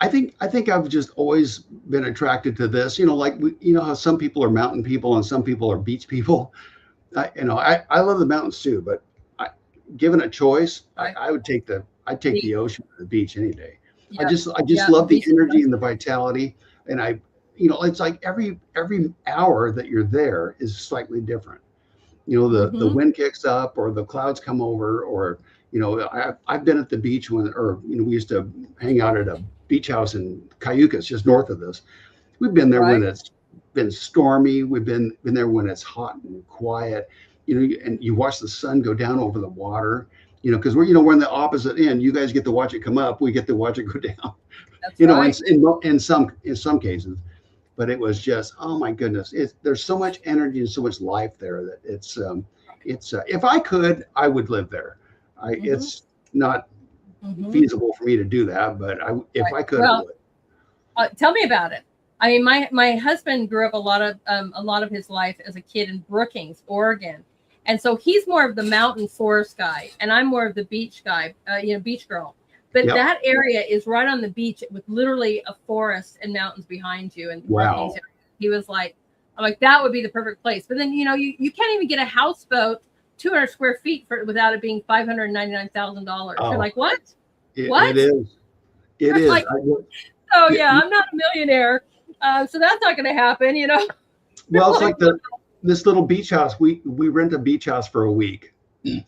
I think I've just always been attracted to this. Like how some people are mountain people and some people are beach people. I love the mountains too, but given a choice,
Right.
I'd take the ocean or the beach any day. I
Yeah.
just I just
Yeah.
love the
Beach is
energy
nice.
and the vitality, and it's like every hour that you're there is slightly different. The
Mm-hmm.
wind kicks up or the clouds come over, or I've been at the beach when, or we used to hang out at a beach house in Cayucas just north of this. We've been there when
Right.
it's been stormy. We've been there when it's hot and quiet. And you watch the sun go down over the water. Because we're in the opposite end. You guys get to watch it come up. We get to watch it go down.
That's
You know, in
right.
in some cases. But it was just, oh my goodness, there's so much energy and so much life there that it's if I could, I would live there.
Mm-hmm.
It's not
Mm-hmm.
feasible for me to do that, but if
Right.
I could, I
Well,
would.
tell me about it. I mean, my husband grew up a lot of his life as a kid in Brookings, Oregon, and so he's more of the mountain forest guy, and I'm more of the beach guy, beach girl. But
Yep.
that area is right on the beach with literally a forest and mountains behind you, and Brookings
Wow.
area. He was like, I'm like, that would be the perfect place. But then you can't even get a houseboat 200 square feet without it being $599,000. You're
Oh,
like, what?
it
What?
is. It
You're
is.
like, oh
Yeah,
yeah, I'm not a millionaire, so that's not going to happen.
well, it's
Like,
like this little beach house. We rent a beach house for a week,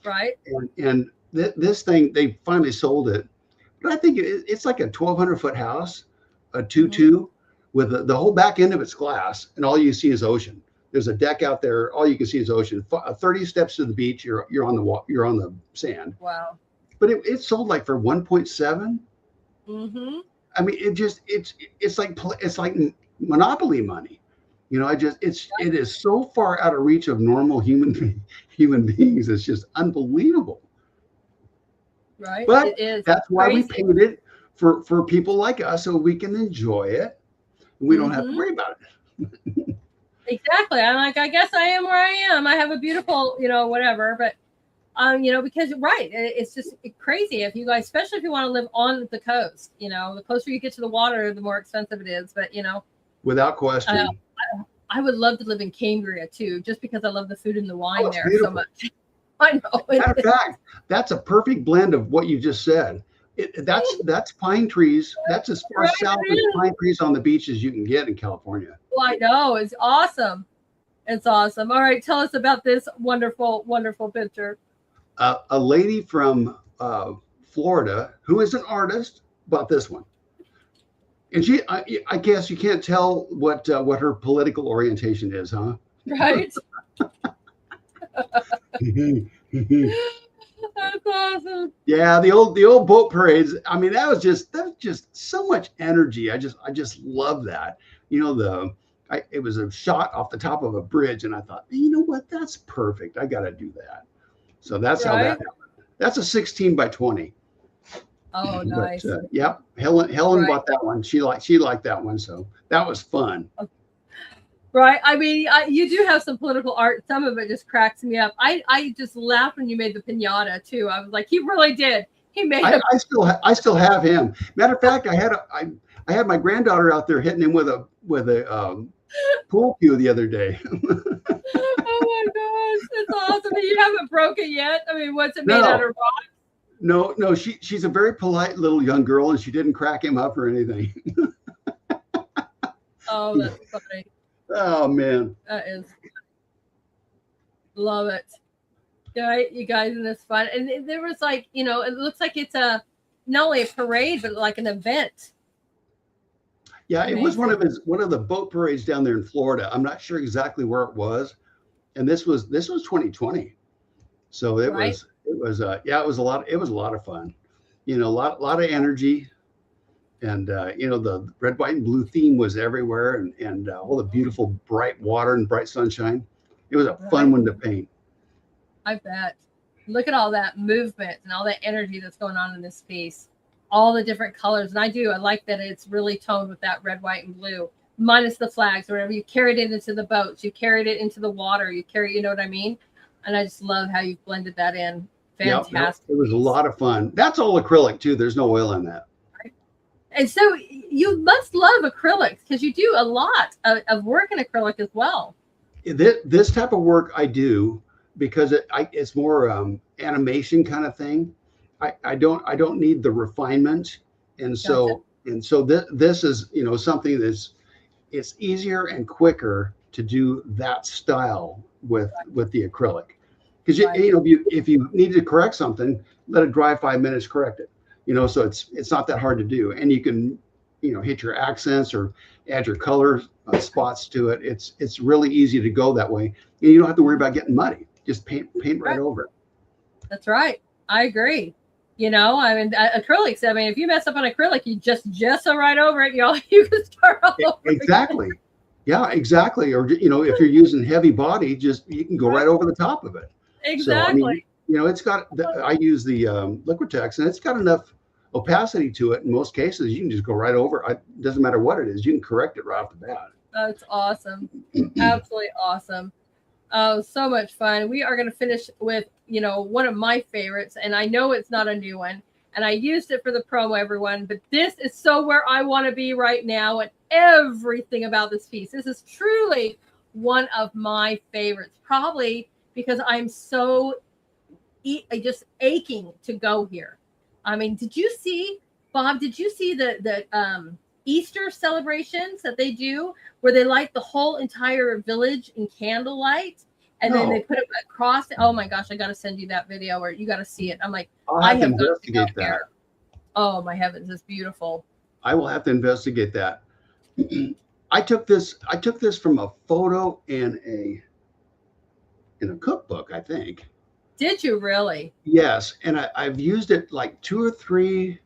right,
and this thing they finally sold it. But I think it's like a 1,200-foot house, a
hmm,
two-two, with the whole back end of it's glass, and all you see is ocean. There's a deck out there. All you can see is ocean. 30 steps to the beach, you're on you're on the sand.
wow,
But it sold like for 1.7.
hmm,
I mean, it's like monopoly money. It is so far out of reach of normal human beings. It's just unbelievable.
right.
But
It is
that's why we
crazy.
paid it for people like us, so we can enjoy it. We don't have to
Hmm.
worry about
Exactly. I'm like, I guess I am where I am. I have a beautiful, whatever, but because right, it's just crazy if you guys, especially if you want to live on the coast. The closer you get to the water, the more expensive it is. But
without
uh,
question.
I would love to live in Cambria too, just because I love the food and the
Oh,
wine
it's
there so
beautiful.
much. I know
Matter of fact, that's a perfect blend of what you just said. That's pine trees. That's as far
right.
south
It
as
is.
pine trees on the beach as you can get in California.
Well, I know it's awesome. It's awesome. All right, tell us about this wonderful, wonderful picture.
A lady from Florida who is an artist bought this one, and I guess you can't tell what her political orientation is, huh?
Right? That's awesome.
Yeah, the old boat parades. I mean, that was just so much energy. I just love that. It was a shot off the top of a bridge, and I thought, you know what, that's perfect. I got to do that. So that's how that
Right?
happened. That's a 16 by 20.
Oh,
But
nice.
yep, Helen
Right.
bought that one. She liked that one, so that was fun.
Right. I mean, you do have some political art. Some of it just cracks me up. I just laughed when you made the pinata too. I was like, he really did. He made
I,
a.
I still have him. Matter of fact, I had my granddaughter out there hitting him with a pool cue the other day.
Oh my gosh, it's awesome. You haven't broke it yet. I mean, what's it made out
No,
of rock?
no, she's a very polite little young girl, and she didn't crack him up or anything.
Oh, that's funny.
Oh man.
That is. Love it. Right, you guys, and it's fun. And there was like, it looks like it's a not only a parade, but like an event.
Yeah, it was
Amazing.
one of the boat parades down there in Florida. I'm not sure exactly where it was, and this was 2020. So
Right,
yeah, it was a lot of fun. A lot of energy, and the red, white, and blue theme was everywhere, and all the beautiful bright water and bright sunshine. It was a fun
right.
one to paint.
I bet. Look at all that movement and all that energy that's going on in this piece. All the different colors. And I like that it's really toned with that red, white, and blue, minus the flags or whatever. You carried it into the boats, you carried it into the water, you know what I mean? And I just love how you've blended that in.
Yeah, no,
Fantastic
it was a
piece.
lot of fun. That's all acrylic too. There's no oil in that.
Right? And so you must love acrylics because you do a lot of work in acrylic as well.
This type of work I do because it's more animation kind of thing. I don't need the refinement, and
Gotcha.
this is something that's it's easier and quicker to do that style with the acrylic because
Right.
if you need to correct something, let it dry 5 minutes, correct it. So it's not that hard to do, and you can hit your accents or add your color spots to it. It's really easy to go that way, and you don't have to worry about getting muddy. Just paint right
Right.
over it.
That's right. I agree. I mean, acrylics. I mean, if you mess up on acrylic, you just gesso right over it. You can start all over again.
Exactly. Yeah, exactly. Or if you're using heavy body, just you can go
Right.
right over the top of it. So I mean,
Exactly.
I use the Liquitex, and it's got enough opacity to it. In most cases, you can just go right over. It doesn't matter what it is. You can correct it right off the bat.
That's awesome. Absolutely awesome. Oh, so much fun. We are going to finish with, one of my favorites, and I know it's not a new one, and I used it for the promo, everyone, but this is so where I want to be right now and everything about this piece. This is truly one of my favorites, probably because I'm so just aching to go here. I mean, did you see, Bob? Did you see the Easter celebrations that they do, where they light the whole entire village in candlelight, and then they
No,
put it across? Oh my gosh, I got to send you that video, or you got to see it. I'm like,
I'll
I
have to
have got to go
investigate that.
here. Oh my heavens, it's beautiful.
I will have to investigate that. I took this from a photo in a cookbook, I think.
Did you really?
Yes, and I've used it like two or three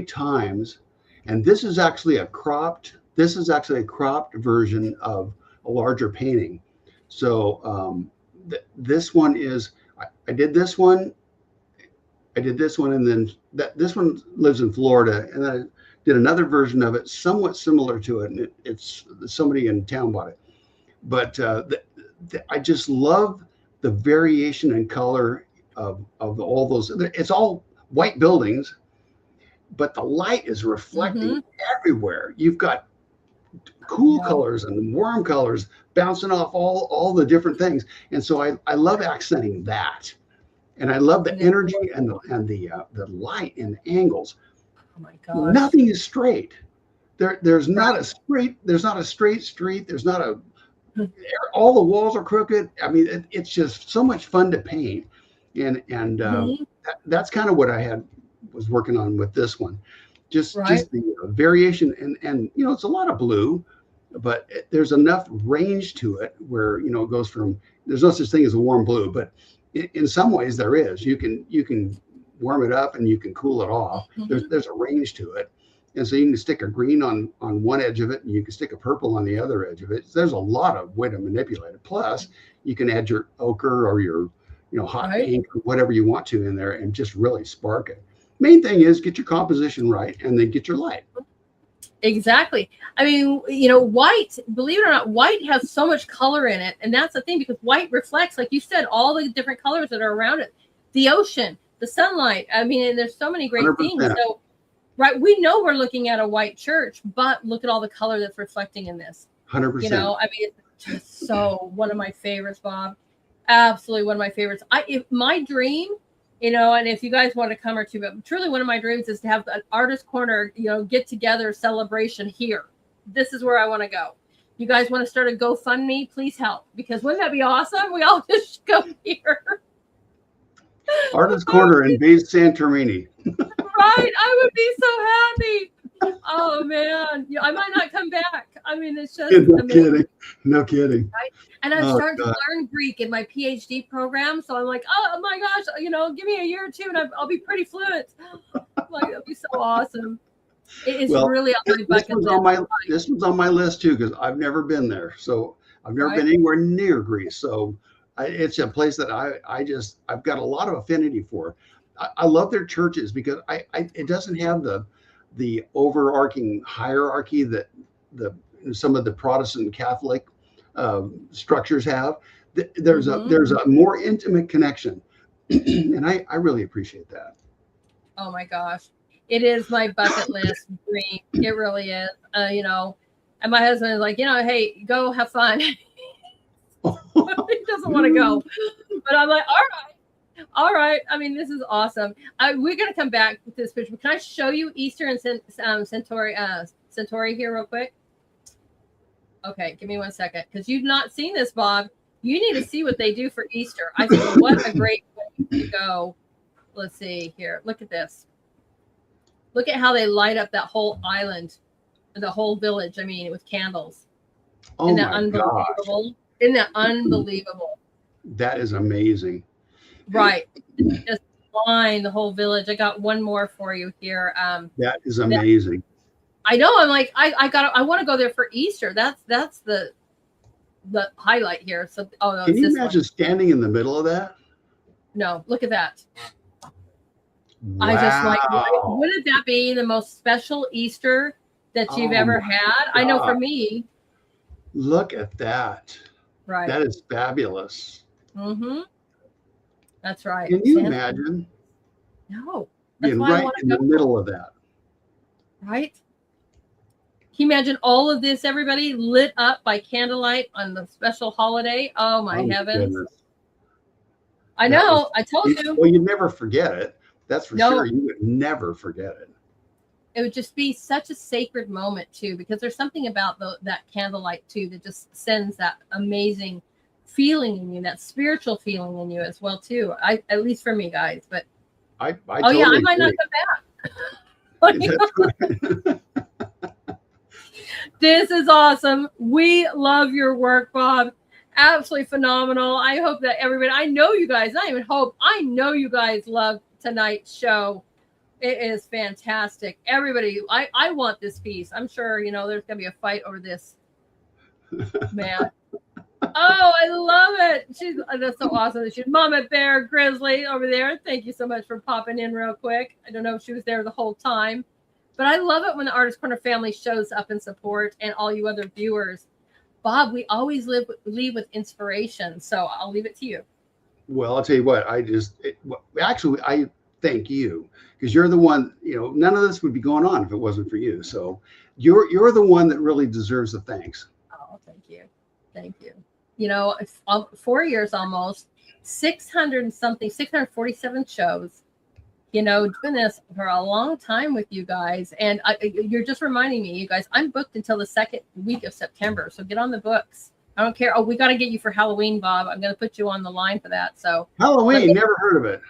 times, and this is actually a cropped version of a larger painting. So this one is I did this one, and then this one lives in Florida, and then I did another version of it, somewhat similar to it, and it's somebody in town bought it. But I just love the variation in color of all those. It's all white buildings, but the light is reflecting
Mm-hmm.
everywhere. You've got cool
No.
colors and warm colors bouncing off all the different things, and so I love accenting that, and I love the
And it's
energy and
beautiful.
the light and the angles.
Oh my gosh.
Nothing is straight. There's not
Right.
a straight street. There's not a all the walls are crooked. I mean, it's just so much fun to paint, and
Mhm.
that's kind of what I was working on with this one.
Right.
Just the variation, and it's a lot of blue, but there's enough range to it where it goes from there's no such thing as a warm blue, but in some ways there is. You can warm it up and you can cool it off. There's
Mhm.
there's a range to it. And so you can stick a green on one edge of it, and you can stick a purple on the other edge of it. So there's a lot of way to manipulate it. Plus, you can add your ochre or your hot
Right.
pink or whatever you want to in there, and just really spark it. Main thing is get your composition right, and then get your light.
Exactly. I mean, white, believe it or not, white has so much color in it. And that's the thing because white reflects, like you said, all the different colors that are around it. The ocean, the sunlight. I mean, and there's so many great things.
100%.
So, right, we know we're looking at a white church, but look at all the color that's reflecting in this.
100%.
I mean, it's just so one of my favorites, Bob. Absolutely one of my favorites. If my dream, and if you guys want to come or two, but truly one of my dreams is to have an artist corner, get together celebration here. This is where I want to go you guys want to start a GoFundMe, please help, because wouldn't that be awesome? We all just go here.
Artist Corner in Bays Santorini.
Right, I would be so happy. Oh man, yeah, I might not come back. I mean, it's just
No
amazing.
kidding. No kidding.
Right? And I'm starting to learn Greek in my PhD program, so I'm like, oh my gosh, give me a year or two, and I'll be pretty fluent. Like, that'd be so awesome. It is really on my bucket list.
This was on my list too, because I've never been there. So I've never been anywhere near Greece. So it's a place that I've got a lot of affinity for. I love their churches because it doesn't have the overarching hierarchy that some of the Protestant Catholic structures have. There's a more intimate connection, and I really appreciate that.
Oh my gosh, it is my bucket list dream. It really is. And my husband is like, hey, go have fun. He doesn't want to go, but I'm like, all right. I mean, this is awesome. We're gonna come back with this picture. Can I show you Easter and Centauri here real quick? Okay, give me 1 second, because you've not seen this, Bob. You need to see what they do for Easter. I think what a great way to go. Let's see here. Look at this. Look at how they light up that whole island, the whole village. I mean, with candles.
Oh my gosh.
Isn't that unbelievable?
That is amazing.
Right. Just line the whole village. I got one more for you here.
That is amazing.
I know. I'm like, I want to go there for Easter. That's the highlight here. So, no,
can you imagine standing in the middle of that?
No, look at that.
Wow.
I just like, wouldn't that be the most special Easter that you've ever had? God. I know for me.
Look at that.
Right.
That is fabulous.
Mm-hmm. That's right.
Can you imagine?
No.
Being right in the middle of that.
Right? Can you imagine all of this, everybody, lit up by candlelight on the special holiday? Oh, my heavens. Goodness. I know. I told you.
Well, you'd never forget it. That's for sure. You would never forget it.
It would just be such a sacred moment, too, because there's something about that candlelight, too, that just sends that amazing feeling in you, that spiritual feeling in you as well, too. At least for me, guys. But
I totally
I might not come back. This is awesome. We love your work, Bob. Absolutely phenomenal. I hope that everybody, I know you guys love tonight's show. It is fantastic. Everybody, I want this piece. I'm sure, there's going to be a fight over this. Man. Oh, I love it. That's so awesome. She's Mama Bear Grizzly over there. Thank you so much for popping in real quick. I don't know if she was there the whole time, but I love it when the Artist Corner family shows up in support, and all you other viewers. Bob, we always leave with inspiration, so I'll leave it to you.
Well, I'll tell you what. I thank you, because you're the one. None of this would be going on if it wasn't for you. So you're the one that really deserves the thanks.
Oh, thank you. 4 years almost, 647 shows. Doing this for a long time with you guys, and you're just reminding me, you guys, I'm booked until the second week of September, so get on the books. I don't care. Oh, we got to get you for Halloween, Bob. I'm going to put you on the line for that. So
Halloween, never heard of it.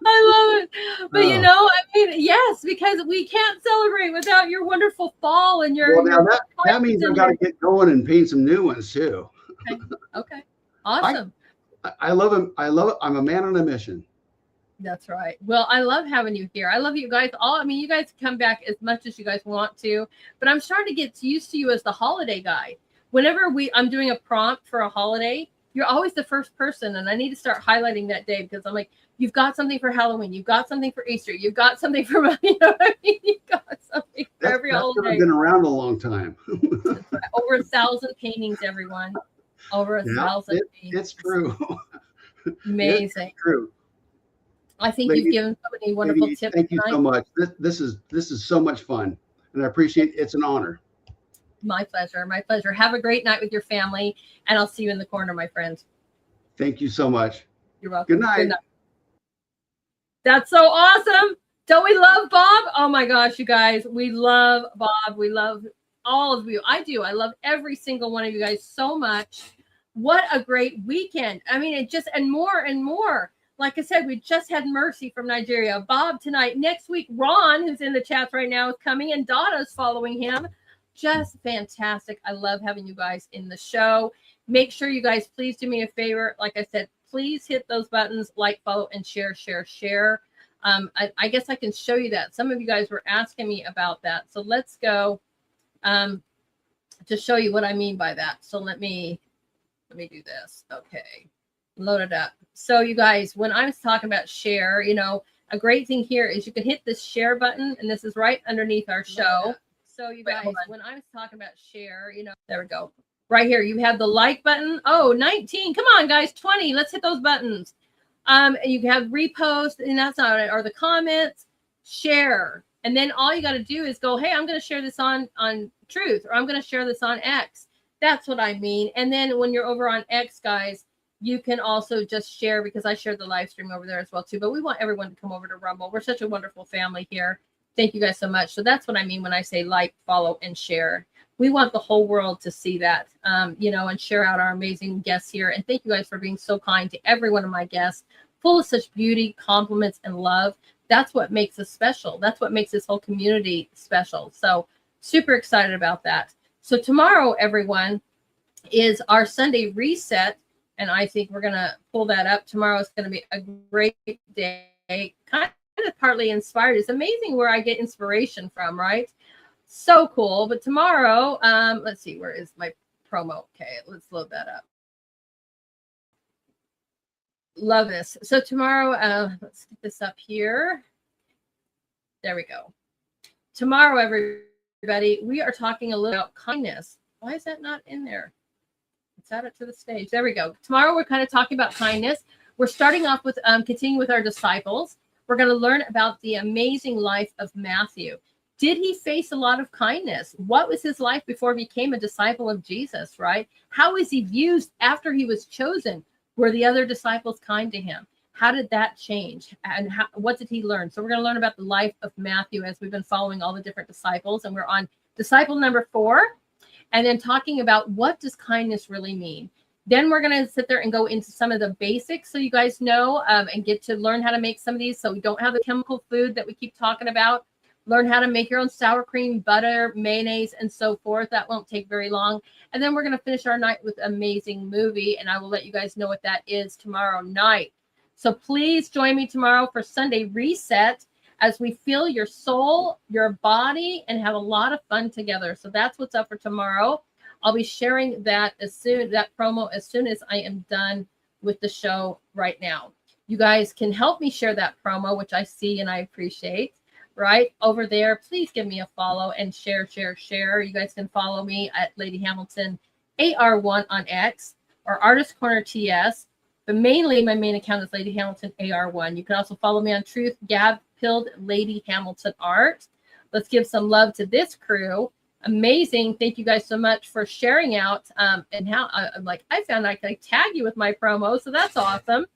I love it. But yes, because we can't celebrate without your wonderful fall and your.
Well, now that means I've got to get going and paint some new ones too.
Okay. Awesome.
I love him. I'm a man on a mission.
That's right. Well, I love having you here. I love you guys all. You guys come back as much as you guys want to, but I'm starting to get used to you as the holiday guy. Whenever I'm doing a prompt for a holiday, you're always the first person, and I need to start highlighting that day, because I'm like, you've got something for Halloween, you've got something for Easter, you've got something for you've got something for every holiday.
I've been around a long time.
Right. Over 1,000 paintings, everyone. Over 1,000 paintings.
It's true.
Amazing.
It's true.
I think you've given so many wonderful tips.
Thank you so much. This is so much fun, and I appreciate it. It's an honor.
My pleasure. My pleasure. Have a great night with your family, and I'll see you in the corner, my friend.
Thank you so much.
You're welcome.
Good night.
That's so awesome. Don't we love Bob? Oh my gosh, you guys. We love Bob. We love all of you. I do. I love every single one of you guys so much. What a great weekend. I mean, it just, and more and more. Like I said, we just had Mercy from Nigeria. Bob tonight. Next week, Ron, who's in the chats right now, is coming, and Donna's following him. Just fantastic. I love having you guys in the show. Make sure you guys please do me a favor. Like I said, please hit those buttons, like, follow, and share, share, share. I guess I can show you that. Some of you guys were asking me about that. So let's go to show you what I mean by that. So let me do this. Okay. Load it up. So you guys, when I was talking about share, you know, a great thing here is you can hit this share button, and this is right underneath our show. So you guys, when I was talking about share, you know, there we go. Right here, you have the like button. Oh, 19. Come on, guys, 20. Let's hit those buttons. You have repost, and that's not it, or the comments, share. And then all you got to do is go, hey, I'm going to share this on Truth, or I'm going to share this on X. That's what I mean. And then when you're over on X, guys, you can also just share, because I share the live stream over there as well too. But we want everyone to come over to Rumble. We're such a wonderful family here. Thank you guys so much. So that's what I mean when I say like, follow, and share. We want the whole world to see that, you know, and share out our amazing guests here. And thank you guys for being so kind to every one of my guests, full of such beauty, compliments, and love. That's what makes us special. That's what makes this whole community special. So super excited about that. So tomorrow, everyone, is our Sunday reset. And I think we're going to pull that up. Tomorrow is going to be a great day, kind of partly inspired. It's amazing where I get inspiration from, right? So cool. But tomorrow, let's see, where is my promo? Okay, let's load that up. Love this. So tomorrow, let's get this up here. There we go. Tomorrow, everybody, we are talking a little about kindness. Why is that not in there? Let's add it to the stage. There we go. Tomorrow, we're kind of talking about kindness. We're starting off with continuing with our disciples. We're going to learn about the amazing life of Matthew. Did he face a lot of kindness? What was his life before he became a disciple of Jesus, right? How was he viewed after he was chosen? Were the other disciples kind to him? How did that change? And what did he learn? So we're going to learn about the life of Matthew as we've been following all the different disciples. And we're on disciple number 4. And then talking about what does kindness really mean? Then we're going to sit there and go into some of the basics so you guys know and get to learn how to make some of these so we don't have the chemical food that we keep talking about. Learn how to make your own sour cream, butter, mayonnaise, and so forth. That won't take very long. And then we're going to finish our night with an amazing movie, and I will let you guys know what that is tomorrow night. So please join me tomorrow for Sunday Reset as we feel your soul, your body, and have a lot of fun together. So that's what's up for tomorrow. I'll be sharing that promo as soon as I am done with the show right now. You guys can help me share that promo, which I see and I appreciate. Right over there, please give me a follow and share. You guys can follow me at Lady Hamilton AR1 on X or Artist Corner TS, but mainly my main account is Lady Hamilton AR1. You can also follow me on Truth, Gab Pilled, Lady Hamilton Art. Let's give some love to this crew. Amazing. Thank you guys so much for sharing out and how I found I could tag you with my promo, so that's awesome.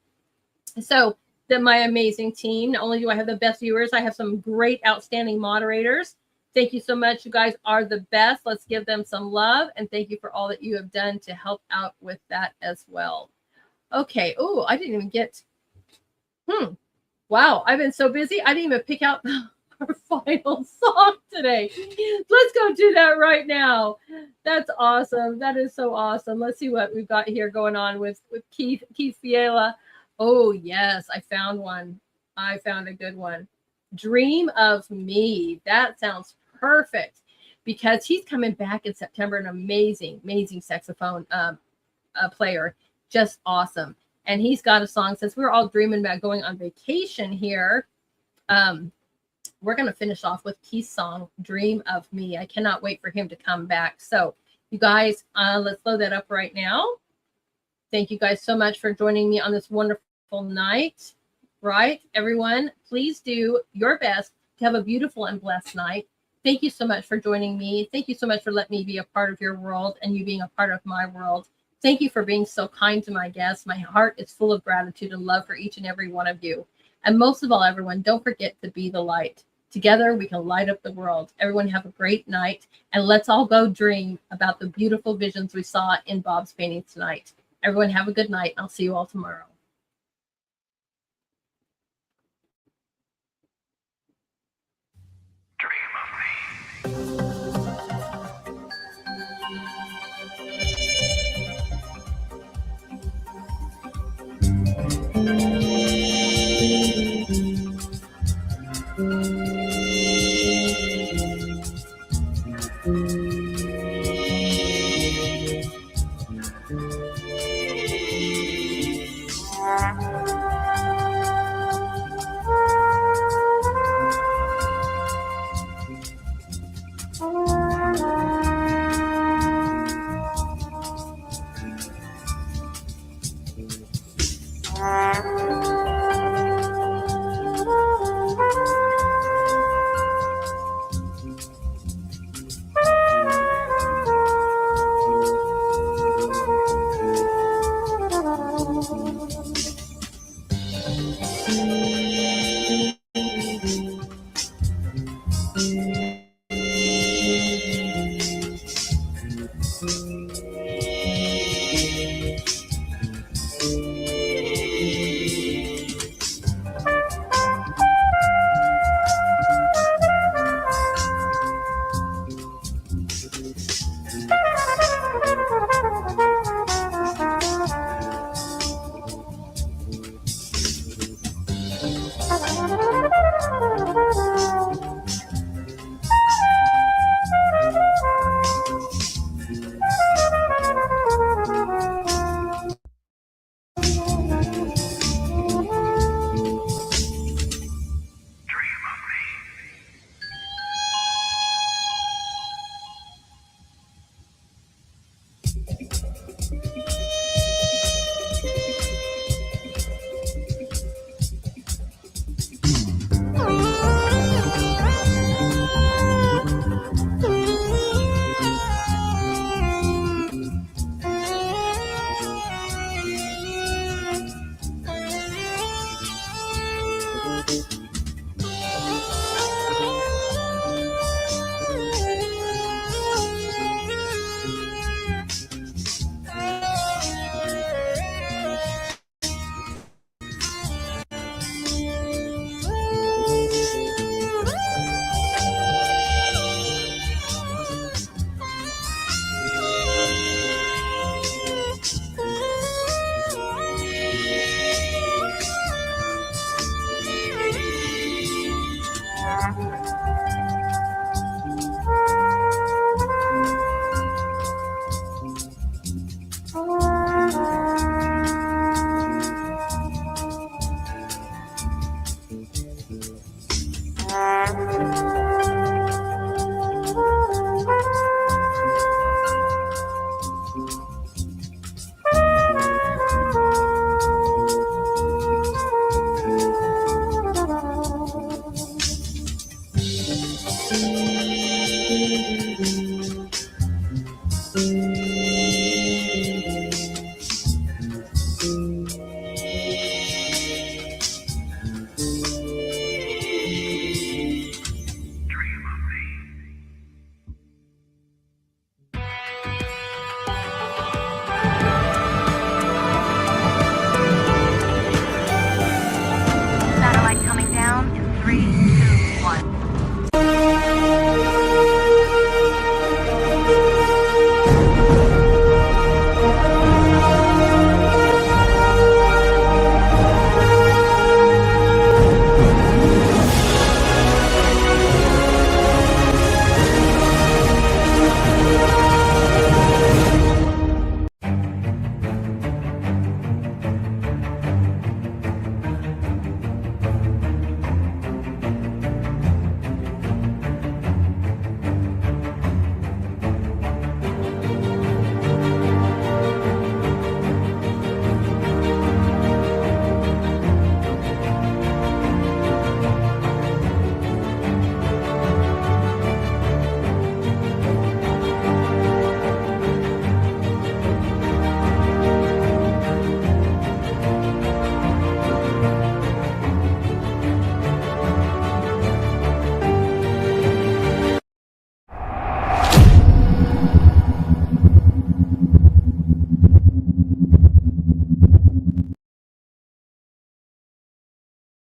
So my amazing team. Not only do I have the best viewers, I have some great, outstanding moderators. Thank you so much. You guys are the best. Let's give them some love. And thank you for all that you have done to help out with that as well. Okay. Oh, I didn't even get. Wow. I've been so busy. I didn't even pick out our final song today. Let's go do that right now. That's awesome. That is so awesome. Let's see what we've got here going on with Keith Fiala. Oh, yes, I found one. I found a good one. Dream of Me. That sounds perfect because he's coming back in September, an amazing saxophone player. Just awesome. And he's got a song, since we're all dreaming about going on vacation here, we're going to finish off with Keith's song, Dream of Me. I cannot wait for him to come back. So, you guys, let's load that up right now. Thank you guys so much for joining me on this wonderful night, right? Everyone, please do your best to have a beautiful and blessed night. Thank you so much for joining me. Thank you so much for letting me be a part of your world and you being a part of my world. Thank you for being so kind to my guests. My heart is full of gratitude and love for each and every one of you. And most of all, everyone, don't forget to be the light. Together, we can light up the world. Everyone have a great night, and let's all go dream about the beautiful visions we saw in Bob's painting tonight. Everyone have a good night. I'll see you all tomorrow.
Dream of me.